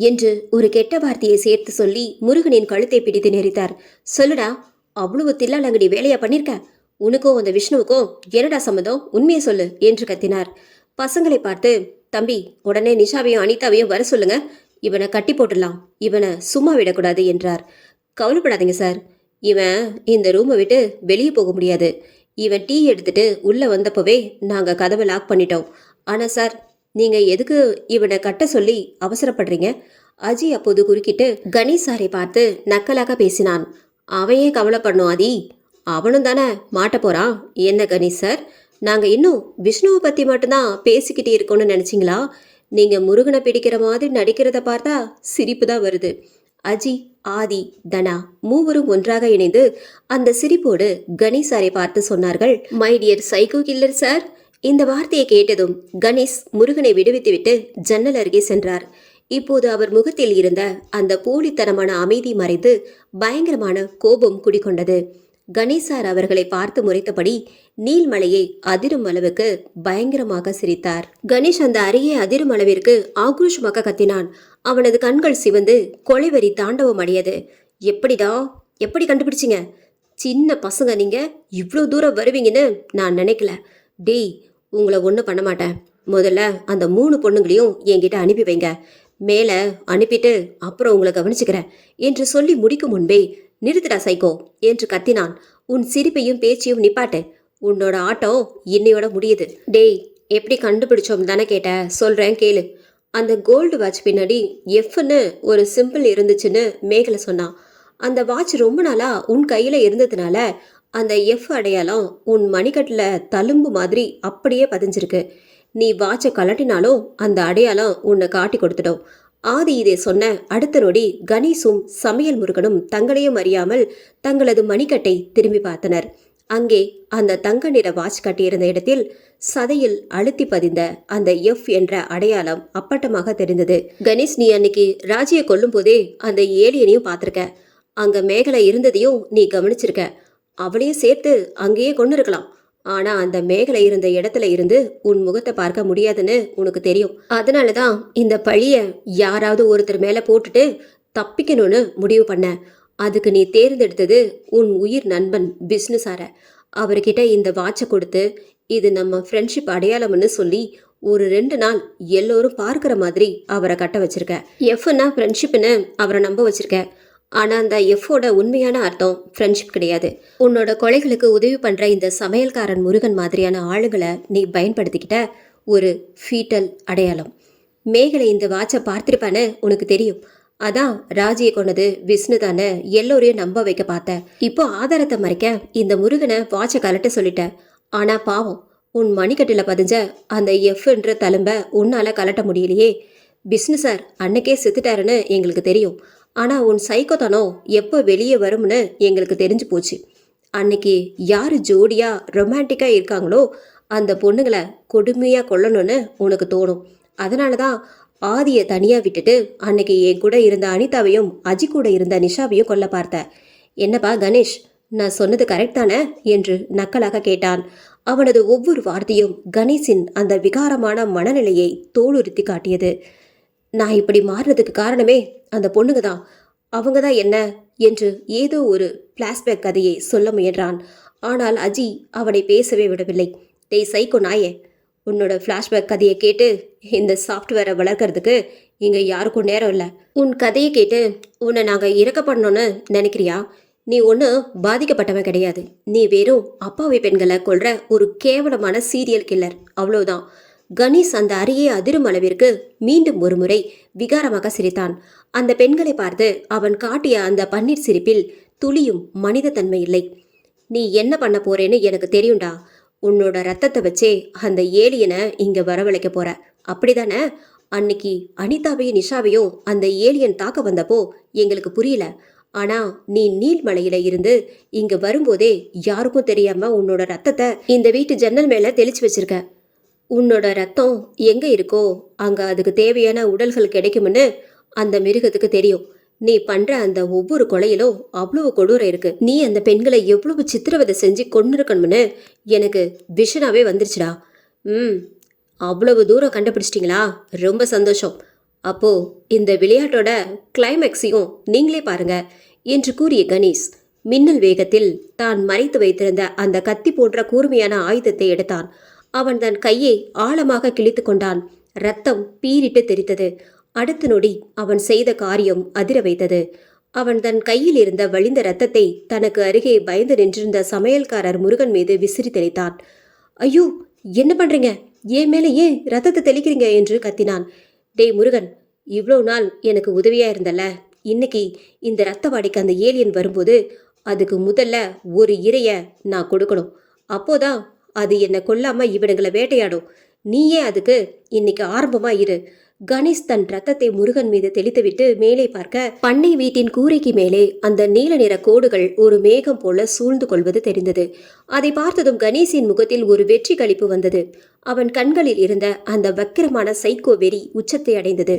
என்று ஒரு கெட்ட வார்த்தையை சேர்த்து சொல்லி முருகனின் கழுத்தை பிடித்து நெறித்தார். சொல்லுடா, அவ்வளவு தில்லாலங்கடி வேலையா பண்ணிருக்க? உனக்கும் அந்த விஷ்ணுவுக்கும் என்னடா சம்மதம்? உண்மையை சொல்லு என்று கத்தினார். பசங்களை பார்த்து, தம்பி, உடனே நிஷாவையும் அனிதாவையும் வர சொல்லுங்க. இவனை கட்டி போட்டுடலாம். இவனை சும்மா விடக்கூடாது என்றார். கவலைப்படாதீங்க சார், இவன் இந்த ரூமை விட்டு வெளியே போக முடியாது. இவன் டீ எடுத்துட்டு உள்ள வந்தப்பவே நாங்கள் கதவை லாக் பண்ணிட்டோம். ஆனால் சார், நீங்கள் எதுக்கு இவனை கட்ட சொல்லி அவசரப்படுறீங்க? அஜி அப்போது குறுக்கிட்டு கணேஷ் சாரை பார்த்து நக்கலாக பேசினான். அவன் ஏன் கவலைப்படணும் ஆதி? அவனும் தானே மாட்ட போறான். என்ன கணேஷ் சார், நாங்க இன்னும் விஷ்ணுவை பத்தி மட்டும்தான் பேசிக்கிட்டே இருக்கோம்னு நினைச்சிங்களா? நீங்க முருகனை பிடிக்கிற மாதிரி நடிக்கிறத பார்த்தா சிரிப்பு தான் வருது. அஜி, ஆதி, தனா மூவரும் ஒன்றாக இணைந்து அந்த சிரிப்போடு கணேஷ் சாரை பார்த்து சொன்னார்கள். My dear psycho killer sir. இந்த வார்த்தையை கேட்டதும் கணேஷ் முருகனை விடுவித்துவிட்டு ஜன்னல் அருகே சென்றார். இப்போது அவர் முகத்தில் இருந்த அந்த போலித்தனமான அமைதி மறைந்து பயங்கரமான கோபம் குடிகொண்டது. கணேசார் அவர்களை பார்த்து முறைத்தபடி நீல்மலையை அதிரும் அளவுக்கு பயங்கரமாக சிரித்தார். கணேஷ் அந்த அறையை அதிரும் அளவிற்கு ஆக்ரோஷமாக கத்தினான். அவனது கண்கள் சிவந்து கொலைவெறி தாண்டவம் அடையது. எப்படி கண்டுபிடிச்சிங்க? சின்ன பசங்க நீங்க, இவ்வளோ தூரம் வருவீங்கன்னு நான் நினைக்கல. டேய், உங்களை ஒன்றும் பண்ண மாட்டேன். முதல்ல அந்த 3 பொண்ணுங்களையும் என்கிட்ட அனுப்பி வைங்க. மேலே அனுப்பிட்டு அப்புறம் உங்களை கவனிச்சுக்கிறேன் என்று சொல்லி முடிக்கும் முன்பே, நிறுத்துடா சைக்கோ என்று கத்தினான். உன் சிரிப்பையும் பேச்சையும் நிப்பாட்டு. உன்னோட ஆட்டம் இன்னையோட முடியுது. டேய், எப்படி கண்டுபிடிச்சோம் தானே கேட்ட? சொல்கிறேன் கேளு. அந்த கோல்டு வாட்ச் பின்னாடி எஃப்னு ஒரு சிம்பிள் இருந்துச்சுன்னு மேகலை சொன்னான். அந்த வாட்ச் ரொம்ப நாளாக உன் கையில் இருந்ததுனால அந்த எஃப் அடையாளம் உன் மணிக்கட்டில் தழும்பு மாதிரி அப்படியே பதிஞ்சிருக்கு. நீ வாட்சை கலட்டினாலும் அந்த அடையாளம் உன்னை காட்டி கொடுத்துடும். ஆதி இதை சொன்ன அடுத்த நொடி கணேசும் சமையல் முருகனும் தங்களையும் அறியாமல் தங்களது மணிக்கட்டை திரும்பி பார்த்தனர். அங்கே அந்த தங்க நிற வாட்ச் கட்டியிருந்த இடத்தில் சதையில் அழுத்தி பதிந்த அந்த எஃப் என்ற அடையாளம் அப்பட்டமாக தெரிந்தது. கணேஷ், நீ அன்னைக்கு ராஜியை கொல்லும் போதே அந்த ஏலியனையும் பார்த்துருக்க. அங்க மேகலை இருந்ததையும் நீ கவனிச்சிருக்க. அவளையும் சேர்த்து அங்கேயே கொண்டு இருக்கலாம். ஆனா அந்த மேகலை இருந்த இடத்துல இருந்து உன் முகத்தை பார்க்க முடியாதுன்னு உனக்கு தெரியும். அதனாலதான் இந்த பழிய யாராவது ஒருத்தர் மேல போட்டுட்டு தப்பிக்கணும்னு முடிவு பண்ண. அதுக்கு நீ தேர்ந்தெடுத்தது உன் உயிர் நண்பன் பிஸ்னுசார. அவர்கிட்ட இந்த வாட்சை கொடுத்து இது நம்ம ஃப்ரெண்ட்ஷிப் அடையாளம்னு சொல்லி ஒரு 2 நாள் எல்லோரும் பார்க்குற மாதிரி அவரை கட்ட வச்சிருக்க. எஃப்னா ஃப்ரெண்ட்ஷிப்னு அவரை நம்ப வச்சிருக்க. ஆனால் அந்த எஃபோட உண்மையான அர்த்தம் ஃப்ரெண்ட்ஷிப் கிடையாது. உன்னோட கொலைகளுக்கு உதவி பண்ணுற இந்த சமையல்காரன் முருகன் மாதிரியான ஆளுகளை நீ பயன்படுத்திக்கிட்ட ஒரு ஃபீட்டல் அடையாளம். மேகலை இந்த வாட்சை பார்த்துருப்பான்னு உனக்கு தெரியும். அதான் ராஜியை கொண்டது விஷ்ணு தானே எல்லோரையும் நம்ப வைக்க பார்த்த. இப்போ ஆதாரத்தை மறைக்க இந்த முருகனை வாட்சை கலட்ட சொல்லிட்ட. ஆனால் பாவம், உன் மணிக்கட்டில் பதிஞ்ச அந்த எஃப்ன்ற தழும்ப உன்னால் கலட்ட முடியலையே. விஷ்ணு சார் அன்னைக்கே செத்துட்டாருன்னு எங்களுக்கு தெரியும். ஆனால் உன் சைக்கோத்தனம் எப்போ வெளியே வரும்னு எங்களுக்கு தெரிஞ்சு போச்சு. அன்னைக்கு யார் ஜோடியாக ரொமான்டிக்காக இருக்காங்களோ அந்த பொண்ணுங்களை கொடுமையாக கொல்லணும்னு உனக்கு தோணும். அதனால தான் ஆதியை தனியாக விட்டுட்டு அன்னைக்கு என் கூட இருந்த அனிதாவையும் அஜி கூட இருந்த நிஷாவையும் கொல்ல பார்த்த. என்னப்பா கணேஷ், நான் சொன்னது கரெக்ட் தானே என்று நக்கலாக கேட்டான். அவனது ஒவ்வொரு வார்த்தையும் கணேஷின் அந்த விகாரமான மனநிலையை தோலுறுத்தி காட்டியது. நான் இப்படி மாறினதுக்கு காரணமே அந்த பொண்ணுங்க தான். அவங்க தான் என்ன என்று ஏதோ ஒரு பிளாஷ்பேக் கதையை சொல்ல முயன்றான். ஆனால் அஜி அவனை பேசவே விடவில்லை. டேய் சைக்கோ நாயே, உன்னோட ஃப்ளாஷ்பேக் கதையை கேட்டு இந்த சாஃப்ட்வேரை வளர்க்கறதுக்கு இங்கே யாருக்கும் நேரம் இல்லை. உன் கதையை கேட்டு உன்னை நாங்கள் இறக்கப்படணும்னு நினைக்கிறியா? நீ ஒன்றும் பாதிக்கப்பட்டவன் கிடையாது. நீ வெறும் அப்பாவி பெண்களை கொல்ற ஒரு கேவலமான சீரியல் கில்லர், அவ்வளோதான். கணேஷ் அந்த அறையை அதிரும் அளவிற்கு மீண்டும் ஒரு முறை விகாரமாக சிரித்தான். அந்த பெண்களை பார்த்து அவன் காட்டிய அந்த பன்னீர் சிரிப்பில் துளியும் மனித தன்மை இல்லை. நீ என்ன பண்ண போறேன்னு எனக்கு தெரியும்டா. உன்னோட ரத்தத்தை வச்சே அந்த ஏலியனை இங்க வரவழைக்க போற, அப்படிதானே? அன்னைக்கு அனிதாவையும் நிஷாவையும் அந்த ஏலியன் தாக்க வந்தப்போ எங்களுக்கு புரியல. ஆனா நீ நீல்மலையில இருந்து இங்க வரும்போதே யாருக்கும் தெரியாம உன்னோட ரத்தத்தை இந்த வீட்டு ஜன்னல் மேல தெளிச்சு வச்சிருக்க. உன்னோட ரத்தம் எங்க இருக்கோ அங்க அதுக்கு தேவையான உடல்கள் கிடைக்கும்னு அந்த மிருகத்துக்கு தெரியும். நீ பண்ற அந்த ஒவ்வொரு கொலையிலும் அவ்வளவு கொடூரம் இருக்கு. நீ அந்த பெண்களை எவ்வளவு சித்திரவதை செஞ்சு கொண்டிருக்கணும்னு எனக்கு விஷனாவே வந்துருச்சுடா. அவ்வளவு தூரம் கண்டுபிடிச்சிட்டிங்களா? ரொம்ப சந்தோஷம். அப்போ இந்த விளையாட்டோட கிளைமேக்ஸையும் நீங்களே பாருங்க என்று கூறிய கணேஷ் மின்னல் வேகத்தில் தான் மறைத்து வைத்திருந்த அந்த கத்தி போன்ற கூர்மையான ஆயுதத்தை எடுத்தான். அவன் தன் கையை ஆழமாக கிழித்து கொண்டான். ரத்தம் பீரிட்டு தெரித்தது. அடுத்த நொடி அவன் செய்த காரியம் அதிர வைத்தது. அவன் தன் கையில் இருந்த வழிந்த ரத்தத்தை தனக்கு அருகே பயந்து நின்றிருந்த சமையல்காரர் முருகன் மீது விசிறி தெளித்தான். ஐயோ, என்ன பண்றீங்க? ஏன் மேலே ஏன் ரத்தத்தை தெளிக்கிறீங்க என்று கத்தினான். டேய் முருகன், இவ்வளோ நாள் எனக்கு உதவியா இருந்தல, இன்னைக்கு இந்த ரத்த வாடைக்கு அந்த ஏலியன் வரும்போது அதுக்கு முதல்ல ஒரு இரைய நான் கொடுக்கணும். அப்போதான் அது என்னை கொல்லாம இவனுங்களை வேட்டையாடும். நீயே அதுக்கு இன்னைக்கு ஆரம்பமா இரு. கணேஷ் தன் ரத்தத்தை முருகன் மீது தெளித்துவிட்டு மேலே பார்க்க, பண்ணை வீட்டின் கூரைக்கு மேலே அந்த நீல நிற கோடுகள் ஒரு மேகம் போல சூழ்ந்து கொள்வது தெரிந்தது. அதை பார்த்ததும் கணேஷின் முகத்தில் ஒரு வெற்றி களிப்பு வந்தது. அவன் கண்களில் இருந்த அந்த வக்கிரமான சைக்கோ வெறி உச்சத்தை அடைந்தது.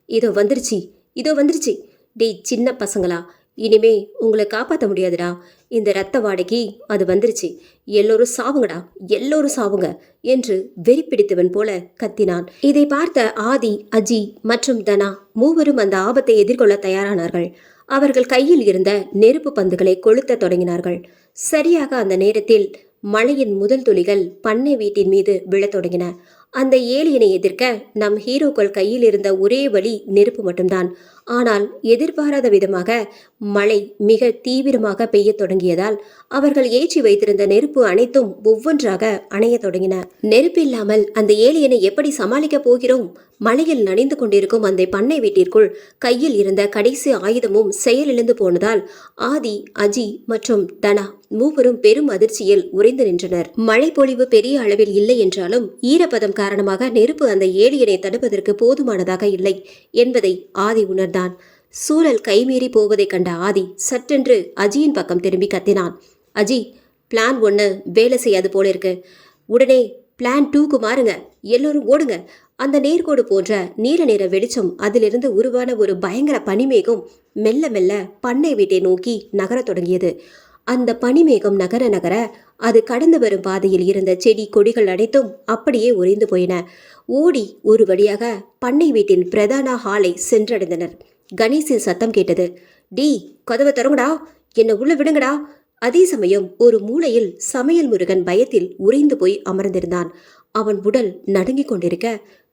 இதோ வந்துருச்சு, இதோ வந்துருச்சு. டேய் சின்ன பசங்களா, இனிமே உங்களை காப்பாற்ற முடியாதுடா. இந்த ரத்த வாடைக்கு அது வந்துருச்சு. எல்லோரும் சாவுங்கடா, எல்லோரும் சாவுங்க என்று வெறி பிடித்தவன் போல கத்தினான். இதை பார்த்த ஆதி, அஜி மற்றும் தனா மூவரும் அந்த ஆபத்தை எதிர்கொள்ள தயாரானார்கள். அவர்கள் கையில் இருந்த நெருப்பு பந்துகளை கொளுத்த தொடங்கினார்கள். சரியாக அந்த நேரத்தில் மழையின் முதல் துளிகள் பண்ணை வீட்டின் மீது விழத் தொடங்கின. அந்த ஏலியனை எதிர்க்க நம் ஹீரோக்கள் கையில் இருந்த ஒரே வழி நெருப்பு மட்டும்தான். ஆனால் எதிர்பாராத விதமாக மழை மிக தீவிரமாக பெய்ய தொடங்கியதால் அவர்கள் ஏற்றி வைத்திருந்த நெருப்பு அனைத்தும் ஒவ்வொன்றாக அணைய தொடங்கின. நெருப்பு இல்லாமல் அந்த ஏலியனை எப்படி சமாளிக்கப் போகிறோம்? மழையில் நனைந்து கொண்டிருக்கும் அந்த பண்ணை வீட்டிற்குள் கையில் இருந்த கடைசி ஆயுதமும் செயலிழந்து போனதால் ஆதி, அஜி மற்றும் தனா மூவரும் பெரும் அதிர்ச்சியில் உறைந்து நின்றனர். மழை பொழிவு பெரிய அளவில் இல்லை என்றாலும் ஈரப்பதம் காரணமாக நெருப்பு அந்த ஏலியனை தடுப்பதற்கு போதுமானதாக இல்லை என்பதை ஆதி உணர்ந்தான். சூழல் கைமீறி போவதை கண்ட ஆதி சற்றென்று அஜியின் பக்கம் திரும்பி கத்தினான். அஜி, பிளான் 1 வேலை செய்யாது போல இருக்கு. உடனே பிளான் 2க்கு மாறுங்க. எல்லோரும் ஓடுங்க. அந்த நேர்கோடு போன்ற நீல நிற வெளிச்சம் அதிலிருந்து உருவான ஒரு பயங்கர பனிமேகம் மெல்ல மெல்ல பண்ணை வீட்டை நோக்கி நகரத் தொடங்கியது. அந்த பனிமேகம் நகர நகர அது கடந்து வரும் பாதையில் இருந்த செடி கொடிகள் அனைத்தும் அப்படியே உறைந்து போயின. ஓடி ஒரு வழியாக பண்ணை வீட்டின் பிரதான ஹாலை சென்றடைந்தனர். கணேஷின் சத்தம் கேட்டது. டி, கதவை தருங்கடா, என்னை உள்ள விடுங்கடா. அதே சமயம் ஒரு மூலையில் சமையல் முருகன் பயத்தில் உறைந்து போய் அமர்ந்திருந்தான். அவன் உடல் நடுங்கிக் கொண்டிருக்க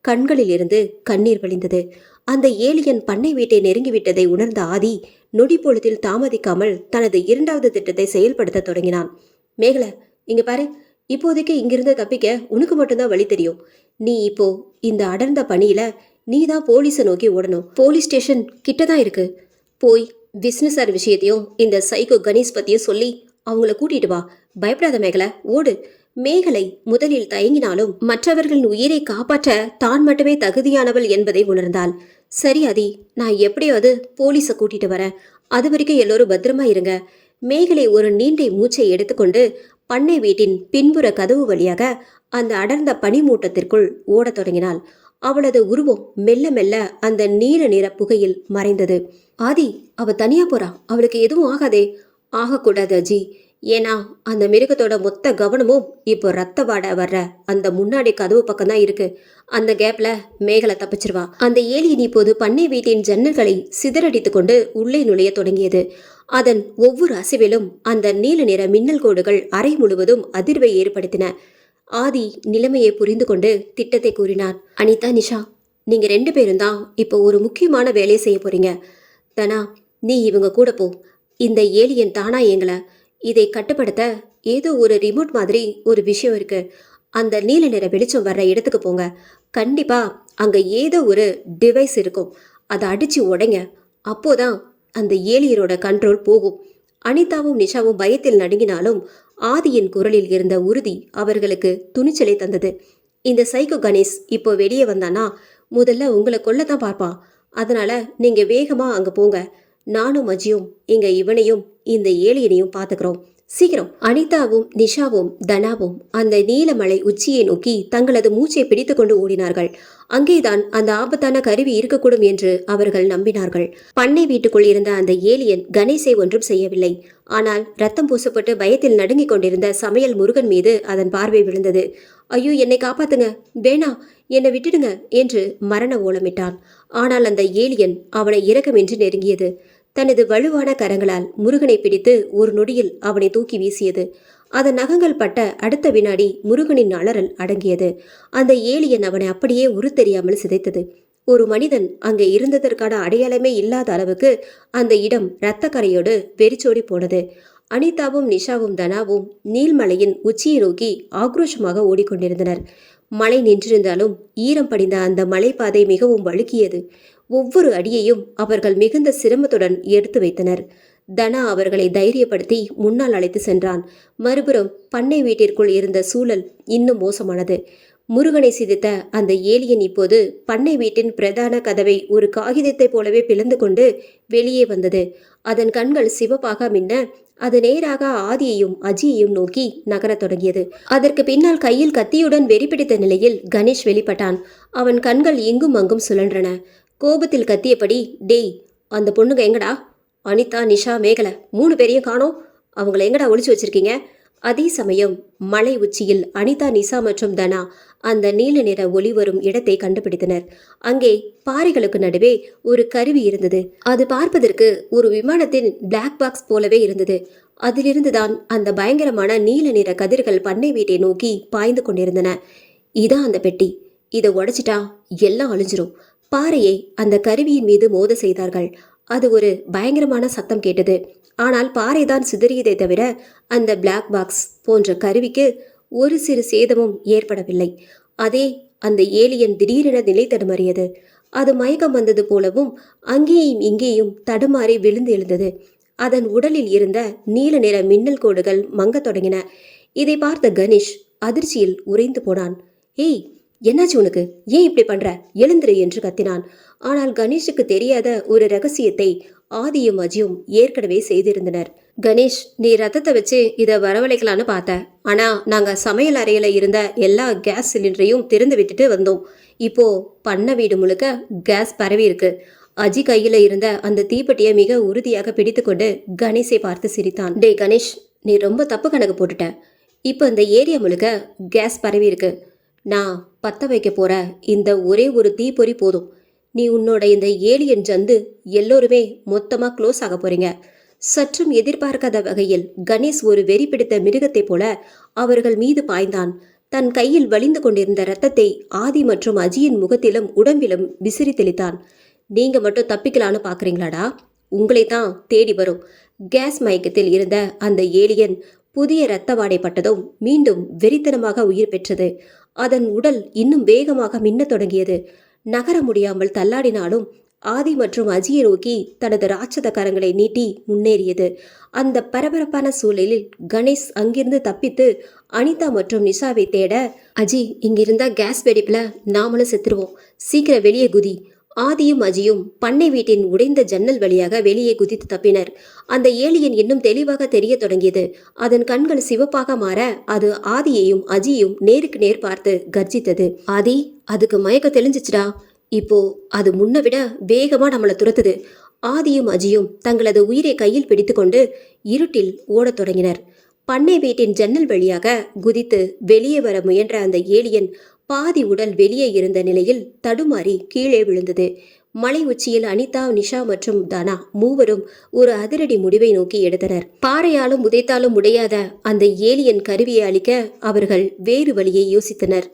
கண்களில் இருந்து கண்ணீர் வழிந்தது. அந்த ஏலியன் பண்ணை வீட்டை நெருங்கிவிட்டதை உணர்ந்த ஆதி நொடி பொழுதில் தாமதிக்காமல் தனது 2வது திட்டத்தை செயல்படுத்த தொடங்கினான். மேகல, இங்க பாரு, இப்போதைக்கு இங்கிருந்து தப்பிக்க உனக்கு மட்டும்தான் வழி தெரியும். நீ இப்போ இந்த அடர்ந்த பணியில நீ தான் போலீஸை நோக்கி ஓடணும். போலீஸ் ஸ்டேஷன் கிட்டதான் இருக்கு. போய் விஷ்ணு சார் விஷயத்தையும் இந்த சைக்கோ கணேஷ் பத்தியும் சொல்லி அவங்கள கூட்டிட்டு வா. பயப்படாத மேகல, ஓடு. மேகலை முதலில் தயங்கினாலும் மற்றவர்களின் உயிரை காப்பாற்ற தான் மட்டுமே தகுதியானவள் என்பதை உணர்ந்தாள். சரி அதி, நான் எப்படியாவது போலீஸை கூட்டிட்டு வரேன். அது வரைக்கும் எல்லோரும் பத்திரமா இருங்க. மேகலை ஒரு நீண்ட மூச்சை எடுத்துக்கொண்டு பண்ணை வீட்டின் பின்புற கதவு வழியாக அந்த அடர்ந்த பனிமூட்டத்திற்குள் ஓடத் தொடங்கினாள். அவளது உருவம் மெல்ல மெல்ல அந்த நீல நிற புகையில் மறைந்தது. ஆதி, அவ தனியா போறா, அவளுக்கு எதுவும் ஆகாதே. ஆகக்கூடாது அஜி. ஏன்னா அந்த மிருகத்தோட மொத்த கவனமும் இப்போ ரத்த வாட வர்ற அந்த முன்னாடி கதவு பக்கம் தான் இருக்கு. அந்த கேப்ல மேகலை தப்பிச்சிருவா. அந்த ஏலியன் இப்போது பண்ணை வீட்டின் ஜன்னல்களை சிதறடித்து கொண்டு உள்ளே நுழைய தொடங்கியது. அதன் ஒவ்வொரு அசைவிலும் அந்த நீல நிற மின்னல் கோடுகள் அறை முழுவதும் அதிர்வை ஏற்படுத்தின. ஆதி நிலைமையை புரிந்து கொண்டு திட்டத்தை கூறினார். அனிதா, நிஷா, நீங்க 2 பேரும் தான் இப்போ ஒரு முக்கியமான வேலையை செய்ய போறீங்க. தனா, நீ இவங்க கூட போ. இந்த ஏலியன் தானா எங்களை இதை கட்டுப்படுத்த ஏதோ ஒரு ரிமோட் மாதிரி ஒரு விஷயம் இருக்கு. அந்த நீல நிற வெளிச்சம் வர்ற இடத்துக்கு போங்க. கண்டிப்பா அங்க ஏதோ ஒரு டிவைஸ் இருக்கும். அதை அடிச்சு உடைங்க. அப்போதான் அந்த ஏலியனோட கண்ட்ரோல் போகும். அனிதாவும் நிஷாவும் பயத்தில் நடுங்கினாலும் ஆதியின் குரலில் இருந்த உறுதி அவர்களுக்கு துணிச்சலை தந்தது. இந்த சைக்கோ கணேஷ் இப்போ வெளியே வந்தானா முதல்ல உங்களை கொல்லத்தான் பார்ப்பான். அதனால நீங்க வேகமா அங்க போங்க. நானும் அஜியும் இங்க இவனையும் இந்த ஏலியனையும் பாத்துக்கிறோம். சீக்கிரம். அனிதாவும் நிஷாவும் தனாவும் அந்த நீலமலை உச்சியை நோக்கி தங்களது மூச்சை பிடித்து கொண்டு ஓடினார்கள். அங்கேதான் அந்த ஆபத்தான கருவி இருக்கக்கூடும் என்று அவர்கள் நம்பினார்கள். பண்ணை வீட்டுக்குள் இருந்த அந்த ஏலியன் கணேசை ஒன்றும் செய்யவில்லை. ஆனால் ரத்தம் பூசப்பட்டு பயத்தில் நடுங்கிக் கொண்டிருந்த சமையல் முருகன் மீது அதன் பார்வை விழுந்தது. ஐயோ, என்னை காப்பாத்துங்க, வேணா, என்னை விட்டுடுங்க என்று மரண ஓலமிட்டான். ஆனால் அந்த ஏலியன் அவனை இரக்கமின்றி நெருங்கியது. தனது வலுவான கரங்களால் முருகனை பிடித்து ஒரு நொடியில் அவனை தூக்கி வீசியது. அதன் நகங்கள் பட்ட அடுத்த வினாடி முருகனின் அலறல் அடங்கியது. அந்த ஏலியன் அவனை அப்படியே உருத்தெரியாமல் சிதைத்தது. ஒரு மனிதன் அங்கே இருந்ததற்கான அடையாளமே இல்லாத அளவுக்கு அந்த இடம் இரத்தக்கரையோடு வெறிச்சோடி போனது. அனிதாவும் நிஷாவும் தனாவும் நீல்மலையின் உச்சியை நோக்கி ஆக்ரோஷமாக ஓடிக்கொண்டிருந்தனர். மழை நின்றிருந்தாலும் ஈரம் படிந்த அந்த மலைப்பாதை மிகவும் வழுக்கியது. ஒவ்வொரு அடியையும் அவர்கள் மிகுந்த சிரமத்துடன் எடுத்து வைத்தனர். தனா அவர்களை தைரியப்படுத்தி முன்னால் அழைத்து சென்றான். மறுபுறம் பண்ணை வீட்டிற்குள் இருந்த சூழல் இன்னும் மோசமானது. முருகனை சிதைத்த அந்த ஏலியன் இப்போது பண்ணை வீட்டின் பிரதான கதவை ஒரு காகிதத்தைப் போலவே பிளந்து கொண்டு வெளியே வந்தது. அதன் கண்கள் சிவப்பாக மின்ன அது நேராக ஆதியையும் அஜியையும் நோக்கி நகரத் தொடங்கியது. அதற்கு பின்னால் கையில் கத்தியுடன் வெறிபிடித்த நிலையில் கணேஷ் வெளிப்பட்டான். அவன் கண்கள் இங்கும் அங்கும் சுழன்றன. கோபத்தில் கத்தியபடி, டேய், அந்த பொண்ணுங்க எங்கடா? அனிதா, நிஷா, மேகலை 3 பேரையும் காணோம். அவங்கள எங்கடா ஒளிச்சு வச்சிருக்கீங்க? அதே சமயம் மலை உச்சியில் அனிதா, நிஷா மற்றும் தனா அந்த நீல நிற ஒளி வரும் இடத்தை கண்டுபிடித்தனர். அங்கே பாறைகளுக்கு நடுவே ஒரு கருவி இருந்தது. அது பார்ப்பதற்கு ஒரு விமானத்தின் பிளாக் பாக்ஸ் போலவே இருந்தது. அதிலிருந்துதான் அந்த பயங்கரமான நீல நிற கதிர்கள் பண்ணை வீட்டை நோக்கி பாய்ந்து கொண்டிருந்தன. இதான் அந்த பெட்டி. இதை உடைச்சிட்டா எல்லாம் அழிஞ்சிரும். பாறையை அந்த கருவியின் மீது மோத செய்தார்கள். அது ஒரு பயங்கரமான சத்தம் கேட்டது. ஆனால் பாறைதான் சிதறியதை தவிர அந்த பிளாக் பாக்ஸ் போன்ற கருவிக்கு ஒரு சிறு சேதமும் ஏற்படவில்லை. அதே அந்த ஏலியன் திடீரென நிலை தடுமாறியது. அது மயக்கம் வந்தது போலவும் அங்கேயும் இங்கேயும் தடுமாறி விழுந்து எழுந்தது. அதன் உடலில் இருந்த நீல நிற மின்னல் கோடுகள் மங்கத் தொடங்கின. இதை பார்த்த கணேஷ் அதிர்ச்சியில் உறைந்து போனான். ஏய், என்னாச்சு உனக்கு? ஏன் இப்படி பண்ற? எழுந்துரு என்று கத்தினான். ஆனால் கணேஷுக்கு தெரியாத ஒரு ரகசியத்தை ஆதியும் அஜியும் ஏற்கனவே செய்திருந்தனர். கணேஷ், நீ ரத்தத்தை வச்சு இதை வரவழைக்கலான்னு பார்த்த. ஆனா நாங்க சமையல் அறையில இருந்த எல்லா கேஸ் சிலிண்டரையும் திறந்து விட்டுட்டு வந்தோம். இப்போ பண்ண வீடு முழுக்க கேஸ் பரவி இருக்கு. அஜி கையில இருந்த அந்த தீப்பெட்டியை மிக உறுதியாக பிடித்து கொண்டு கணேஷை பார்த்து சிரித்தான். டே கணேஷ், நீ ரொம்ப தப்பு கணக்கு போட்டுட்ட. இப்போ இந்த ஏரியா முழுக்க கேஸ் பரவி இருக்கு. நான் பத்த வைக்க போற இந்த ஒரே ஒரு தீப்பொறி போதும். நீ உன்னோட இந்த ஏலியன் ஜந்து எல்லோருமே மொத்தமா க்ளோஸ் ஆக போறீங்க. சற்றும் எதிர்பார்க்காத வகையில் கணேஷ் ஒரு வெறி பிடித்த மிருகத்தை போல அவர்கள் மீது பாய்ந்தான். தன் கையில் வலிந்து கொண்டிருந்த ரத்தத்தை ஆதி மற்றும் அஜியின் முகத்திலும் உடம்பிலும் விசிறி தெளித்தான். நீங்க மட்டும் தப்பிக்கலான்னு பாக்குறீங்களாடா? உங்களை தான் தேடி வரும். கேஸ் மயக்கத்தில் இருந்த அந்த ஏலியன் புதிய இரத்த வாடைப்பட்டதும் மீண்டும் வெறித்தனமாக உயிர் பெற்றது. அதன் உடல் இன்னும் வேகமாக மின்னத் தொடங்கியது. நகர முடியாமல் தள்ளாடினாலும் ஆதி மற்றும் அஜியை நோக்கி தனது ராட்சத கரங்களை நீட்டி முன்னேறியது. அந்த பரபரப்பான சூழலில் கணேஷ் அங்கிருந்து தப்பித்து அனிதா மற்றும் நிஷாவை தேட, அஜி, இங்கிருந்தா கேஸ் வெடிப்புல நாமளும் செத்துருவோம். சீக்கிரம் வெளியே குதி. ஆதியும் அஜியும் பண்ணை வீட்டின் உடைந்த ஜன்னல் வழியாக வெளியே குதித்து தப்பினர். அந்த ஏலியன் இன்னும் தெளிவாக தெரிய தொடங்கியது. அதன் கண்கள் சிவப்பாக மாற அது ஆதியையும் அஜியும் நேருக்கு நேர் பார்த்து கர்ஜித்தது. ஆதி, அதுக்கு மயக்கம் தெளிஞ்சிச்சுடா. இப்போ அது முன்ன விட வேகமா நம்மளை துரத்துது. ஆதியும் அஜியும் தங்களது உயிரை கையில் பிடித்து கொண்டு இருட்டில் ஓடத் தொடங்கினர். பண்ணை வீட்டின் ஜன்னல் வழியாக குதித்து வெளியே வர முயன்ற அந்த ஏலியன் பாதி உடல் வெளியே இருந்த நிலையில் தடுமாறி கீழே விழுந்தது. மலை உச்சியில் அனிதா, நிஷா மற்றும் தனா மூவரும் ஒரு அதிரடி முடிவை நோக்கி எடுத்தனர். பாறையாலும் உதைத்தாலும் உடையாத அந்த ஏலியன் கருவியை அழிக்க அவர்கள் வேறு வழியை யோசித்தனர்.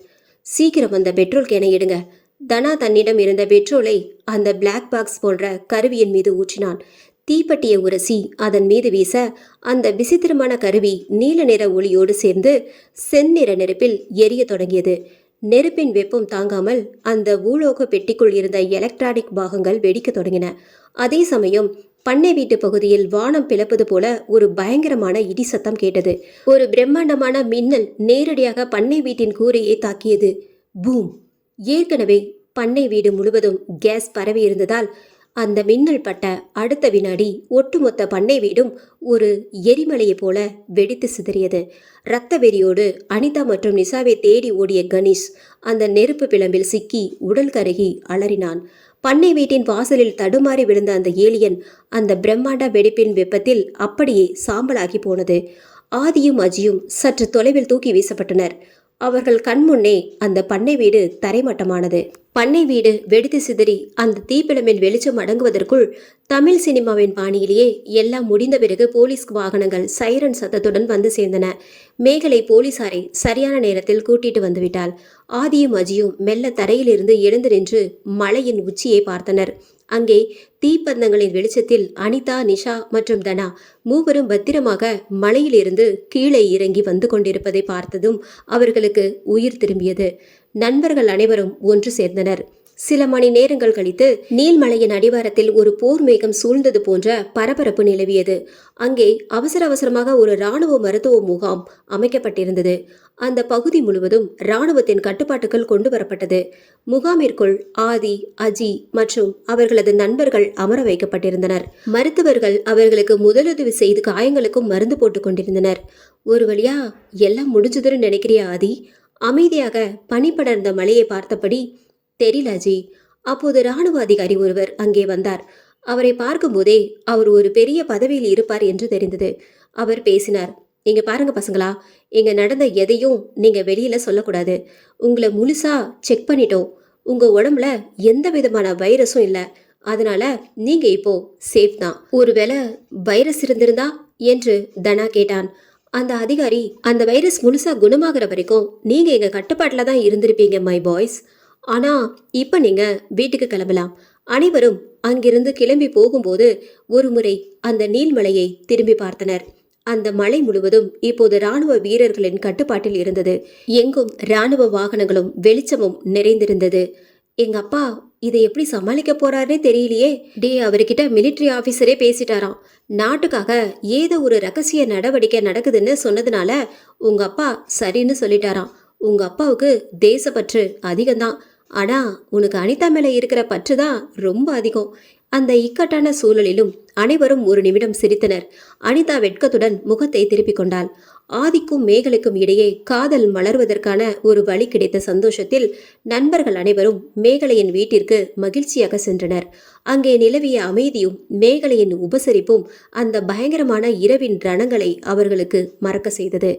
சீக்கிரம் அந்த பெட்ரோல் கேனை எடுங்க. தனா தன்னிடம் இருந்த பெட்ரோலை அந்த பிளாக் பாக்ஸ் போன்ற கருவியின் மீது ஊற்றினான். தீப்பெட்டியை உரசி அதன் மீது வீச அந்த விசித்திரமான கருவி நீல நிற ஒளியோடு சேர்ந்து செந்நிற நெருப்பில் எரிய தொடங்கியது. நெருப்பின் வெப்பம் தாங்காமல் அந்த பூலோக பெட்டிக்குள் இருந்த எலக்ட்ரானிக் பாகங்கள் வெடிக்க தொடங்கின. அதே சமயம் பண்ணை வீட்டு பகுதியில் வானம் பிளப்பது போல ஒரு பயங்கரமான இடி சத்தம் கேட்டது. ஒரு பிரம்மாண்டமான மின்னல் நேரடியாக பண்ணை வீட்டின் கூரையை தாக்கியது. பூம்! ஏற்கனவே பண்ணை வீடு முழுவதும் கேஸ் பரவி இருந்ததால் அந்த மின்னல் பட்ட அடுத்த வினாடி ஒட்டுமொத்த பண்ணை வீடும் ஒரு எரிமலையை போல வெடித்து சிதறியது. இரத்த வெறியோடு அனிதா மற்றும் நிஷாவை தேடி ஓடிய கணேஷ் அந்த நெருப்பு பிளம்பில் சிக்கி உடல் கருகி அலறினான். பண்ணை வீட்டின் வாசலில் தடுமாறி விழுந்த அந்த ஏலியன் அந்த பிரம்மாண்ட வெடிப்பின் வெப்பத்தில் அப்படியே சாம்பலாகி போனது. ஆதியும் அஜியும் சற்று தொலைவில் தூக்கி வீசப்பட்டனர். அவர்கள் கண்முன்னே அந்த பண்ணை வீடு தரைமட்டமானது. பண்ணை வீடு வெடித்து சிதறி அந்த தீப்பிழம்பின் வெளிச்சம் அடங்குவதற்குள் தமிழ் சினிமாவின் பாணியிலேயே எல்லாம் முடிந்த பிறகு போலீஸ் வாகனங்கள் சைரன் சத்தத்துடன் வந்து சேர்ந்தன. மேகலை போலீசாரை சரியான நேரத்தில் கூட்டிட்டு வந்துவிட்டாள். ஆதியும் அஜியும் மெல்ல தரையிலிருந்து எழுந்து நின்று மலையின் உச்சியை பார்த்தனர். அங்கே தீப்பந்தங்களின் வெளிச்சத்தில் அனிதா, நிஷா மற்றும் தனா மூவரும் பத்திரமாக மலையிலிருந்து கீழே இறங்கி வந்து கொண்டிருப்பதை பார்த்ததும் அவர்களுக்கு உயிர் திரும்பியது. நண்பர்கள் அனைவரும் ஒன்று சேர்ந்தனர். சில மணி நேரங்கள் கழித்து நீல்மலையின் அடிவாரத்தில் ஒரு போர் மேகம் சூழ்ந்தது போன்ற பரபரப்பு நிலவியது. அங்கே அவசர அவசரமாக ஒரு இராணுவ மருத்துவ முகாம் அமைக்கப்பட்டிருந்தது. அந்த பகுதி முழுவதும் இராணுவத்தின் கட்டுப்பாட்டுக்குள் கொண்டு வரப்பட்டது. முகாமிற்குள் ஆதி, அஜி மற்றும் அவர்களது நண்பர்கள் அமர வைக்கப்பட்டிருந்தனர். மருத்துவர்கள் அவர்களுக்கு முதலுதவி செய்து காயங்களுக்கும் மருந்து போட்டுக் கொண்டிருந்தனர். ஒரு வழியா எல்லாம் முடிஞ்சதுன்னு நினைக்கிறியா ஆதி? அமைதியாக பனி படர்ந்த மலையை பார்த்தபடி, தெரியல அஜி. அப்போது இராணுவ அதிகாரி ஒருவர் அங்கே வந்தார். அவரை பார்க்கும்போதே அவர் ஒரு பெரிய பதவியில் இருப்பார் என்று தெரிந்தது. அவர் பேசினார். இங்க பாருங்க பசங்களா, இங்க நடந்த எதையும் நீங்க வெளியில சொல்லக்கூடாது. உங்களை முழுசா செக் பண்ணிட்டோம். உங்க உடம்புல எந்த விதமான வைரஸும் இல்லை. அதனால நீங்க இப்போ சேஃப் தான். ஒருவேளை வைரஸ் இருந்திருந்தா என்று தனா கேட்டான். அந்த அதிகாரி, அந்த வைரஸ் முழுசா குணமாகிற வரைக்கும் நீங்க எங்க கட்டுப்பாட்டுல தான் இருந்திருப்பீங்க மை பாய்ஸ். ஆனா இப்ப நீங்க வீட்டுக்கு கிளம்பலாம். அனைவரும் அங்கிருந்து கிளம்பி போகும்போது ஒரு முறை அந்த நீல்மலையை திரும்பி பார்த்தனர். அந்த மலை முழுவதும் இப்போது இராணுவ வீரர்களின் கட்டுப்பாட்டில் இருந்தது. எங்கும் இராணுவ வாகனங்களும் வெளிச்சமும் நிறைந்திருந்தது. எங்க அப்பா இதை எப்படி சமாளிக்க போறாருன்னே தெரியலையே. அவர்கிட்ட மிலிட்ரி ஆபீசரே பேசிட்டாராம். நாட்டுக்காக ஏதோ ஒரு ரகசிய நடவடிக்கை நடக்குதுன்னு சொன்னதுனால உங்க அப்பா சரின்னு சொல்லிட்டாராம். உங்க அப்பாவுக்கு தேசப்பற்று அதிகம்தான். ஆனா உனக்கு அனிதா மேல இருக்கிற பற்று தான் ரொம்ப அதிகம். அந்த இக்கட்டான சூழலிலும் அனைவரும் ஒரு நிமிடம் சிரித்தனர். அனிதா வெட்கத்துடன் முகத்தை திருப்பிக் கொண்டாள். ஆதிக்கும் மேகலைக்கும் இடையே காதல் மலர்வதற்கான ஒரு வழி கிடைத்த சந்தோஷத்தில் நண்பர்கள் அனைவரும் மேகலையின் வீட்டிற்கு மகிழ்ச்சியாக சென்றனர். அங்கே நிலவிய அமைதியும் மேகலையின் உபசரிப்பும் அந்த பயங்கரமான இரவின் ரணங்களை அவர்களுக்கு மறக்க செய்தது.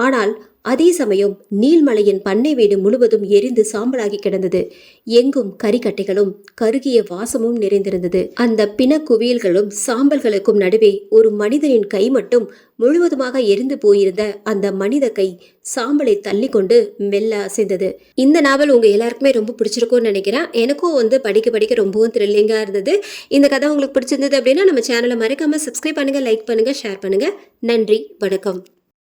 ஆனால் அதே சமயம் நீல்மலையின் பண்ணை வீடு முழுவதும் எரிந்து சாம்பலாகி கிடந்தது. எங்கும் கரிக்கட்டைகளும் கருகிய வாசமும் நிறைந்திருந்தது. அந்த பிணக்குவியல்களும் சாம்பல்களுக்கும் நடுவே ஒரு மனிதனின் கை மட்டும் முழுவதுமாக எரிந்து போயிருந்த அந்த மனித கை சாம்பலை தள்ளி கொண்டு மெல்ல அசைந்தது. இந்த நாவல் உங்க எல்லாருக்குமே ரொம்ப பிடிச்சிருக்கும்னு நினைக்கிறேன். எனக்கும் படிக்க ரொம்பவும் த்ரில்லிங்கா இருந்தது. இந்த கதை உங்களுக்கு பிடிச்சிருந்தது அப்படின்னா நம்ம சேனலை மறக்காம சப்ஸ்கிரைப் பண்ணுங்க, லைக் பண்ணுங்க, ஷேர் பண்ணுங்க. நன்றி, வணக்கம்.